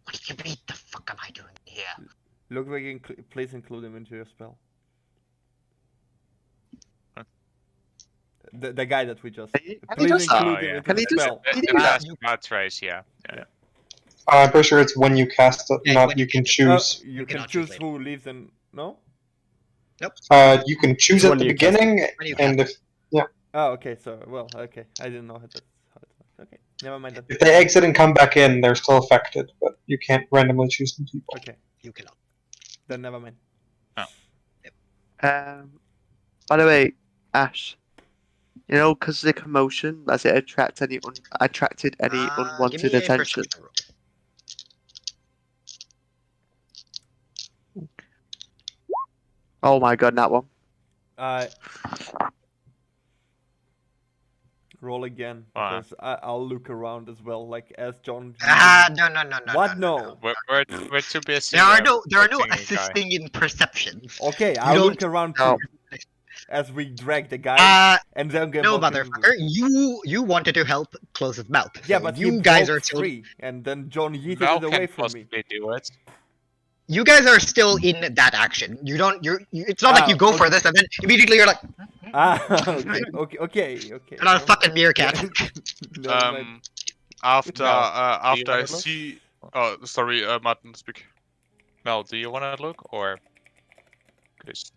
what do you mean? The fuck am I doing here? Logwig, please include him into your spell. Huh? The guy that we just. Can you Please do that? include Oh, him yeah. into Can the he do spell. that? The last race, yeah. I'm pretty sure it's when you cast it, Yeah, not when you you can get- choose. You can cannot choose choose who leaves and no. You can choose When at the you cast beginning, When you and Oh, okay. So okay. I didn't know that's how it works. Okay, never mind that. if they exit and come back in, they're still affected, but you can't randomly choose some people. Okay, You cannot. then never mind. By the way, Ash, because of the commotion, has it attracted any Give unwanted me a attention? perception roll. Oh my god, that one. Roll again Wow. because I'll look around as well. Like as John. No. What? No. We're too busy. There are no protecting a guy. assisting in perception. Okay, I'll don't- look around No. too. as we drag the guy and then get No, both into the- motherfucker. You wanted to help close his mouth. Yeah, so but you he guys broke are still. free, and then John yeeted Val it away can from me. possibly do it. You guys are still in that action. You don't. It's not like you go for this and then immediately you're like, Okay. you're not a fucking meerkat. Never mind. After No. after I wanna look? see. Oh, sorry, Martin, speak. Mel, do you want to look or? 'Cause-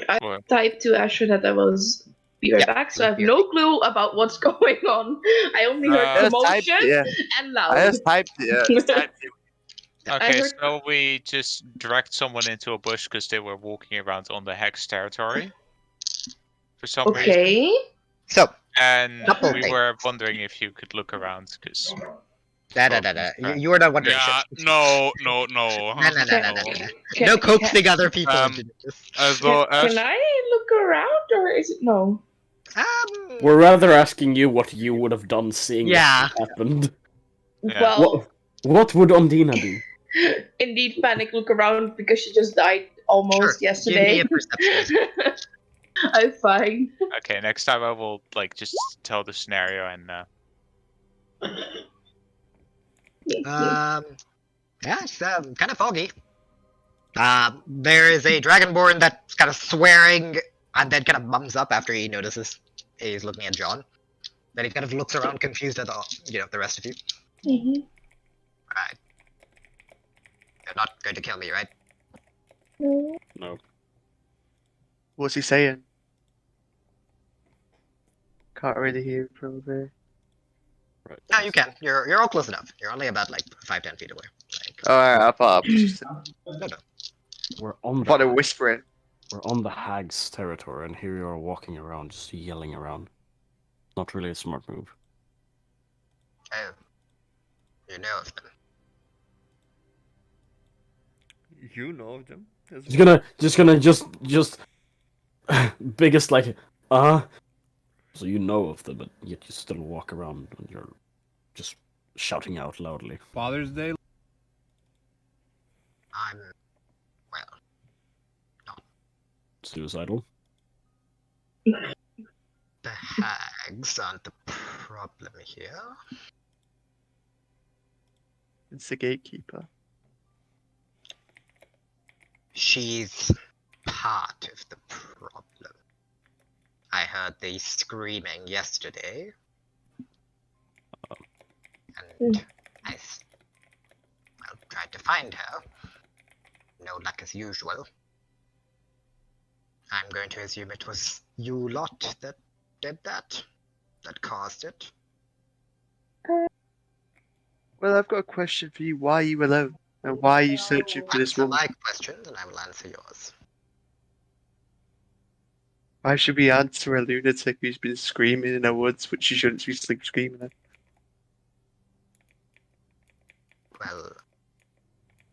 I Well, typed to Asher that I was be right Yeah, back, so I have yeah. no clue about what's going on. I only heard I just typed, commotion yeah. and I loud. just typed it. Yeah, just typed it. Okay, heard- so we just dragged someone into a bush because they were walking around on the Hex territory. For some reason. Okay. So, And Couple we things. were wondering if you could look around because You were not wondering. Yeah, shit. no. No. Can- No can- coaxing other people Um, into this. Also, Can I look around or is it no? We're rather asking you what you would have done seeing Yeah. what happened. Yeah. Well, What would Ondina do? indeed, panic look around because she just died almost Sure, yesterday. give me a perception. I'm fine. Okay, next time I will like just tell the scenario and Yeah, it's kind of foggy. There is a dragonborn that's kind of swearing and then kind of bums up after he notices he's looking at John. Then he kind of looks around confused at the rest of you. Mhm. Alright. You're not going to kill me, right? No. What's he saying? Can't really hear probably. Right. No, you can. You're all close enough. You're only about like 5-10 feet away. Like, Alright, I thought I was just no. We're on thought the they were whispering. we're on the hag's territory, and here you are walking around, just yelling around. Not really a smart move. Oh. You know of them. You know of them. as Just well. just biggest like so you know of them, but yet you still walk around and you're just shouting out loudly. Father's Day. I'm Suicidal. the hags aren't the problem here. It's the gatekeeper. She's part of the problem. I heard the screaming yesterday. And I tried to find her. No luck as usual. I'm going to assume it was you lot that did that. That caused it. Well, I've got a question for you. Why are you alone? And why are you searching for this Answer woman? my questions and I will answer yours. Why should we answer a lunatic who's been screaming in the woods, which she shouldn't be screaming at? Well,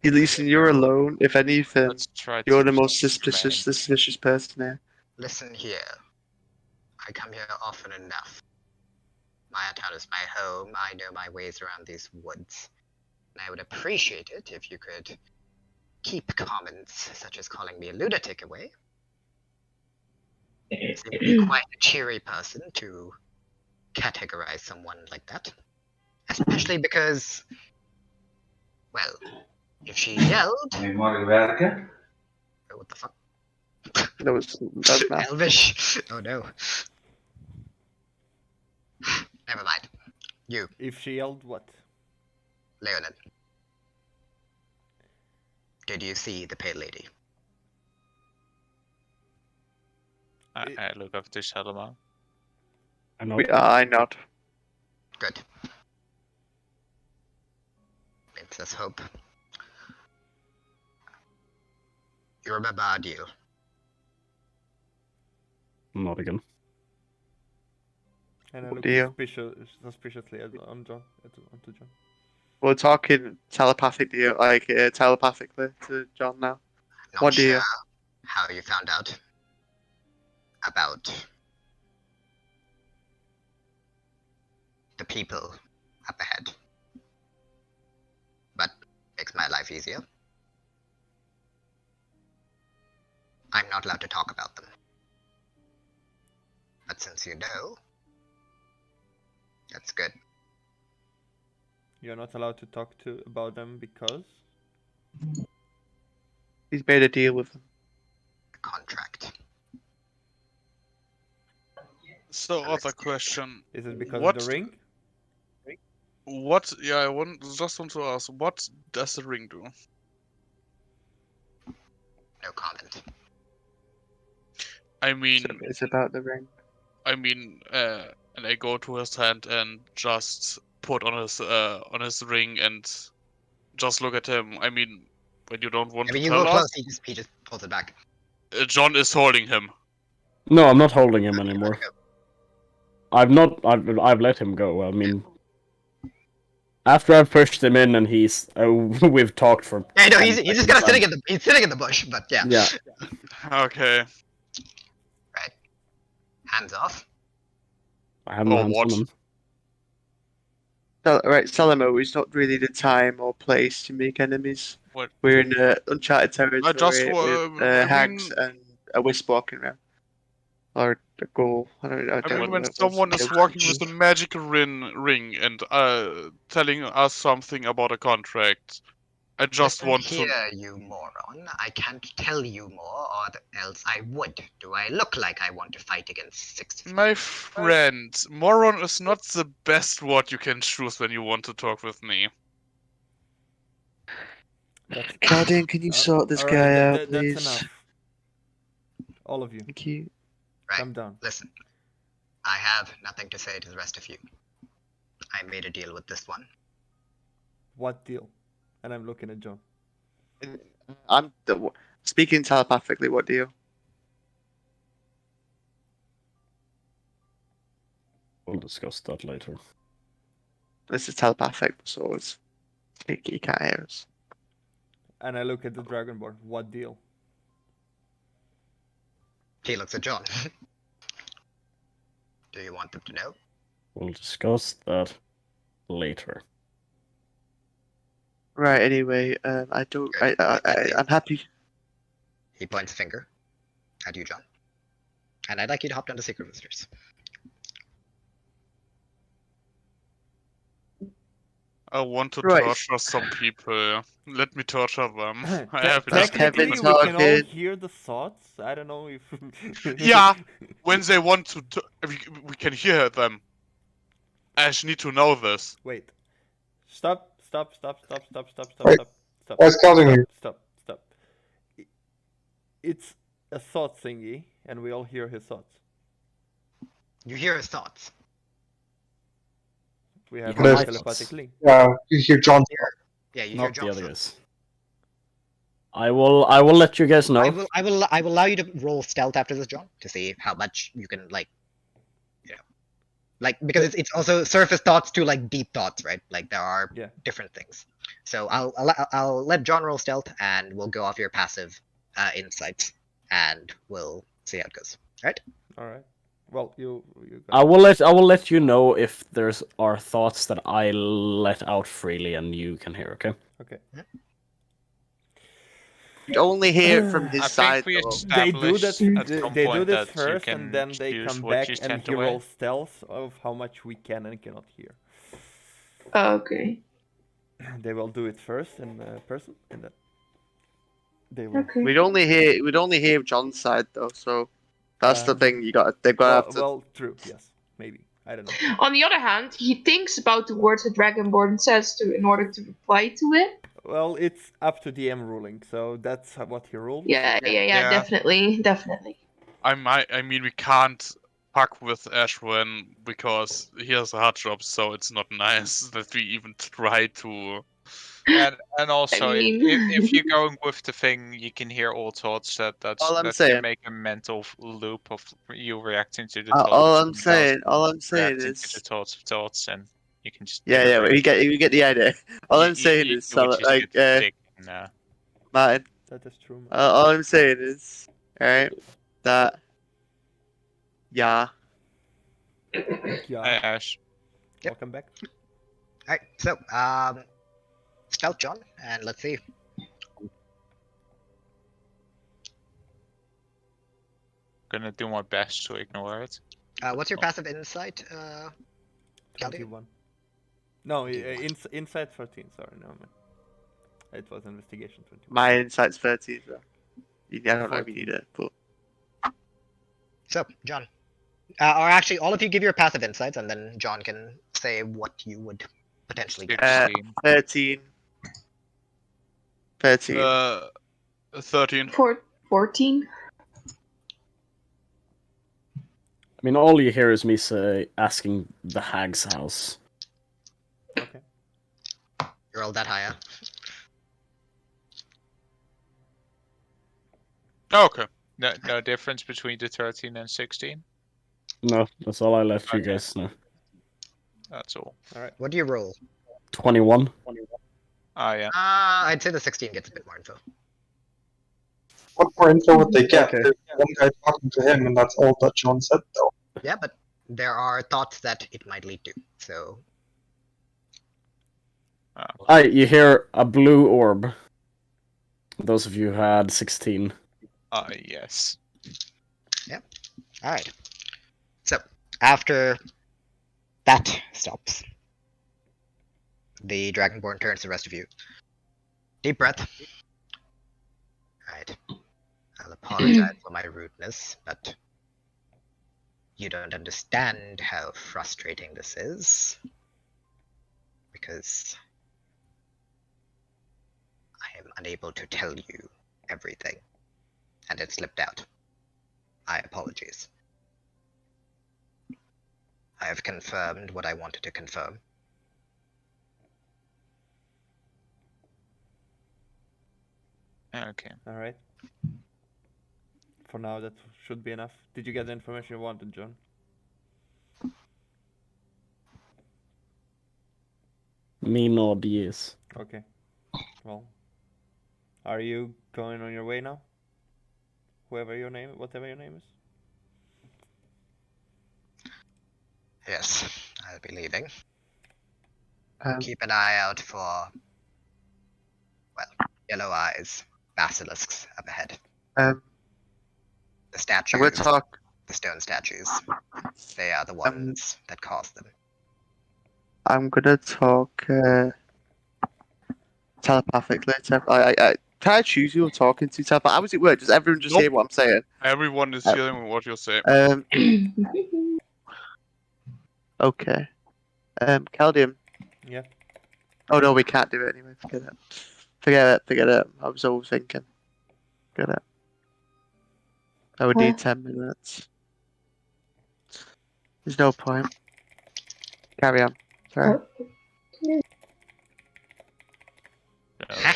Listen, you're alone. If anything, let's try. you're to the most remain. suspicious person here. listen here. I come here often enough. My town is my home. I know my ways around these woods. And I would appreciate it if you could keep comments such as calling me a lunatic away. Seem to be quite a cheery person to categorize someone like that. Especially because, well, if she yelled... Oh, what the fuck? That's not. Elvish! Oh no. Never mind. You, If she yelled what? Leonid. Did you see the Pale Lady? I look up to Salomo. I know. I not. Good. Makes us hope. You remember our deal? Not again. And I What look deal? suspiciously onto John. We're talking telepathically to John now. Not What sure deal? how you found out about the people up ahead. But makes my life easier. I'm not allowed to talk about them. But since you know, that's good. You're not allowed to talk about them because He's made a deal with them. Contract. So, other question. is it because What? of the ring? What? Yeah, I just want to ask. What does the ring do? No comment. I mean, So it's about the ring. and I go to his hand and just put on his ring and just look at him. I mean, when you don't want I mean, to you go tell close, us, he just pulls it back. John is holding him. No, I'm not holding him anymore. Let go. I've let him go. I mean, after I've pushed him in and we've talked for. Yeah, no, 10 he's just seconds, kind of sitting in the bush, but yeah. Yeah. Okay. Right. Hands off. I have my Oh, hands what? on him. Right, Salomo, it's not really the time or place to make enemies. What? We're in uncharted territory just with I hags mean- and a wisp walking around. Or a ghoul. I I don't mean, know when what it someone was. is walking with a magical ring and telling us something about a contract, I just Listen want here, to. you moron. I can't tell you more, or else I would. Do I look like I want to fight against 60? My friend, moron is not the best word you can choose when you want to talk with me. That's Caldian, can you sort this alright, guy out, please? That's enough. All of you, Thank you. Right. calm down. Listen, I have nothing to say to the rest of you. I made a deal with this one. What deal? And I'm looking at John. I'm speaking telepathically. What do you? We'll discuss that later. This is telepathic, so it's he can't hear us. And I look at the Dragonborn. What deal? He looks at John. Do you want them to know? We'll discuss that later. Right. Anyway, I don't. I'm happy. He points a finger at you, John. And I'd like you to hop down to Secret Visitors. I want to Right. torture some people. Let me torture them. I Te- have Technically, Kevin we can all talking. hear the thoughts. I don't know if. Yeah, when they want to, we can hear them. I actually need to know this. Wait. Stop. Wait. Stop. Why is Caldian here? Stop. It's a thought thingy, and we all hear his thoughts. You hear his thoughts. We have You hear a my telepathic thoughts. link. Yeah, you hear John. Yeah, you hear Not the John's other thoughts. guys. I will let you guys know. I will allow you to roll stealth after this, John, to see how much you can because it's also surface thoughts to deep thoughts, right? Like there are different things. So I'll let John roll stealth, and we'll go off your passive insights, and we'll see how it goes. Right? All right. Well, you. I will let you know if there's are thoughts that I let out freely and you can hear. Okay. Okay. You only hear it from his I side. think we Though. They do that. established at some They do point this that you first, can and then they choose come what back you and send he away. rolls stealth of how much we can and cannot hear. Okay. They will do it first in person, and then they will. Okay. We'd only hear John's side though. So that's the Uh, thing. They've got to have to. Well, true. Yes, maybe. I don't know. On the other hand, he thinks about the words that Dragonborn says in order to reply to it. Well, it's up to DM ruling, so that's what he ruled. Yeah, Yeah. definitely. I mean, we can't fuck with Ashwin because he has a hard job, so it's not nice that we even try to. And also, I mean- if you're going with the thing, you can hear all thoughts. That's All I'm that saying- can make a mental loop of you reacting to the All thoughts. I'm and saying reacting is. to the thoughts, and you can just Yeah, we get the idea. All I'm saying is, Martin. That is true. All I'm saying is, alright, that. Yeah. Yeah. Hi, Ash. Yep. Welcome back. Alright, so stealth, John, and let's see. gonna do my best to ignore it. What's your passive insight, Caldian? 21. No, 21. inside 13. Sorry, no man. It was investigation 21. My insight's 13, so I don't know if you 14. need it, but So, John. Or actually, all of you give your passive insights, and then John can say what you would potentially get. 16. 13. 13. 13. 14. I mean, all you hear is me asking the hag's house. Okay. You're all that high up. Okay. No difference between the 13 and 16. No, that's all I let you Okay. guys know. That's all. What do you roll? 21. Ah, yeah. I'd say the 16 gets a bit more info. What more info would they get? Okay. There's one guy talking to him, and that's all that John said, though. Yeah, but there are thoughts that it might lead to. So, You hear a blue orb. Those of you who had 16. Ah, yes. alright. So, after that stops, the Dragonborn turns to the rest of you. Deep breath. Alright. I'll apologize for my rudeness, but you don't understand how frustrating this is. Because I am unable to tell you everything, and it slipped out. My apologies. I have confirmed what I wanted to confirm. Okay. Alright. For now, that should be enough. Did you get the information you wanted, John? Me nod yes. Okay. Well, are you going on your way now? Whatever your name is? Yes, I'll be leaving. Um, Keep an eye out for, well, yellow eyes, basilisks up ahead. um, The I'm statues, gonna talk. the stone statues, they are the ones that caused them. I'm gonna talk telepathically. Can I choose who I'm talking to? How does it work? Does everyone just Nope. hear what I'm saying? Everyone is hearing what you're saying. Okay. Caldian. Yeah. Oh no, we can't do it anyway. Forget it. I was overthinking. Forget it. I would need 10 minutes. There's no point. Carry on. Sorry.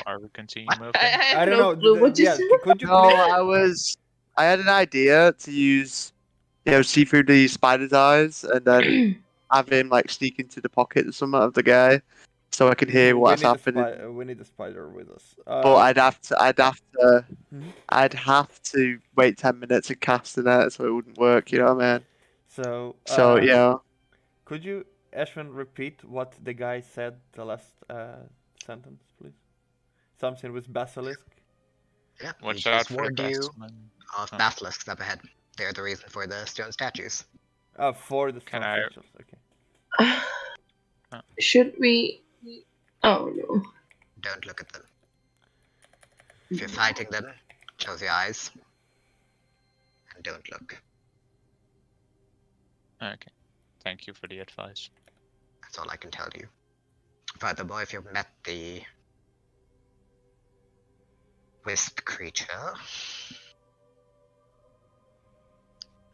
Are we continue I moving? have I don't no know. clue what you Yeah, said. could you No, please? I had an idea to use, see through the spider's eyes and then have him like sneak into the pocket or something of the guy, so I can hear what's happening. We need a spider with us. But I'd have to Mhm. wait 10 minutes and cast the net, so it wouldn't work. You know what I mean? So, So yeah. could you, Ashwin, repeat what the guy said the last sentence, please? Something with basilisk. Yeah, Watch he out just for the warned you batsman. of basilisks up ahead. They're the reason for the stone statues. For the Can stone I- statues, okay. Should we? Oh no. Don't look at them. If you're fighting them, close your eyes and don't look. Okay. Thank you for the advice. That's all I can tell you. Furthermore, if you've met the wisp creature,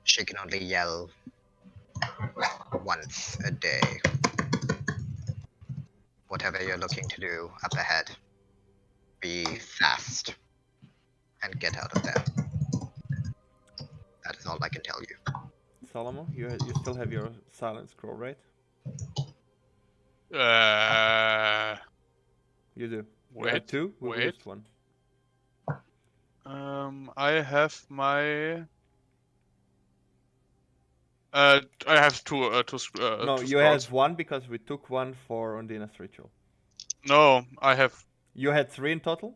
she can only yell once a day. Whatever you're looking to do up ahead, be fast and get out of there. That is all I can tell you. Salomo, you still have your silent scroll, right? You do. You have Wait, two? We wait. lose one. I have my. I have two. No, two you scrolls. had one because we took one for Ondina's ritual. No, I have. You had 3 in total?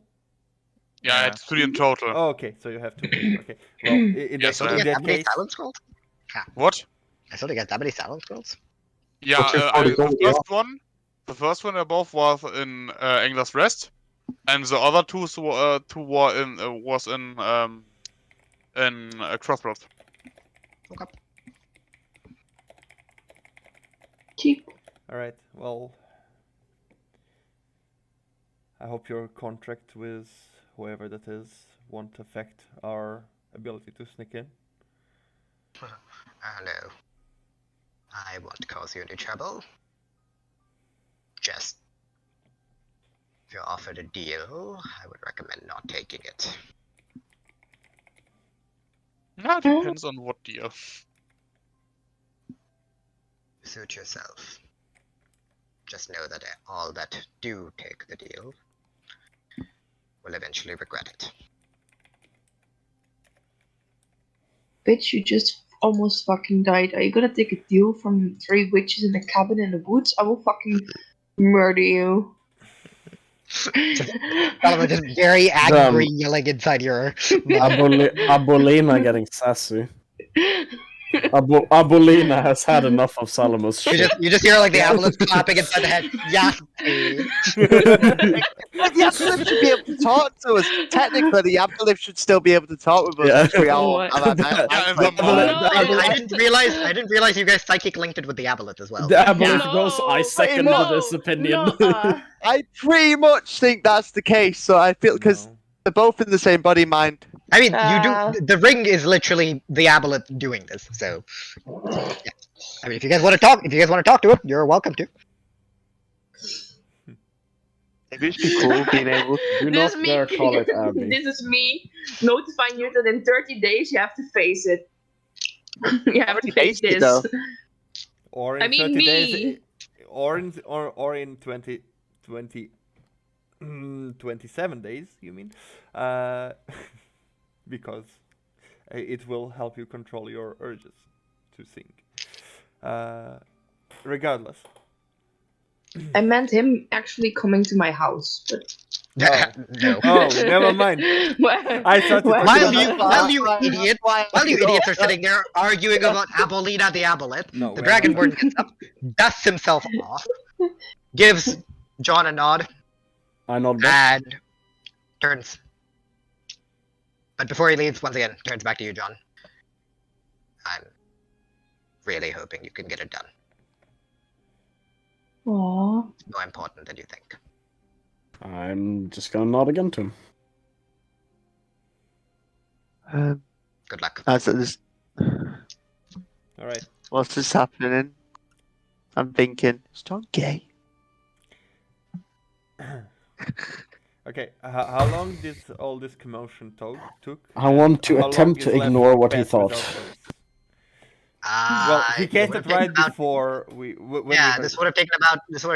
Yeah, it's 3 in total. Oh, okay, so you have 2. Okay. Well, in Yes, So I you in get that that many case, silent scrolls? What? I saw they got that many silent scrolls. Yeah, What's your 40 gold, the first one above was in Angler's Rest, and the other two were in Crossroads. Okay. Cheap. alright, well... I hope your contract with whoever that is won't affect our ability to sneak in. No. I won't cause you any trouble. Just if you're offered a deal, I would recommend not taking it. No, it depends on what deal. Suit yourself. Just know that all that do take the deal will eventually regret it. Bitch, you just almost fucking died. Are you gonna take a deal from 3 witches in a cabin in the woods? I will fucking murder you. Salomo just very angry, yelling inside your. Abolina getting sassy. Abolina has had enough of Salomo's shit. You just hear like the Aboleth clapping inside the head. Yes, please. The Aboleth should be able to talk to us. Technically, the Aboleth should still be able to talk with us. Yeah. After we all What? have I didn't realize you guys psychic linked it with the Aboleth as well. The Aboleth No, goes, I second this opinion. I pretty much think that's the case. So I feel because No. they're both in the same body mind. I mean, you do. The ring is literally the Aboleth doing this. So, yeah. I mean, if you guys want to talk to him, you're welcome to. Maybe it'd be cool being able. Do This not is dare me. call it Abby. This is me notifying you that in 30 days you have to face it. You have to face faced it, this. though. Or in I mean 30 days, me. or in 27 days, you mean? Because it will help you control your urges to think. Regardless. I meant him actually coming to my house. But No. Oh, never mind. I thought it While you idiots are sitting there arguing about Abolina the Aboleth, No, the we're not. Dragonborn gets up, dusts himself off, gives John a nod, I nod back. and turns. But before he leaves, once again, turns back to you, John. I'm really hoping you can get it done. Aww. More important than you think. I'm just gonna nod again to him. Good luck. As this, Alright. what's this happening? I'm thinking, is John gay? Okay, how long did all this commotion took? I want to How long attempt is to left ignore for what he Beth thought. without those? Well, Well, he cast it right before we. Yeah, this would have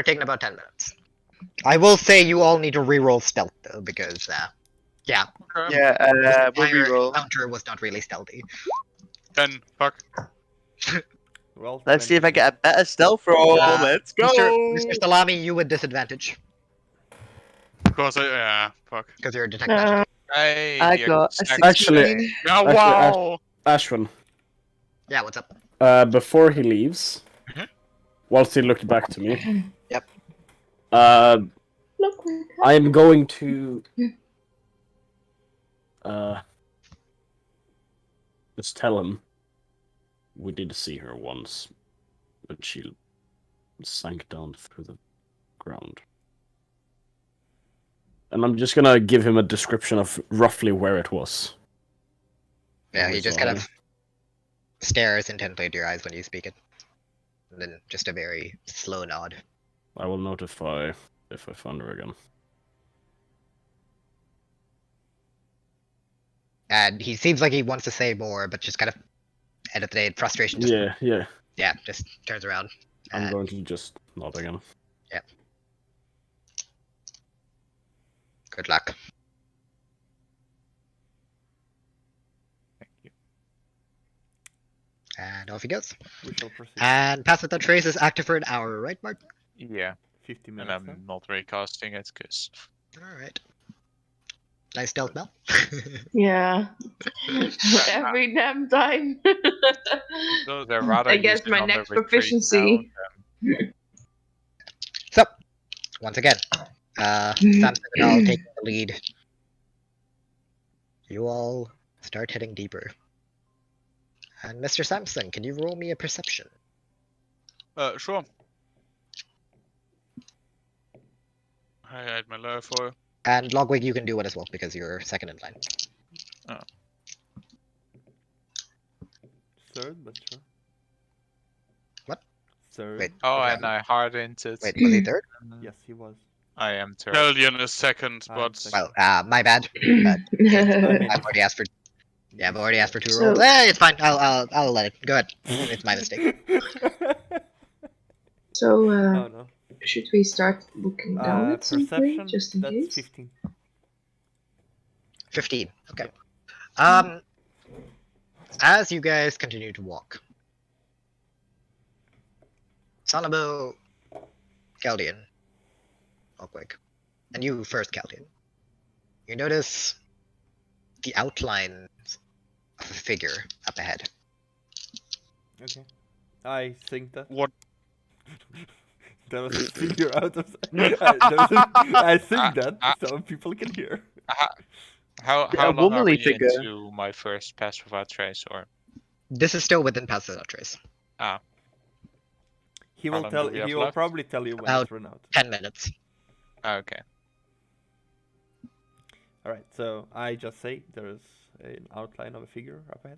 taken about 10 minutes. I will say you all need to reroll stealth though, because yeah, Yeah, we'll entire reroll. encounter was not really stealthy. 10, fuck. Well, Let's see if I get a better stealth roll. Yeah. Let's go. Mr. Salami, you with disadvantage Because yeah, fuck. because you're a detect magic. Hey, I yeah, got a exactly. 16. Actually- Yeah, Actually, wow! Ashwin, Yeah, what's up? before he leaves, Mhm. whilst he looked back to me, Yep. Look where I am going to just tell him we did see her once, but she sank down through the ground. And I'm just gonna give him a description of roughly where it was. Yeah, he just So- kind of stares intently into your eyes when you speak it, and then just a very slow nod. I will notify if I find her again. And he seems like he wants to say more, but just kind of, end of the day, frustration. Just, Yeah. just turns around. I'm and- going to just nod again. Good luck. Thank you. And off he goes. we shall proceed. And Pass Without Trace is active for an hour, right, Mark? Yeah, 50 and minutes. I'm not recasting it because Alright. Nice stealth, Mel. Yeah. Every damn time. So they're rather I guess using my on the next retreat proficiency. So, once again, Samson and Odal taking the lead. You all start heading deeper. And Mr. Samson, can you roll me a perception? Sure. I had my low for. And Logwig, you can do it as well because you're second in line. Third, but sure. What? Third. Wait. Oh, Okay. and I hardened it. Wait, was he third? Yes, he was. I am third. Caldian is second, I'm but second. Well, my bad. But I've already asked for. Yeah, I've already asked for 2 rolls. So- Hey, it's fine. I'll let it. Go ahead. It's my mistake. So, Oh no. should we start looking down at something, Perception, just in that's case? 15. 15. Okay. As you guys continue to walk, Salomo, Caldian, Logwig, and you first, Caldian. You notice the outlines of a figure up ahead. Okay. I think that. What? There was a figure out of. I think that some people can hear. How A long are womanly we figure. into my first pass without trace, or This is still within Pass Without Trace. He How will long tell. do we have He will left? probably tell you when About it's run out. 10 minutes. okay? All right. So I just say there is an outline of a figure up ahead.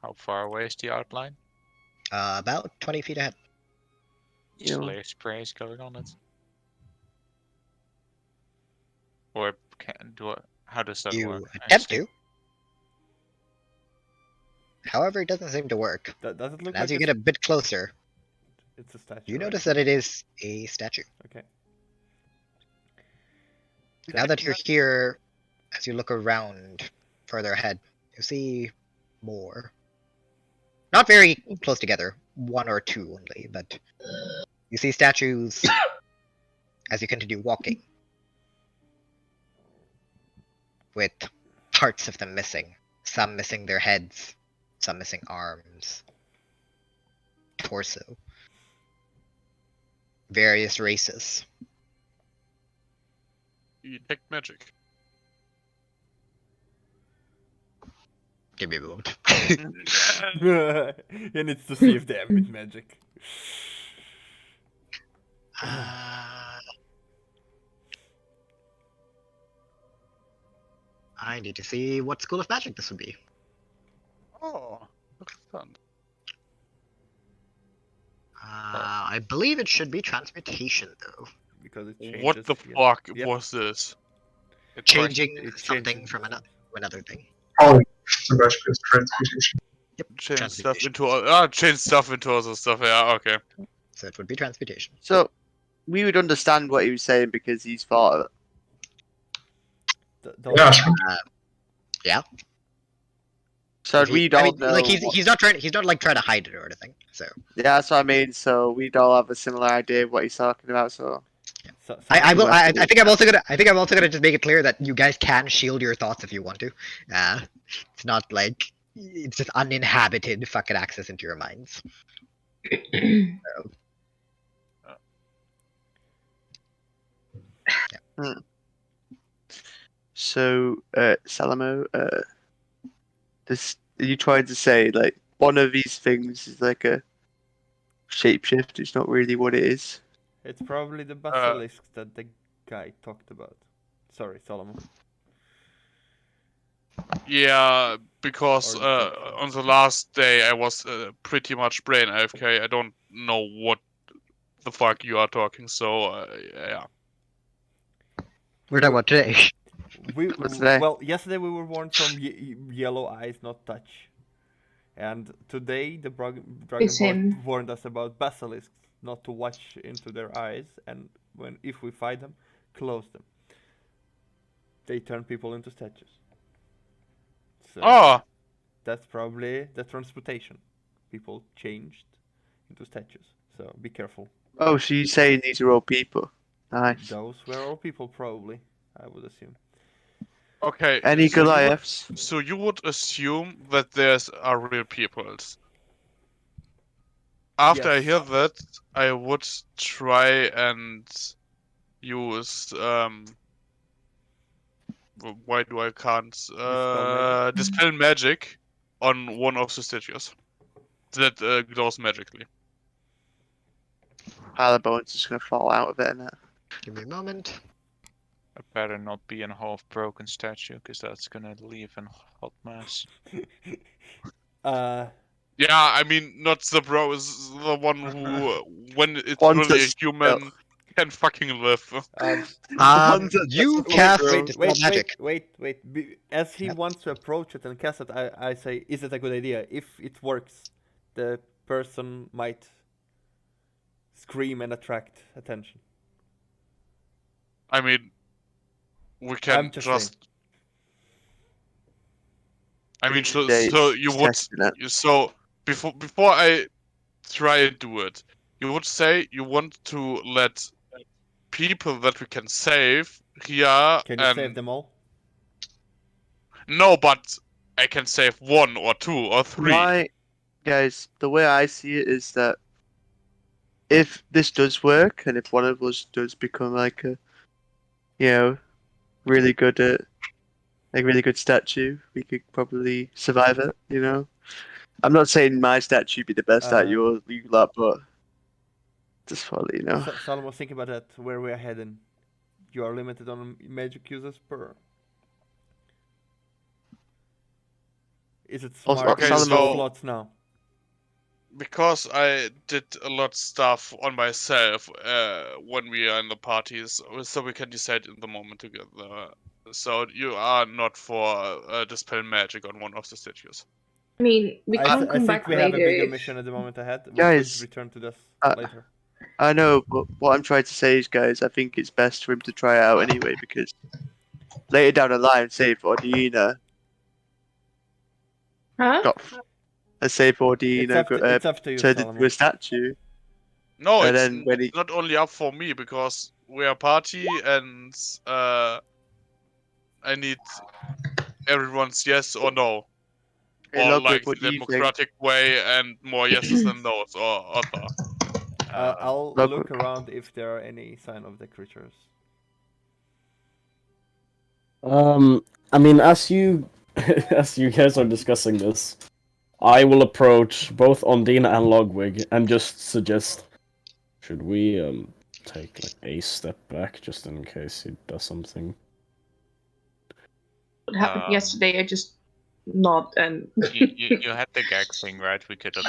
How far away is the outline? About 20 feet ahead. You know. Flare sprays going on it, or can do it? How does that You work? attempt to. However, it doesn't seem to work. Does it look And as like you get a bit closer, it's a statue? you right? notice that it is a statue. Okay. Now that you're here, as you look around further ahead, you see more. Not very close together, 1 or 2 only, but you see statues as you continue walking, with parts of them missing. Some missing their heads, some missing arms, torso. Various races. You detect magic. Give me a moment. He needs to see if they emit magic. I need to see what school of magic this would be. Oh, that's fun. I believe it should be transmutation, though. Because it changes. What the yeah. fuck Yep. was this? Changing It something changes from itself. another thing. Oh, so much for transmutation. Yep, Change stuff transmutation. into change stuff into other stuff. Yeah, okay. So it would be transmutation. So we would understand what he was saying because he's thought of it. Yeah, Yeah. So we'd all know. like he's not trying to hide it or anything. So Yeah, that's what I mean. So we'd all have a similar idea of what he's talking about. So I will- I think I'm also gonna just make it clear that you guys can shield your thoughts if you want to. It's not like it's just uninhabited fucking access into your minds. So, Salomo, you tried to say like one of these things is like a shapeshift. It's not really what it is. It's probably the basilisk that the guy talked about. Sorry, Solomon. Yeah, because Or- on the last day I was pretty much brain AFK. I don't know what the fuck you are talking. So yeah. We're talking about today. What's today? Well, yesterday we were warned from yellow eyes, not touch. And today the It's him. Dragonborn warned us about basilisks, not to watch into their eyes, and if we find them, close them. They turn people into statues. So Oh, that's probably the transportation. People changed into statues. So be careful. Oh, so you saying these are all people? Nice. Those were all people, probably. I would assume. Okay. Any so you would- Goliaths? So you would assume that there's are real peoples. After I Yes. hear that, I would try and use why do I can't dispel magic on one of the statues that glows magically. Pile of bones is gonna fall out of it, innit? Give me a moment. I better not be a half-broken statue, because that's gonna leave a hot mess. Yeah, I mean not the bro, is the one who when it's One really a that's- human can fucking live. You Wait, cast wait, dispel magic. Wait. As he Yep. wants to approach it and cast it, I say, is it a good idea? If it works, the person might scream and attract attention. I mean, we I'm can just just. I mean, so Dates, you would testing it. so before I try and do it, you would say you want to let people that we can save here. Can you save them all? No, but I can save 1 or 2 or 3. Guys, the way I see it is that if this does work, and if one of us does become like a, really good at, like really good statue, we could probably survive it. I'm not saying my statue be the best at you lot, but just for Salomo, think about that. Where we are heading, you are limited on magic uses per. Is it smart Also, to use Salomo- those slots now? Because I did a lot stuff on myself when we are in the parties, so we can decide in the moment together. So you are not for dispel magic on one of the statues. I mean, we I can't come think back we later. have a bigger mission at the moment ahead. We Guys, could return to this uh, later. I know, but what I'm trying to say is, guys, I think it's best for him to try it out anyway, because later down the line, say if Ondina Huh? got, let's say if Ondina It's up to you, turned Salomo. into a statue, No, and it's then when he, not only up for me because we are party and I need everyone's yes or no. Hey, Or Logwig, like what the do you think? democratic way and more yeses than no's or other. I'll Logwig. look around if there are any sign of the creatures. I mean, as you as you guys are discussing this, I will approach both Ondina and Logwig and just suggest, should we take like a step back just in case he does something? What happened yesterday? I just nod and. You had the gag thing, right? We could at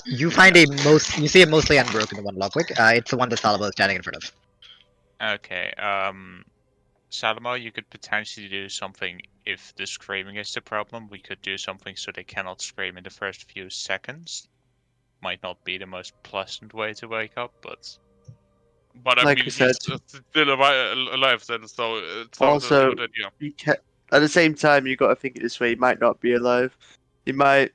least... You find you see a mostly unbroken one, Logwig. It's the one that Salomo is standing in front of. Okay, Salomo, you could potentially do something if the screaming is the problem. We could do something so they cannot scream in the first few seconds. Might not be the most pleasant way to wake up, but I Like mean, I said- he's still alive then, so it sounds Also- a good idea. at the same time, you got to think it this way: he might not be alive. He might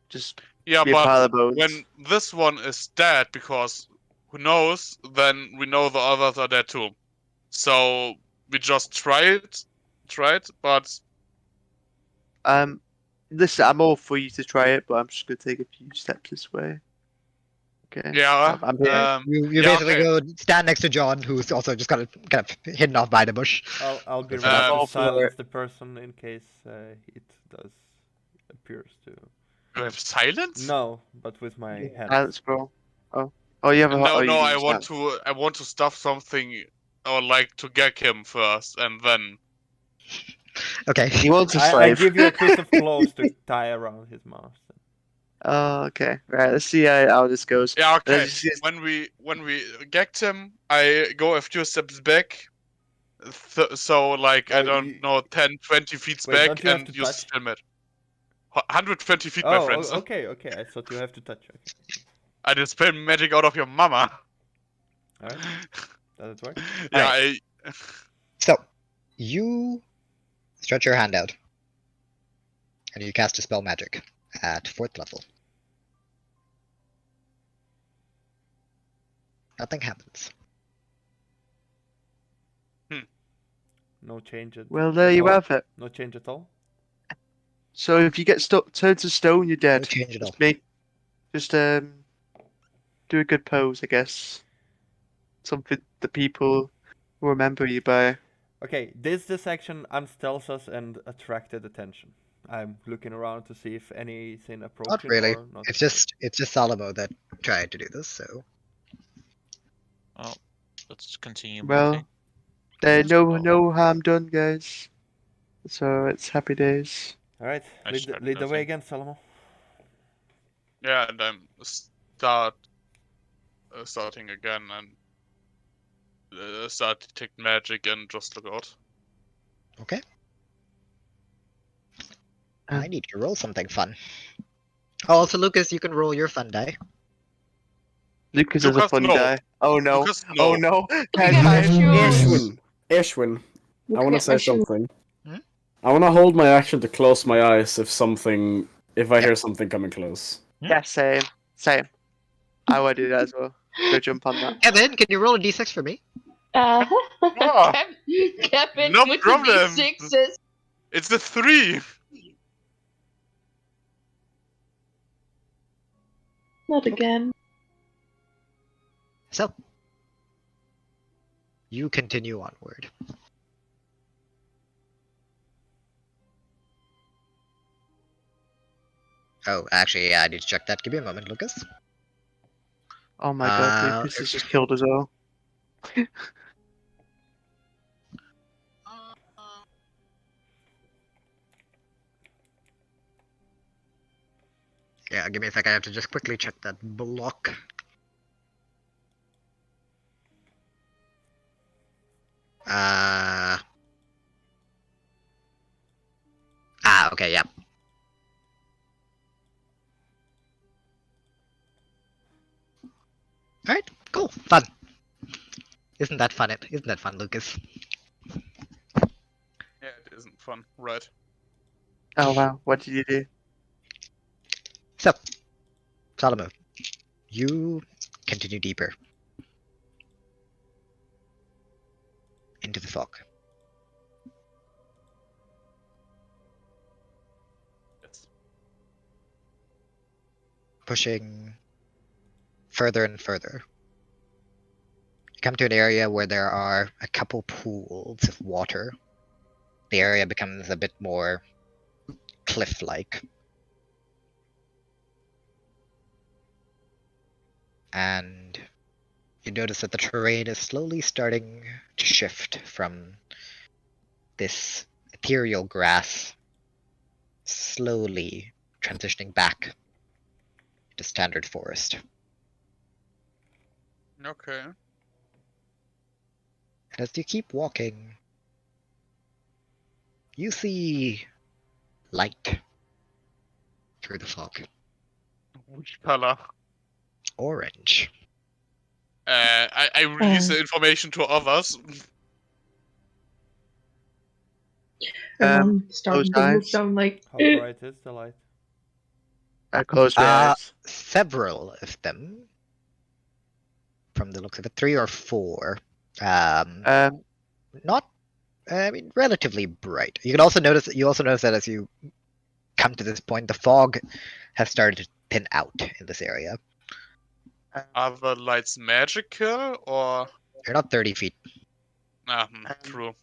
just Yeah, be a pile of but bones. when this one is dead, because who knows, then we know the others are dead too. So we just try it, but Listen, I'm all for you to try it, but I'm just gonna take a few steps this way. Okay. yeah. I'm here. You Yeah, basically okay. go stand next to John, who's also just kind of hidden off by the bush. I'll be I'm ready all to for silence it. the person in case it does appears to. You have silence? No, but with my hand. Silence, bro. Oh, you have a. No, oh, no. you I use want that. to stuff something, or like to gag him first, and then. Okay. He wants a I slave. give you a piece of clothes to tie around his mouth. Oh, okay. Right. Let's see how this goes. Yeah, okay. Let's just- When we gagged him, I go a few steps back. So like I Oh, don't you- know, 10, 20 feet Wait, back, don't you have and to use touch? spell magic. 120 feet, my Oh, friends. okay. I thought you have to touch. Okay. I just spell magic out of your mama. Alright. Does it work? Yeah, Alright. So, you stretch your hand out, and you cast a spell magic at 4th level. Nothing happens. No change at Well, there you all? have it. No change at all? So if you get turned to stone, you're dead. No change at all. Just me. Just do a good pose, I guess. Something the people will remember you by. Okay, this section unstealths and attracted attention. I'm looking around to see if anything approaching Not really. or not. It's just Salomo that tried to do this, so Oh, let's continue Well, moving. there no harm done, guys. So it's happy days. Alright, I lead, start lead the way moving. again, Salomo. Yeah, and I'm starting again and start detect magic and just look out. okay. I need to roll something fun. Oh, also, Lucas, you can roll your fun die. Lucas has a Lucas, funny no. die. Oh no. Lucas, no. Oh no. get Can't shoes. Ishwin, I want to Look at say my shoes. something. Hmm? I want to hold my action to close my eyes if I hear something coming close. Yeah, same. I would do that as well. Go jump on that. Kevin, can you roll a d6 for me? Ah. Kevin No with problem. the D6s. It's the 3! Not again. So, you continue onward. Oh, actually, yeah, I need to check that. Give me a moment, Lucas. Oh my god, Lucas has just killed us all. Yeah, give me a sec. I have to just quickly check that block. Okay, yeah. Alright, cool. Fun. Isn't that fun, Lucas? Yeah, it isn't fun, right? Oh wow, what did you do? So, Salomo, you continue deeper into the fog. Yes. Pushing further and further. You come to an area where there are a couple pools of water. The area becomes a bit more cliff-like. And you notice that the terrain is slowly starting to shift from this ethereal grass, slowly transitioning back to standard forest. Okay. And as you keep walking, you see light through the fog. Which color? Orange. I release the information to others. Starting close to move eyes. down like. How bright is the light? I closed my eyes. Several of them, from the looks of it, 3 or 4. Not, I mean, relatively bright. You also notice that as you come to this point, the fog has started to thin out in this area. Are the lights magical or? You're not 30 feet. True.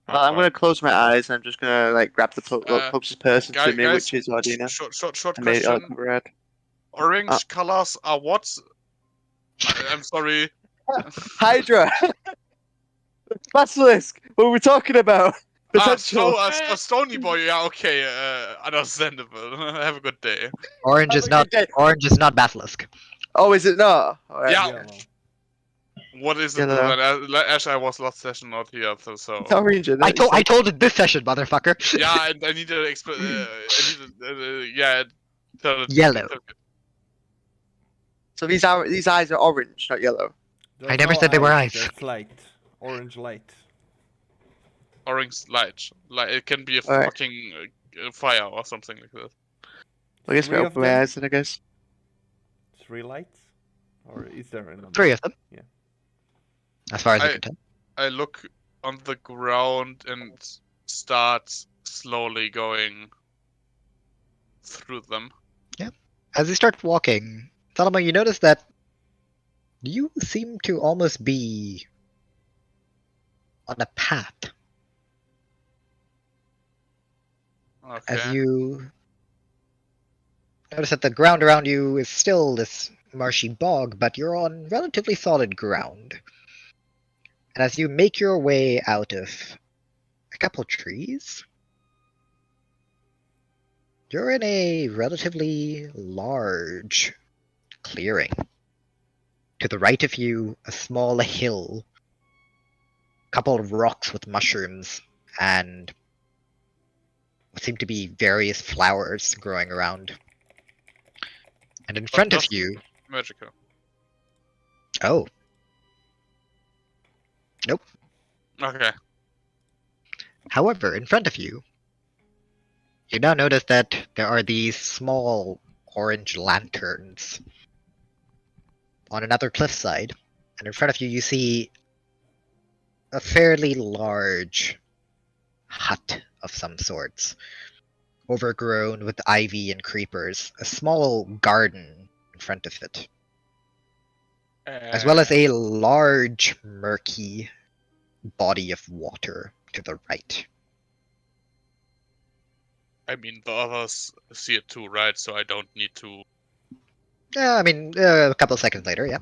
Well, I'm gonna close my eyes and I'm just gonna like grab the closest person to me, guys, which is Ondina. Short And maybe I'll question. cover red. Orange colors are what? I'm sorry. Hydra! Basilisk! What were we talking about? Potential. A stony boy. Yeah, okay. Understandable. Have a good day. Orange is not basilisk. Oh, is it not? Alright. Yeah. What is it? Yellow. Actually, I was last session not here, so. It's orange, isn't it? I told it this session, motherfucker. Yeah, I need to explain. Yellow. So these eyes are orange, not yellow. I never said they were eyes. There's light. Orange light. Orange light. Like it can be a Alright. fucking fire or something like that. I guess we Three of open my them? eyes, then I guess. 3 lights? Or is there another? 3 of them. Yeah. As far as you can tell. I look on the ground and start slowly going through them. As you start walking, Salomo, you notice that you seem to almost be on a path. Okay. As you notice that the ground around you is still this marshy bog, but you're on relatively solid ground. And as you make your way out of a couple trees, you're in a relatively large clearing. To the right of you, a small hill, a couple of rocks with mushrooms, and what seem to be various flowers growing around. And in front of you... Magical. Oh. Nope. Okay. However, in front of you, you now notice that there are these small orange lanterns on another cliffside. And in front of you, you see a fairly large hut of some sorts, overgrown with ivy and creepers, a small garden in front of it, as well as a large, murky body of water to the right. I mean, the others see it too, right? So I don't need to. A couple seconds later, yeah.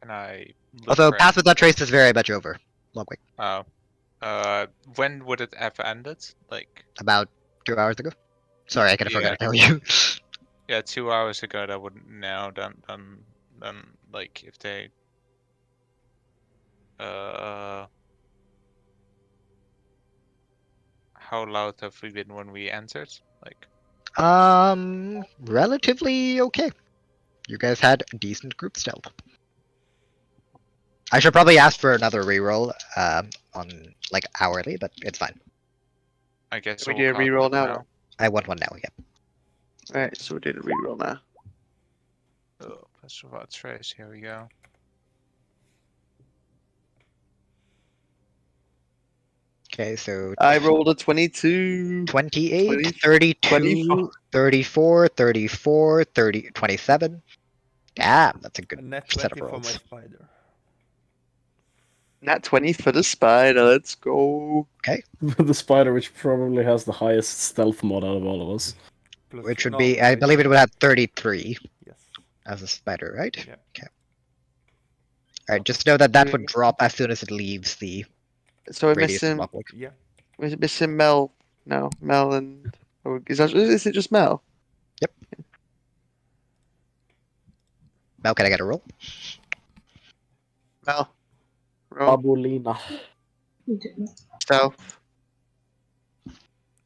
Can I look Although around? Path Without Trace is very much over. Logwig. Oh. When would it have ended? Like, About 2 hours ago. Sorry, I kind of forgot to tell you. yeah, 2 hours ago. That wouldn't now. Then, like, if they. How loud have we been when we entered? Like, Relatively okay. You guys had decent group stealth. I should probably ask for another reroll on like hourly, but it's fine. I guess We we'll do a count reroll it now. I want one now, yeah. Right, so we did a reroll now. Oh, Path Without Trace. Here we go. Okay, so I rolled a 22. 28, 20, 32, 24. 34, 34, 30, 27. Damn, that's a A good net set 20 of for my rolls. spider. Nat 20 for the spider, let's go. The spider, which probably has the highest stealth mod out of all of us. Plus Which would no, be, I believe it would have 33 Yes. as a spider, right? Yeah. Okay. Alright, just know that that would drop as soon as it leaves the So we're radius of missing, Logwig. Yeah. we're missing Mel. No, Mel and... Oh, is it just Mel? Now can I get a roll? Mel. Roll. Babulina. Stealth.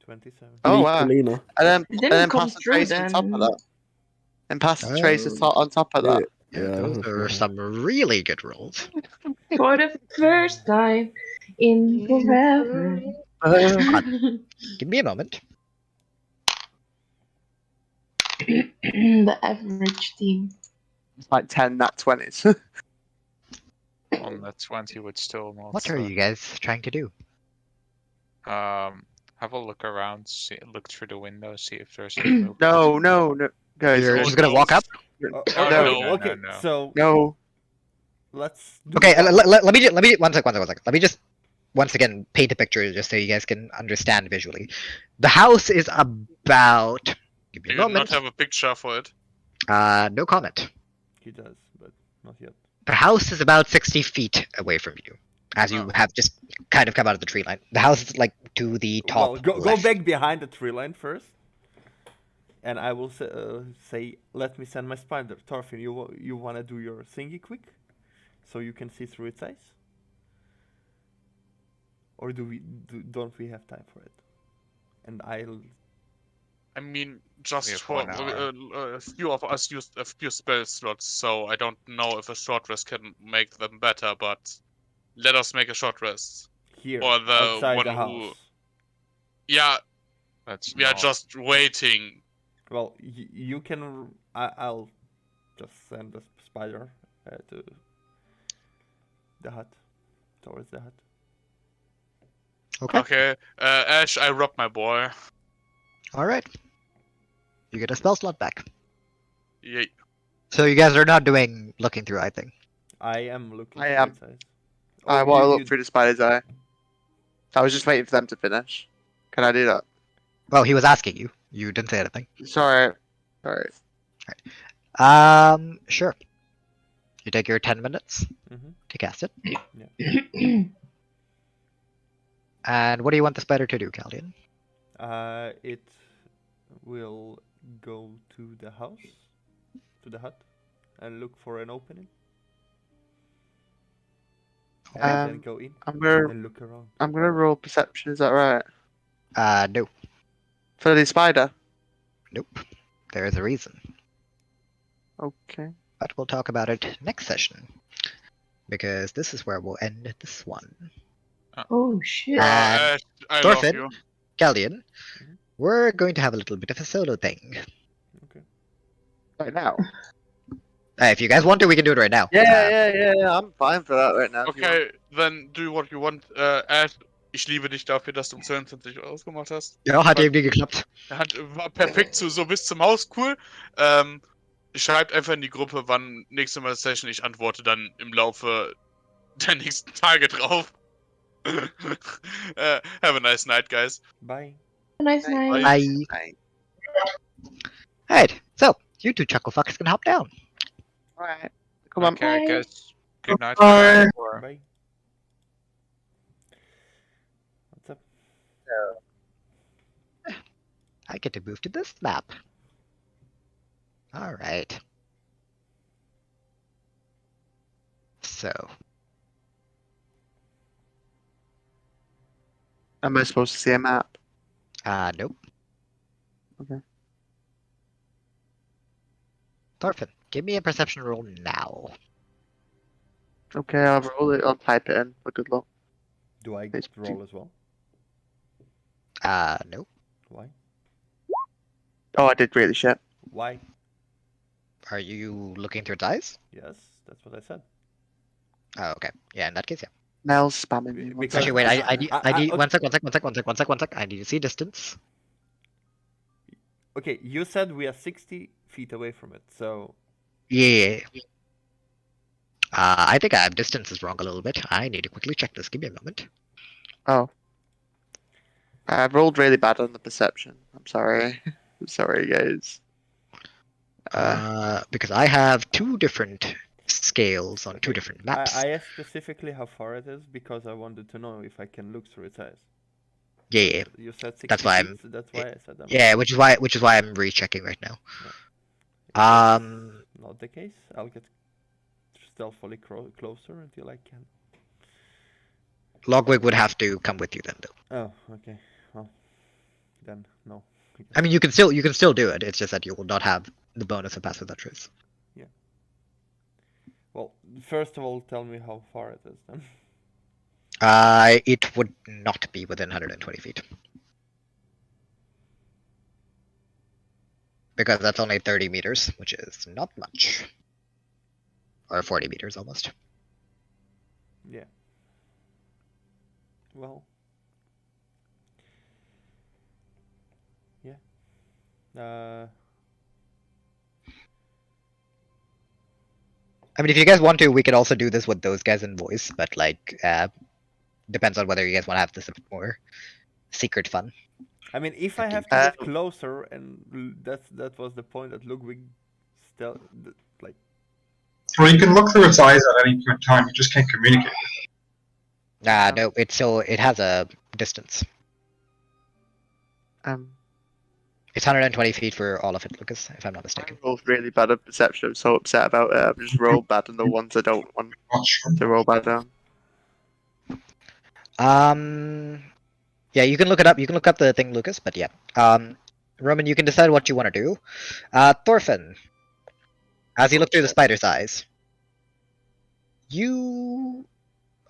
27. Oh, wow. Licolina. And It didn't then come pass the through trace on top of then. that. And pass the trace on top of that. Yeah, Yeah, those are some really good rolls. For the first time in forever. Give me a moment. The average team. It's like 10 nat 20s. On that 20 would still not. What are you guys trying to do? Have a look around. Look through the window. See if there's any movement. No. Guys, You're Oh, just gonna no. walk up? Oh, Oh, no, no, okay, no. so no. let's do Okay, one. let me just one second. Let me just once again paint a picture just so you guys can understand visually. The house is about. Give me Do a you not moment. have a picture for it? No comment. He does, but not yet. The house is about 60 feet away from you, as you Oh. have just kind of come out of the tree line. The house is like to the top. Well, go left. back behind the tree line first. And I will say, let me send my spider. Thorfinn, you want to do your thingy quick? So you can see through its eyes? Or don't we have time for it? And I mean, We just have for 1 hour. a few of us used a few spell slots, so I don't know if a short rest can make them better, but let us make a short rest. here, Or the outside one the who- house. Yeah, That's we are not- just waiting. Well, you can... I'll just send the spider to the hut. towards the hut. Okay. Okay, Ash, I robbed my boy. All right. You get a spell slot back. Yeah. So you guys are not doing looking through, I think. I am looking. I through am. its eyes. I Oh, want to you- look you- through the spider's eye. I was just waiting for them to finish. Can I do that? Well, he was asking you. You didn't say anything. Sorry. Sorry. Sure. You take your 10 minutes Mhm. to cast it. Yeah. And what do you want the spider to do, Caldian? It will go to the house, to the hut, and look for an opening. And then Um, go in I'm gonna and look around. roll perception. Is that right? No. For the spider. Nope. There is a reason. Okay. But we'll talk about it next session. Because this is where we'll end this one. Oh shit. And Ash, I Thorfinn? love you. Caldian, Mhm. we're going to have a little bit of a solo thing. Okay. Right now. If you guys want to, we can do it right now. Yeah. I'm fine for that right now. if you want. Okay, then do what you want. Ash, ich liebe dich dafür, dass du um 22 Uhr ausgemacht hast. Ja, hat irgendwie geklappt. War perfekt so bis zum Haus, cool. Schreibt einfach in die Gruppe, wann nächste Mal Session. Ich antworte dann im Laufe der nächsten Tage drauf. Have a nice night, guys. Bye. Nice night. Bye. Bye. Alright, so, you two chuckle fucks can hop down. Alright. Come on. Okay, Bye. guys. Good night. Bye. Bye. What's up? I get to move to this map. Alright. So, Am I supposed to see a map? nope. Okay. Thorfinn, give me a perception roll now. Okay, I'll roll it. I'll type it in. For good luck. Do I It's get to roll as well? Nope. Why? Oh, I did really shit. Why? Are you looking through its eyes? Yes, that's what I said. Oh, okay. Yeah, in that case, yeah. Mel's spamming me. Because- Actually, wait, I need, I- I need, okay. one sec. I need to see distance. Okay, you said we are 60 feet away from it, so Yeah. I think I have distance is wrong a little bit. I need to quickly check this. Give me a moment. Oh. I rolled really bad on the perception. I'm sorry. I'm sorry, guys. Because I have two different scales on two different maps. I asked specifically how far it is because I wanted to know if I can look through its eyes. Yeah, You said 60 That's why feet, I'm- so that's why I said that. yeah, which is why I'm rechecking right now. If that's not the case, I'll get stealthily closer until I can. Logwig would have to come with you then, though. Oh, okay. Well, then no. I mean, you can still do it. It's just that you will not have the bonus of pass without trace. Well, first of all, tell me how far it is then. It would not be within 120 feet. Because that's only 30 meters, which is not much. Or 40 meters almost. Yeah. Well. Yeah. I mean, if you guys want to, we could also do this with those guys in voice, but like, depends on whether you guys want to have this a bit more secret fun. I mean, if I have to get closer, and that was the point that Logwig still like. Well, you can look through its eyes at any point in time. You just can't communicate. No, it has a distance. It's 120 feet for all of it, Lucas, if I'm not I mistaken. rolled really bad at perception. I'm so upset about it. I've just rolled bad on the ones I don't want Not sure. to roll bad on. Yeah, you can look it up. You can look up the thing, Lucas, but yeah. Roman, you can decide what you want to do. Thorfinn, as you look through the spider's eyes, I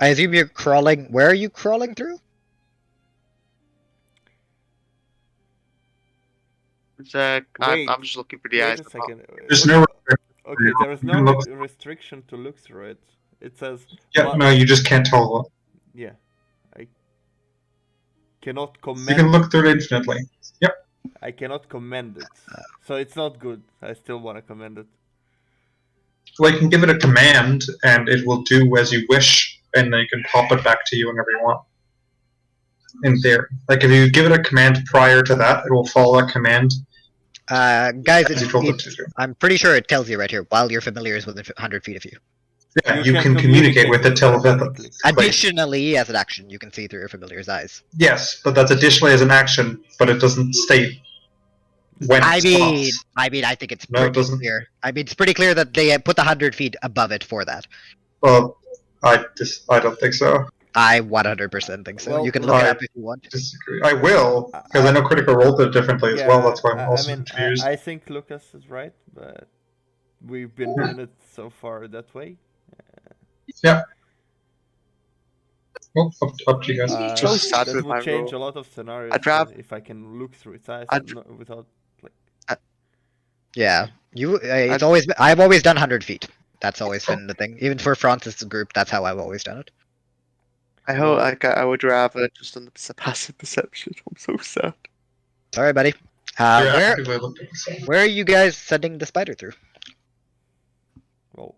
assume you're crawling. Where are you crawling through? I'm Wait, just looking for the Wait eyes. a second. There's no. Okay, there is You no can look- restriction to look through it. It says Yeah, no, you just can't tell what. Yeah, I cannot You commend. can look through it infinitely. Yep. I cannot commend it, so it's not good. I still want to commend it. Well, you can give it a command, and it will do as you wish, and then you can pop it back to you whenever you want. In theory, like if you give it a command prior to that, it will follow that command. Guys, as you told it to do. I'm pretty sure it tells you right here, while your familiar is within 100 feet of you. Yeah, you can communicate with it telepathically. Additionally, as an action, you can see through your familiar's eyes. Yes, but that's additionally as an action, but it doesn't state when it stops. I think it's No, it pretty doesn't. clear. I mean, it's pretty clear that they put the 100 feet above it for that. Well, I don't think so. I 100% think so. Well, You can look it I up if you want. disagree. I will, because I know Critical rolled it differently as well. That's why I'm also confused. I think Lucas is right, but we've been doing it so far that way. Yeah. Well, up to you guys. So sad That with my would change roll. a lot of scenarios. I'd rather- if I can look through its eyes I'd- without like. Yeah, it's always been, I've always done 100 feet. That's always been the thing. Even for Francis' group, that's how I've always done it. I hope I would rather just on the passive perception. I'm so sad. Sorry, buddy. Yeah, actively looked at this. Where are you guys sending the spider through? Well.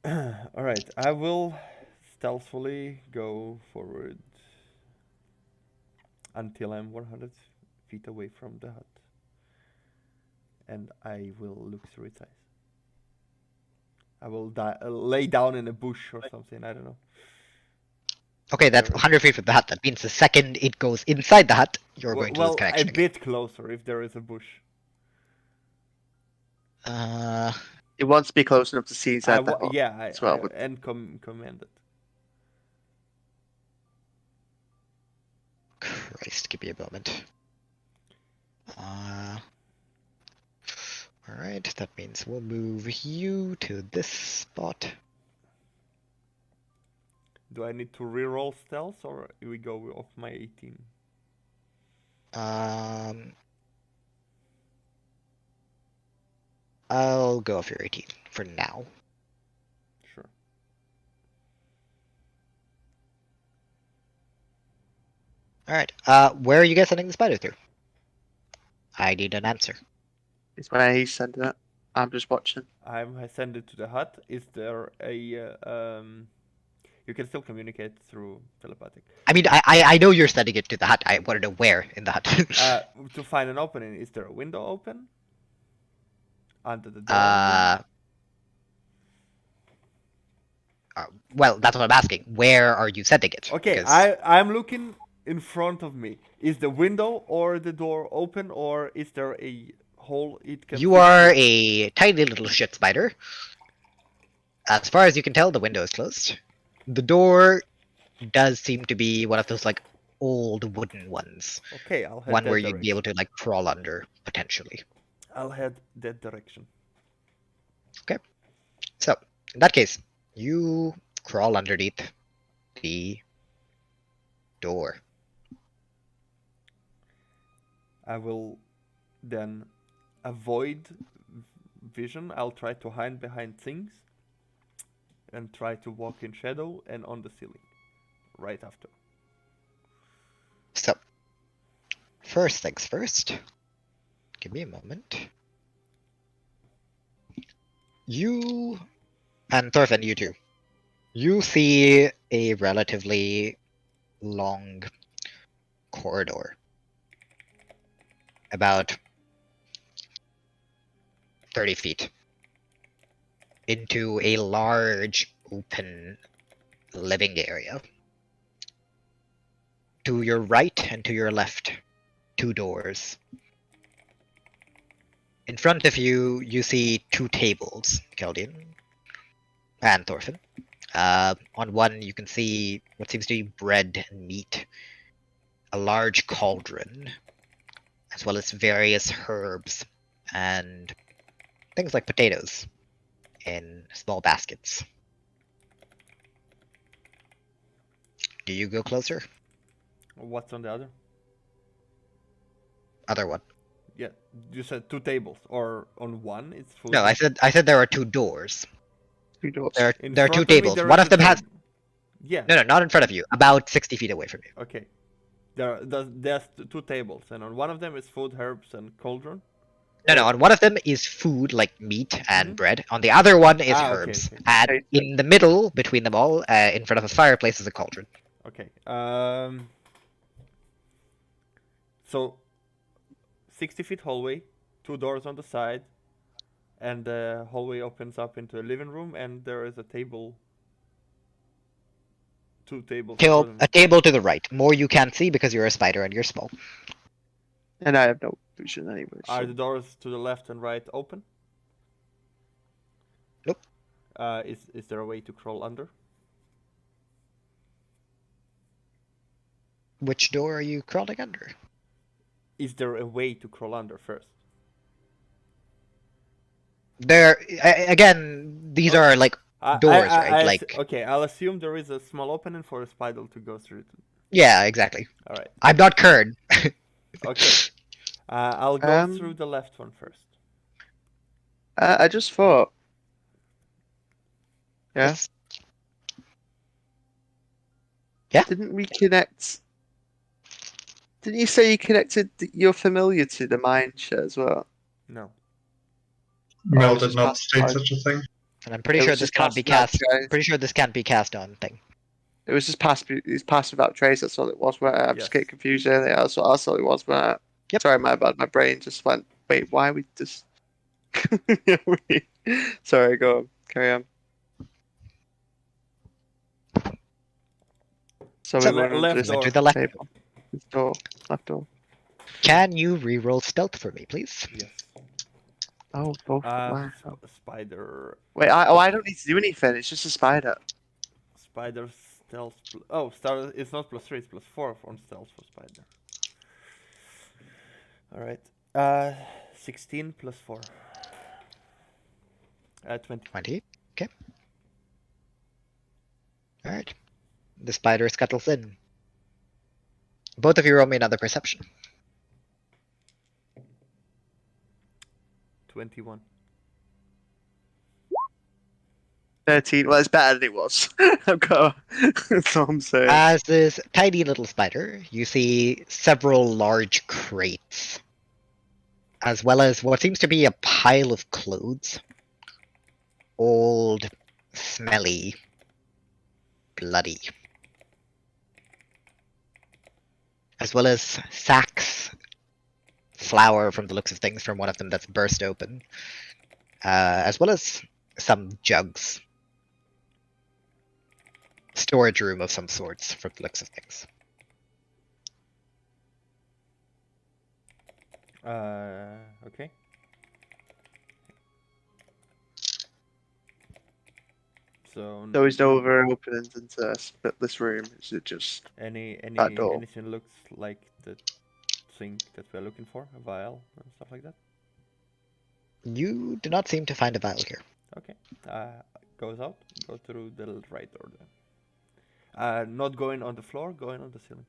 Alright, I will stealthily go forward until I'm 100 feet away from the hut. And I will look through its eyes. I will lay down in a bush or something, I don't know. Okay, that's 100 feet from the hut. That means the second it goes inside the hut, you're going to lose Well, connection a again. bit closer if there is a bush. It wants to be close enough to see inside the hut. Yeah, as well, but- and commend it. Christ, give me a moment. Alright, that means we'll move you to this spot. Do I need to reroll stealth or we go off my 18? I'll go off your 18 for now. Sure. Alright, where are you guys sending the spider through? I need an answer. It's where he's sending it. I'm just watching. I send it to the hut. Is there a you can still communicate through telepathic. I mean, I know you're sending it to the hut. I want to know where in the hut. To find an opening, is there a window open? Under the door? Well, that's what I'm asking. Where are you sending it? Okay, 'Cause I'm looking in front of me. Is the window or the door open, or is there a hole it can you fit are through? a tiny little shit spider. As far as you can tell, the window is closed. The door does seem to be one of those like old wooden ones. Okay, I'll head One that where you'd be able direction. to like crawl under potentially. I'll head that direction. So, in that case, you crawl underneath the door. I will then avoid vision. I'll try to hide behind things and try to walk in shadow and on the ceiling right after. So, first things first. Give me a moment. You and Thorfinn, you too. You see a relatively long corridor. About 30 feet. Into a large open living area. To your right and to your left, 2 doors. In front of you, you see 2 tables, Caldian and Thorfinn. On one, you can see what seems to be bread and meat, a large cauldron, as well as various herbs and things like potatoes in small baskets. Do you go closer? What's on the other? Other one. Yeah, you said 2 tables, or on one it's full. No, I said there are 2 doors. Two doors. There In are front two of me, tables. there One is of a them has... table. Yeah. No, not in front of you. About 60 feet away from you. Okay. There's two tables, and on one of them is food, herbs, and cauldron. No, on one of them is food, like meat and Mhm. bread. On the other one is Okay, herbs. okay. And in the middle, between them all, in front of a fireplace, is a cauldron. Okay. So 60 feet hallway, two doors on the side, and the hallway opens up into a living room, and there is a table. Two tables. in front of me. A table to the right. More you can't see because you're a spider and you're small. And I have no vision anyway. Are So. the doors to the left and right open? Nope. Is there a way to crawl under? Which door are you crawling under? Is there a way to crawl under first? Again, these are like doors, right? Okay, I'll assume there is a small opening for a spider to go through. Yeah, exactly. All right. I'm not Kern. Okay. I'll go through the left one first. I just thought. Yeah. Yes. Yeah. Didn't we connect? Didn't you say you connected your familiar to the mind share as well? No. Mel it's did just not past state five. such a thing. And I'm pretty It sure was this just can't be passed cast. without trace. Pretty sure this can't be cast on thing. It was just passed. It's passed without trace. That's all it was. Where I'm just Yes. getting confused earlier. That's what I thought it was. But Yep. sorry, my bad. My brain just went. Wait, why are we just? Sorry, go on. Carry on. So So, we went left this door. To the left. table. This door. Left door. Can you re-roll stealth for me, please? Yes. Oh, both. Spider. Wait, I don't need to do anything. It's just a spider. Spider stealth. It's not +3. It's +4 on stealth for spider. All right. 16 + 4. 20. 20. Okay. Alright. The spider scuttles in. Both of you roll me another perception. 21. 13. Well, it's better than it was. That's all I'm saying. As this tiny little spider, you see several large crates, as well as what seems to be a pile of clothes. Old, smelly, bloody. As well as sacks, flour from the looks of things from one of them that's burst open. As well as some jugs. Storage room of some sorts from the looks of things. Okay. So There's no other openings into this room. Is it just that door? anything looks like the thing that we're looking for, a vial and stuff like that? You do not seem to find a vial here. Okay. Goes out. Go through the right door then. Not going on the floor, going on the ceiling.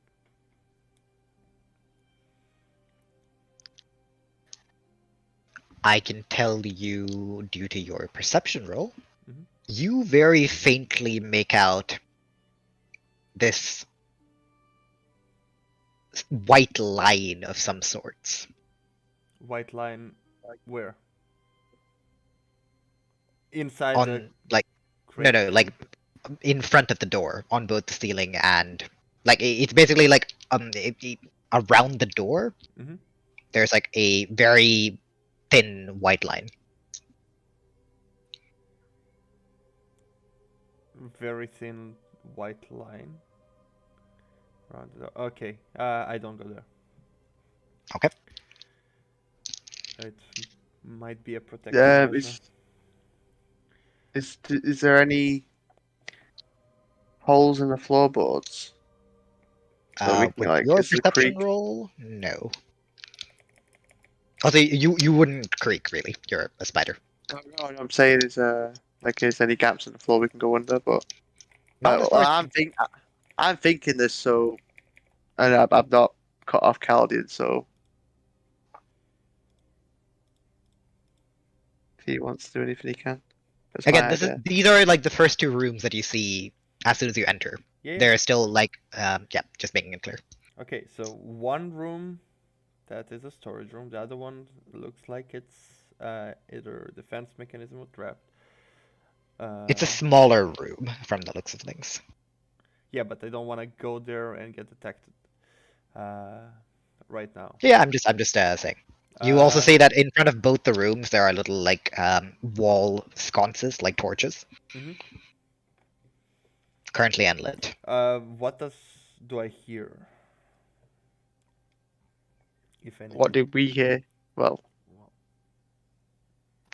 I can tell you, due to your perception roll, Mhm. you very faintly make out this white line of some sorts. White line, where? Inside On, the like, crate. no, like, in front of the door, on both the ceiling and, like, it's basically like, around the door, Mhm. there's like a very thin white line. Very thin white line. Around the door. Okay, I don't go there. Okay. It might be a protection Yeah. measure. Is there any holes in the floorboards? So we can, With like, your is the perception creek- roll, no. Also, you wouldn't creak, really. You're a spider. No, I'm saying is there's any gaps in the floor we can go under, but Not as far as- I'm thinking this, so and I'm not cut off Caldian, so if he wants to do anything, he can. That's Again, my this is idea. these are like the first two rooms that you see as soon as you enter. Yeah. There are still like yeah, just making it clear. Okay, so one room that is a storage room. The other one looks like it's either defense mechanism or trap. It's a smaller room from the looks of things. Yeah, but I don't want to go there and get detected right now. Yeah, I'm just saying. You also Uh, see that in front of both the rooms there are little like wall sconces, like torches. Mhm. Currently unlit. What do I hear? If anything. What did we hear? Well,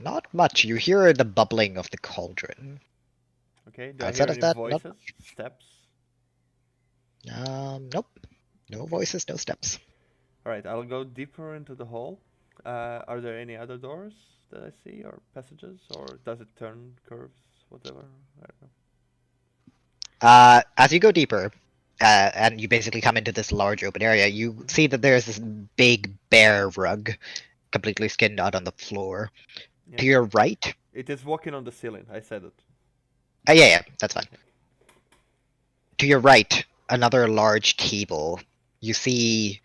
Not much. You hear the bubbling of the cauldron. Okay, do I Outside hear of any that, not voices? Steps? Nope. No voices, no steps. Alright, I'll go deeper into the hall. Are there any other doors that I see, or passages, or does it turn curves, whatever? I don't know. As you go deeper, and you basically come into this large open area, you see that there's this big bear rug, completely skinned out on the floor. Yeah. To your right, It is walking on the ceiling, I said it. yeah, that's fine. To your right, another large table. You see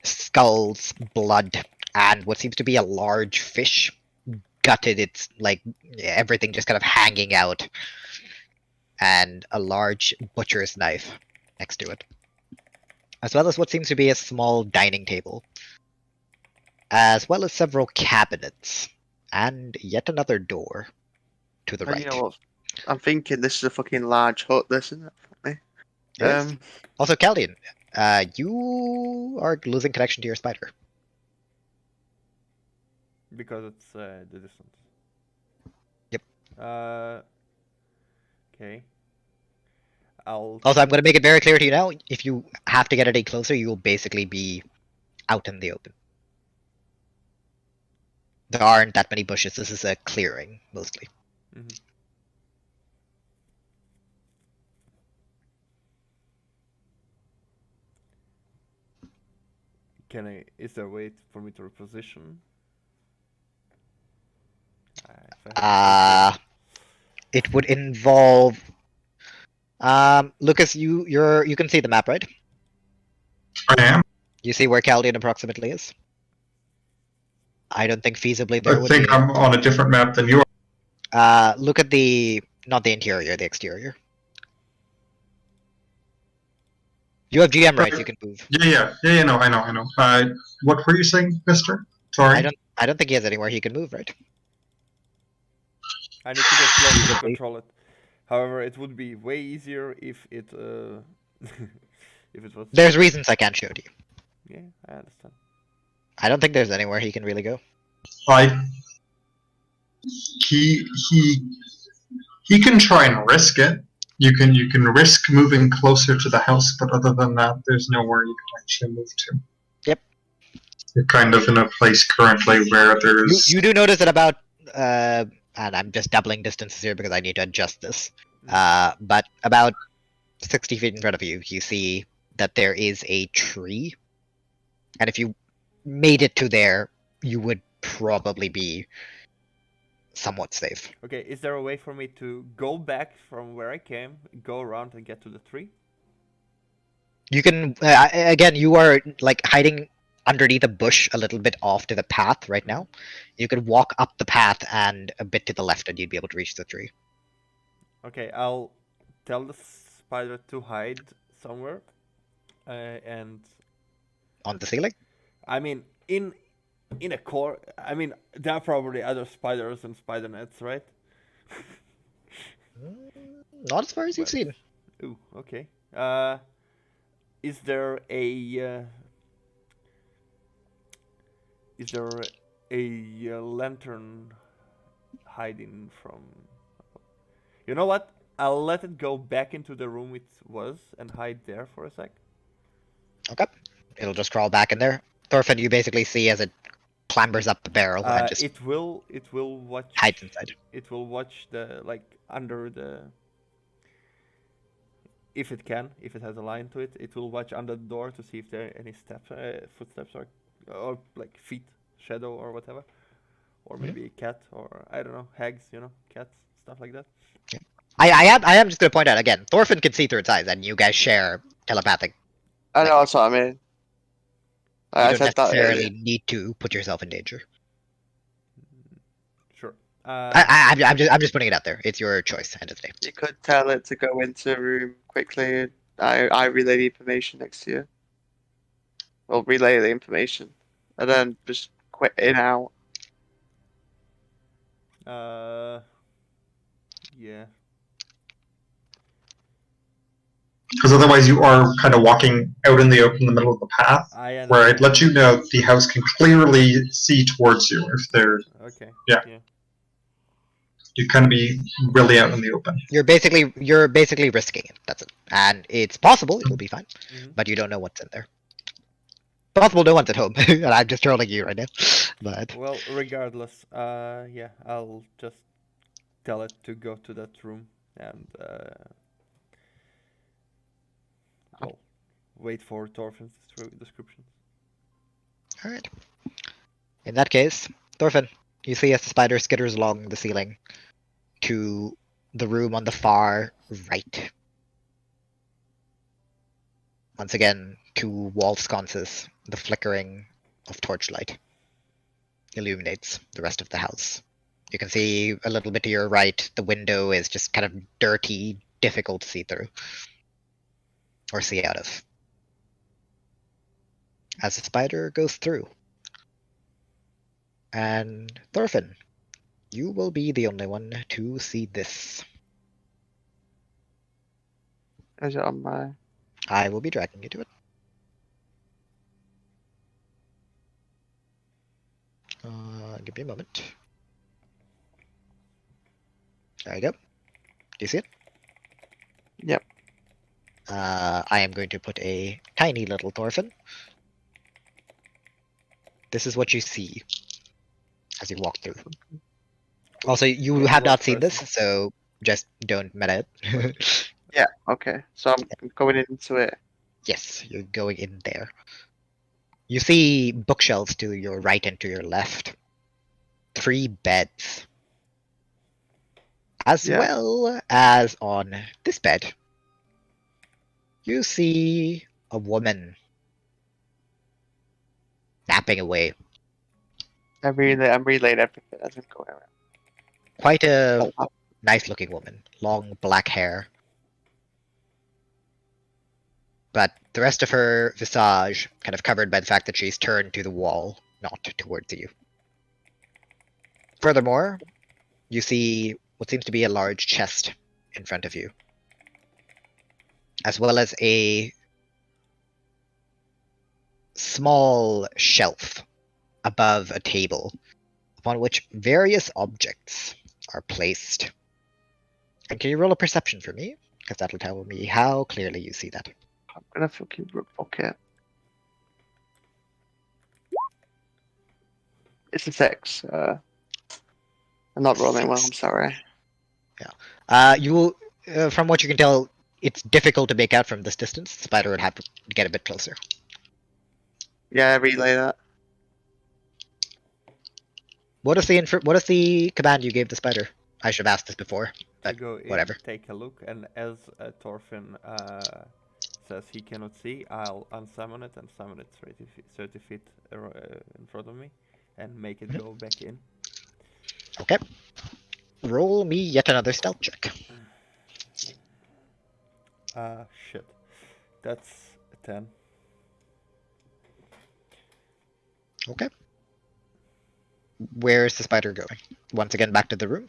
skulls, blood, and what seems to be a large fish. Gutted, it's like everything just kind of hanging out. And a large butcher's knife next to it. As well as what seems to be a small dining table. As well as several cabinets. And yet another door to the and right. you know what? I'm thinking this is a fucking large hut, this, isn't it? For me? Yes. Also, Caldian, you are losing connection to your spider. Because it's the distance. Yep. Okay. I'll. Also, I'm going to make it very clear to you now, if you have to get any closer, you will basically be out in the open. There aren't that many bushes. This is a clearing, mostly. Mhm. Can I? Is there a way for me to reposition? If I have to It would involve. Lucas, you can see the map, right? I am. You see where Caldian approximately is. I don't think feasibly there I would think be. I'm on a different map than you are. Look at not the interior, the exterior. You have GM rights. You can move. Yeah. No, I know. What were you saying, Mister? Sorry. I don't think he has anywhere he can move, right? I need to get close to control it. However, it would be way easier if it if it was. There's reasons I can't show to you. Yeah, I understand. I don't think there's anywhere he can really go. He can try and risk it. You can risk moving closer to the house, but other than that, there's nowhere you can actually move to. Yep. You're kind of in a place currently where there's. You do notice that about and I'm just doubling distances here because I need to adjust this. But about 60 feet in front of you, you see that there is a tree. And if you made it to there, you would probably be somewhat safe. Okay, is there a way for me to go back from where I came, go around and get to the tree? You can, again, you are like hiding underneath a bush a little bit off to the path right now. You could walk up the path and a bit to the left and you'd be able to reach the tree. Okay, I'll tell the spider to hide somewhere. And on the ceiling? I mean, in a core. I mean, there are probably other spiders and spider nets, right? Not as far as you've seen. Ooh, okay. Is there a lantern hiding from? You know what? I'll let it go back into the room it was and hide there for a sec. Okay. It'll just crawl back in there. Thorfinn, you basically see as it clambers up the barrel and just it will watch. hides inside. It will watch under the. If it can, if it has a line to it, it will watch under the door to see if there are any footsteps or like feet, shadow or whatever, or maybe a cat or I don't know, hags, cats, stuff like that. I am just gonna point out again. Thorfinn can see through its eyes, and you guys share telepathic. I know, that's what I mean. You I don't said that necessarily earlier. need to put yourself in danger. Sure. I'm just putting it out there. It's your choice. End of the day. You could tell it to go into a room quickly. And I relay the information next to you. Well, relay the information, and then just quit in out. Yeah. Because otherwise you are kind of walking out in the open in the middle of the path, where I'd let you know the house can clearly see towards you if there's... Okay. Yeah. You kind of be really out in the open. You're basically risking it. That's it. And it's possible it'll be fine, but you don't know what's in there. Possible no one's at home, and I'm just trolling you right now. But Well, regardless, yeah, I'll just tell it to go to that room and well, wait for Thorfinn's description. all right. In that case, Thorfinn, you see as the spider skitters along the ceiling to the room on the far right. Once again, two wall sconces, the flickering of torchlight illuminates the rest of the house. You can see a little bit to your right, the window is just kind of dirty, difficult to see through. Or see out of. As the spider goes through. And Thorfinn, you will be the only one to see this. Is it on my... I will be dragging you to it. Give me a moment. There you go. Do you see it? Yep. I am going to put a tiny little Thorfinn. This is what you see as you walk through. Also, you have not seen this, so just don't meta it. Yeah, okay. So I'm going into it. Yes, you're going in there. You see bookshelves to your right and to your left. 3 beds. As well as on this bed, you see a woman napping away. I'm relaying everything as I'm going around. Quite a nice looking woman. Long black hair. But the rest of her visage kind of covered by the fact that she's turned to the wall, not towards you. Furthermore, you see what seems to be a large chest in front of you, as well as a small shelf above a table upon which various objects are placed. And can you roll a perception for me? Because that'll tell me how clearly you see that. I'm gonna fucking book it. It's a 6. I'm not rolling well, I'm sorry. Yeah. You will, from what you can tell, it's difficult to make out from this distance. The spider would have to get a bit closer. Yeah, relay that. What is the command you gave the spider? I should have asked this before, but go in, whatever. Take a look, and as Thorfinn says he cannot see, I'll unsummon it and summon it 30 feet in front of me, and make it go back in. Okay. Roll me yet another stealth check. Shit. That's a 10. Okay. Where's the spider going? Once again, back to the room.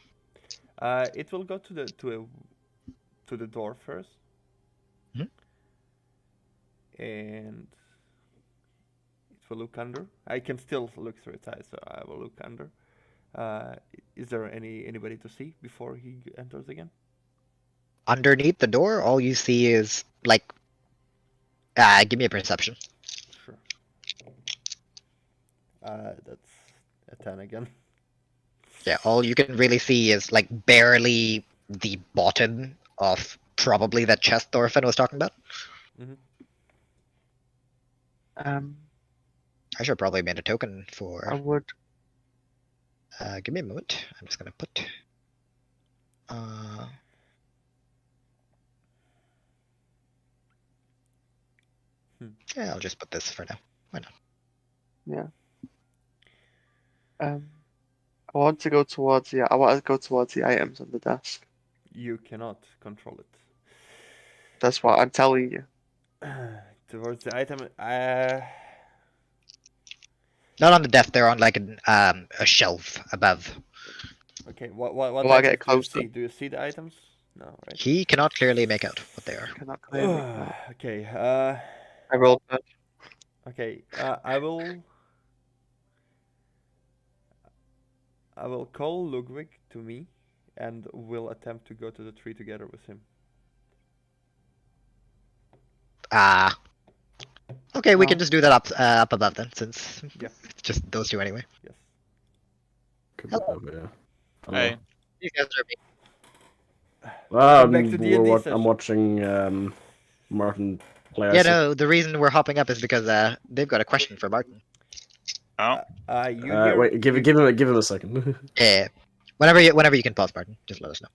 It will go to the door first, and it will look under. I can still look through its eyes, so I will look under. Is there anybody to see before he enters again? Underneath the door, all you see is like. Give me a perception. Sure. That's a 10 again. Yeah, all you can really see is like barely the bottom of probably that chest Thorfinn was talking about. I should probably have made a token for. I would. Give me a moment. I'm just gonna put Uh, yeah, I'll just put this for now. Why not? I want to go towards the items on the desk. You cannot control it. That's what I'm telling you. Towards the item. Not on the desk. They're on like a shelf above. Okay. What Well, I get items do you closer. see? Do you see the items? No, right? He cannot clearly make out what they are. Cannot clearly make out. Okay. I rolled that. Okay. I will call Logwig to me, and will attempt to go to the tree together with him. Ah. Okay, we No. can just do that up above then, since Yeah. it's just those two anyway. Yes. Hello. Hey. You guys are being Welcome back to D&D I'm session. watching Martin play. Yeah, no, the reason we're hopping up is because they've got a question for Martin. Oh. You hear? Wait, give him a second. Yeah. Whenever you can pause, Martin, just let us know.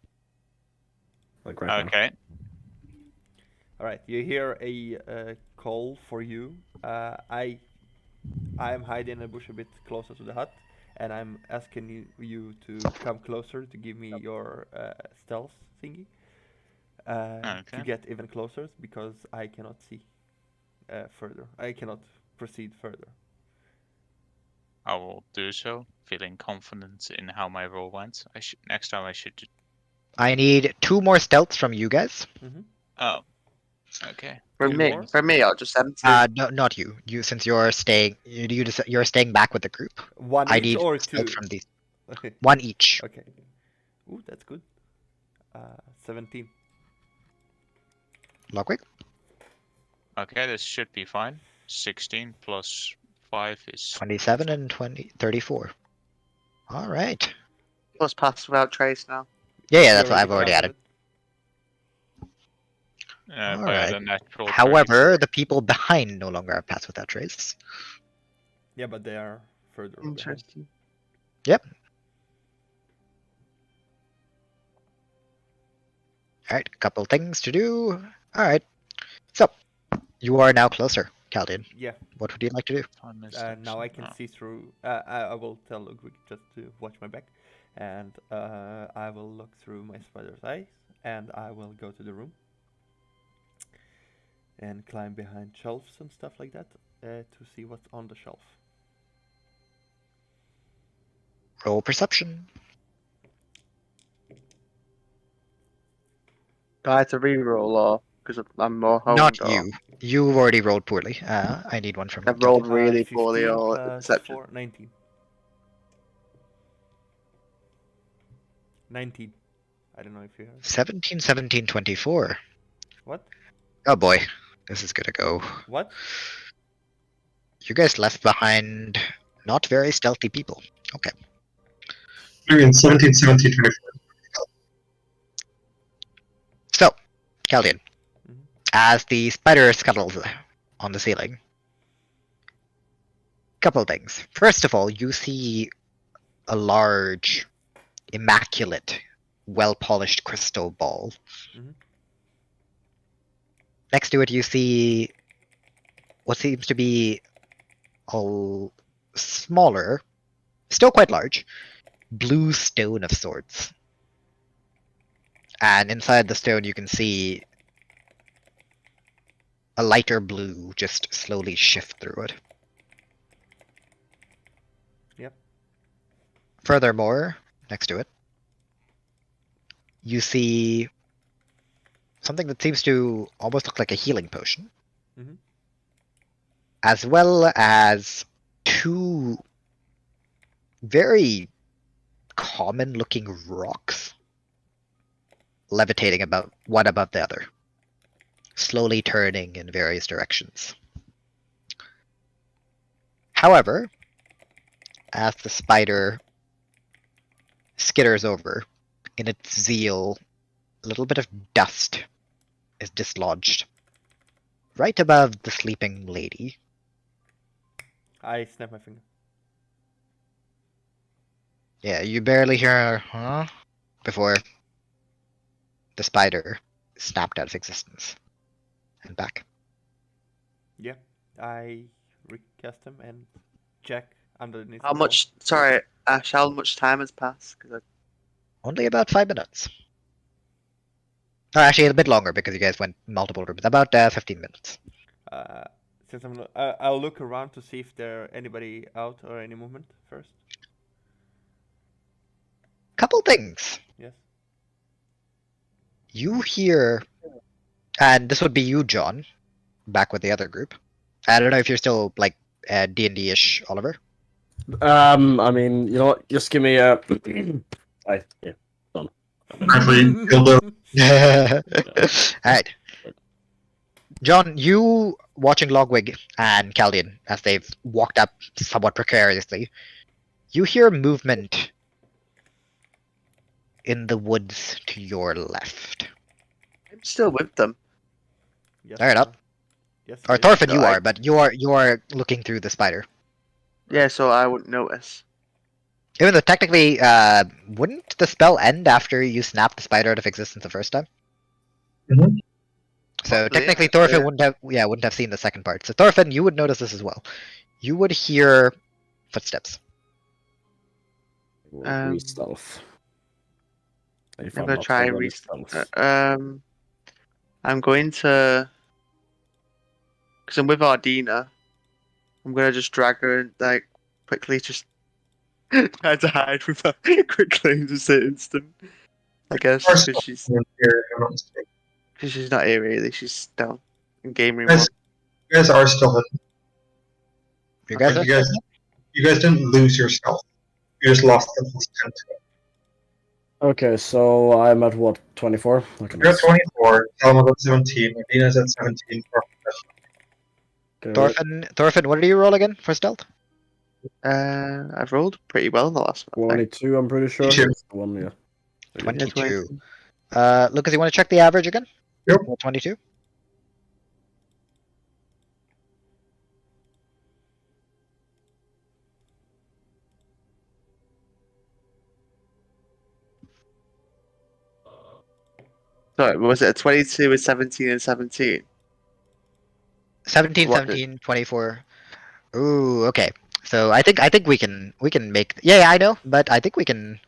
Like right now. Okay. All right. You hear a call for you. I am hiding in a bush a bit closer to the hut, and I'm asking you to come closer to give me your stealth thingy. To Okay. get even closer, because I cannot see further. I cannot proceed further. I will do so, feeling confident in how my roll went. Next time I should. I need 2 more stealths from you guys. Oh. Okay. For Two me, more? I'll just empty. No, not you. You, since you're staying, you're staying back with the group. One I each need or stealth two? from these. Okay. 1 each. Okay. Ooh, that's good. 17. Logwig? Okay, this should be fine. 16 plus 5 is 27 and 34. All right. Plus pass without trace now. Yeah, You that's what I've already counted added. by Alright. the natural. However, the people behind no longer have paths without trace. it. Yeah, but they are further behind. Interesting. Alright, a couple things to do. Alright. So, you are now closer, Caldian. Yeah. What would you like to do? Now I can see through. I will tell Logwig just to watch my back, and I will look through my spider's eyes, and I will go to the room and climb behind shelves and stuff like that to see what's on the shelf. Roll perception. Do I have to reroll or because I'm more honed? Not or- you. You already rolled poorly. I need one from I've Caldian. rolled really 15 poorly or plus perception. 4, 19. 19. I don't know if you heard. 17, 17, 24. What? Oh boy, this is gonna go. What? You guys left behind not very stealthy people. Okay. I mean, 17, 17, 24. So, Caldian, Mhm. as the spider scuttles on the ceiling, couple things. First of all, you see a large, immaculate, well-polished crystal ball. Mhm. Next to it, you see what seems to be a smaller, still quite large, blue stone of sorts. And inside the stone, you can see a lighter blue just slowly shift through it. Yep. Furthermore, next to it, you see something that seems to almost look like a healing potion, Mhm. as well as 2 very common-looking rocks levitating about one above the other, slowly turning in various directions. However, as the spider skitters over, in its zeal, a little bit of dust is dislodged right above the sleeping lady. I snap my finger. Yeah, you barely hear her, huh? Before the spider snapped out of existence and back. Yeah, I recast him and check underneath. How the much? Sorry, Ash. How much time has passed? 'Cause Only about 5 minutes. Or actually, a bit longer because you guys went multiple rooms. About 15 minutes. wall. Since I'm not, I'll look around to see if there anybody out or any movement first. Couple things. Yes. You hear, and this would be you, John, back with the other group. I don't know if you're still like D&D-ish, Oliver. I mean, you know what? Just give me a. Yeah, done. Actually, Gildo. Alright. John, you watching Logwig and Caldian as they've walked up somewhat precariously, you hear movement in the woods to your left. I'm still with them. Yes. Alright, up. Yes. Or I- Thorfinn, No, you I- are, but you are looking through the spider. Yeah, so I wouldn't notice. Even though technically, wouldn't the spell end after you snap the spider out of existence the first time? Mhm. So Yeah, technically, Thorfinn yeah. wouldn't have seen the second part. So Thorfinn, you would notice this as well. You would hear footsteps. Stealth. I'm gonna try I'm going to, because I'm with Ondina. I'm gonna just drag her and like quickly just try to hide with her quickly and just hit instant. I guess First because off, she's here, if I'm not mistaken. not here really. She's still in game room. Guys, you guys are still hidden. You guys, Like, you guys didn't lose yourself. You just lost the +10 to it. Okay, so I'm at what, 24? Okay, You're at 24, Salomo's at 17, Ondina's at 17. Thorfinn, what did you roll again for stealth? I've rolled pretty well in the last one. 22, I'm pretty sure. Sure. That's the one, yeah. 22. Lucas, you want to check the average again? Yep. 22. Sorry, was it a 22 with 17 and 17? 17, What 17, 24. Ooh, okay. So I think we can make. Yeah, I know, but I think we can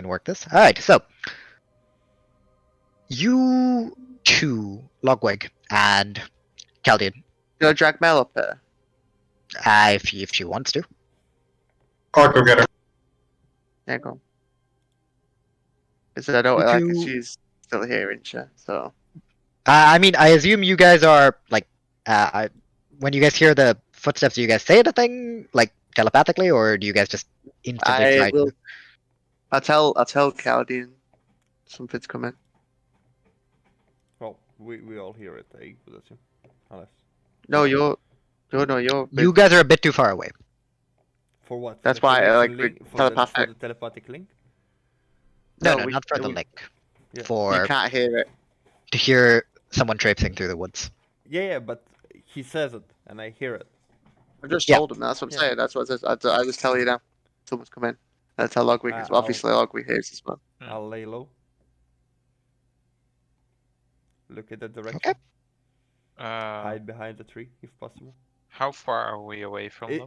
work this. All right. So you two, Logwig and Caldian, Can I drag Mel up there? if she wants to. I'll go get her. Yeah, go. Because I don't You like two- it. She's still here, isn't she? So I mean, I assume you guys are like, when you guys hear the footsteps, do you guys say anything like telepathically, or do you guys just instantly I try will. to? I'll tell Caldian something's coming. Well, we all hear it, I would assume. Unless. No, you're. You guys are a bit too far away. For what? That's The why I like connection link- for telepathic. the telepathic link? No, No, we- not for the we- link. Yeah. For You can't hear it. to hear someone traipsing through the woods. Yeah, but he says it, and I hear it. I just Yeah. told him. That's what I'm Yeah. saying. That's what it says. I just tell you now. Someone's coming. That's how Logwig is. I'll- Obviously, Logwig hears as well. I'll lay low. Look at the direction. Okay. Hide behind the tree, if possible. How far are we away from them?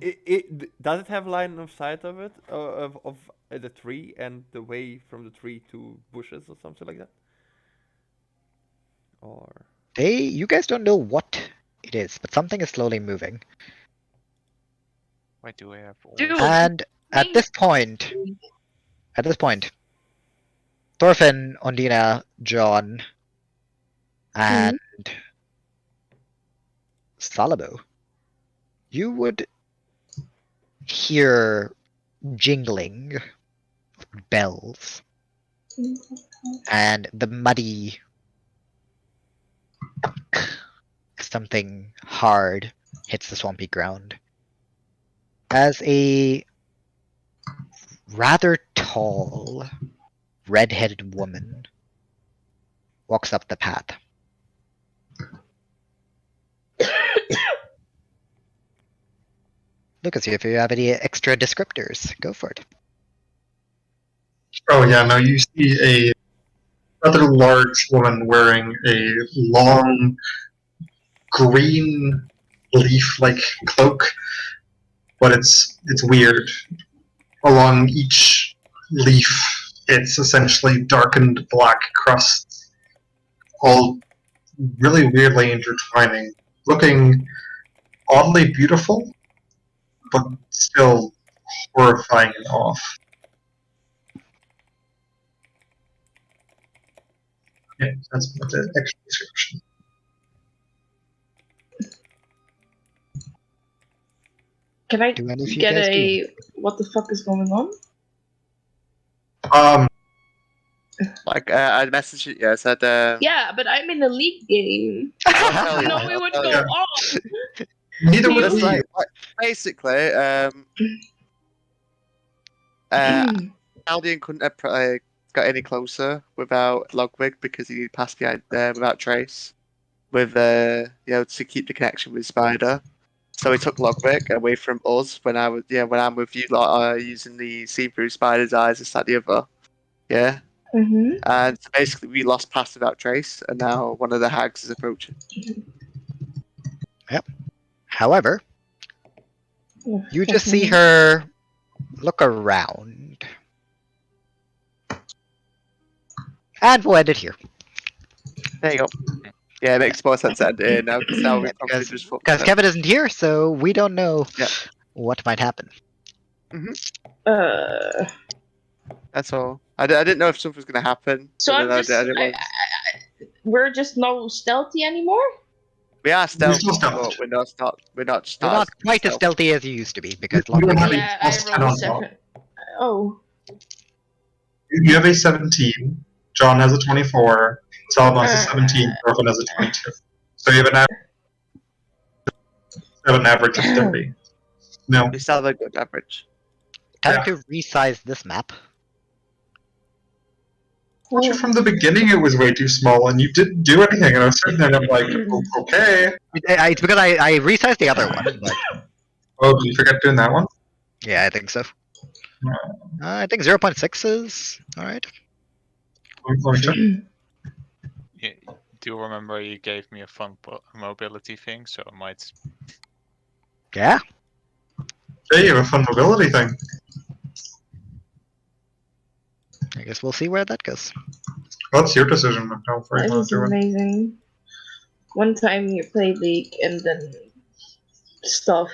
Does it have line of sight of it, of the tree and the way from the tree to bushes or something like that? Or You guys don't know what it is, but something is slowly moving. Why do I have all Dude. And at this point, Thorfinn, Ondina, John, and Salomo, you would hear jingling of bells and the muddy something hard hits the swampy ground as a rather tall, red-headed woman walks up the path. Lucas, if you have any extra descriptors, go for it. Oh yeah, no, you see rather large woman wearing a long green leaf-like cloak, but it's weird. Along each leaf, it's essentially darkened black crusts, all really weirdly intertwining, looking oddly beautiful, but still horrifying and off. Yeah, that's the extra description. Can I Do any of you get guys a what the fuck is going on? Like, I messaged it, yeah, I said, Yeah, but I'm in a league game. I'll tell you. No, I'll we would tell go you. off. Neither would Just we. like, basically, Caldian couldn't have got any closer without Logwig because he passed behind without Trace, with to keep the connection with Spider. So he took Logwig away from us when I'm with you lot using the see-through Spider's eyes and that the other. Yeah. Mm-hmm. And so basically we lost pass without Trace, and now one of the hags is approaching. However, you just see her look around. And we'll end it here. There you go. Yeah, it makes more sense to end it now because now we probably just Because Kevin isn't here, so we don't know what might happen. That's all. I didn't know if something was going to happen. So but I'm then just. We're just no stealthy anymore. we are stealthy, still stealth. but we're not You're not quite as stealthy as you used to be because You don't have a Yeah, I plus 10 rolled a on top. 7. Oh. You have a 17. John has a 24. Salomo has a 17. Thorfinn has a 22. So you have an average of 30. No. We still have a good average. Time to resize this map. Told you from the beginning it was way too small, and you didn't do anything, and I was sitting there and I'm like, okay. It's because I resized the other one. But... Oh, did you forget doing that one? Yeah, I think so. I think 0.6 is alright. Let me check. Yeah, do you remember you gave me a fun mobility thing, so I might... Yeah? Hey, you have a fun mobility thing. I guess we'll see where that goes. Well, it's your decision of how far you That want is to do it. amazing. One time you play League and then stuff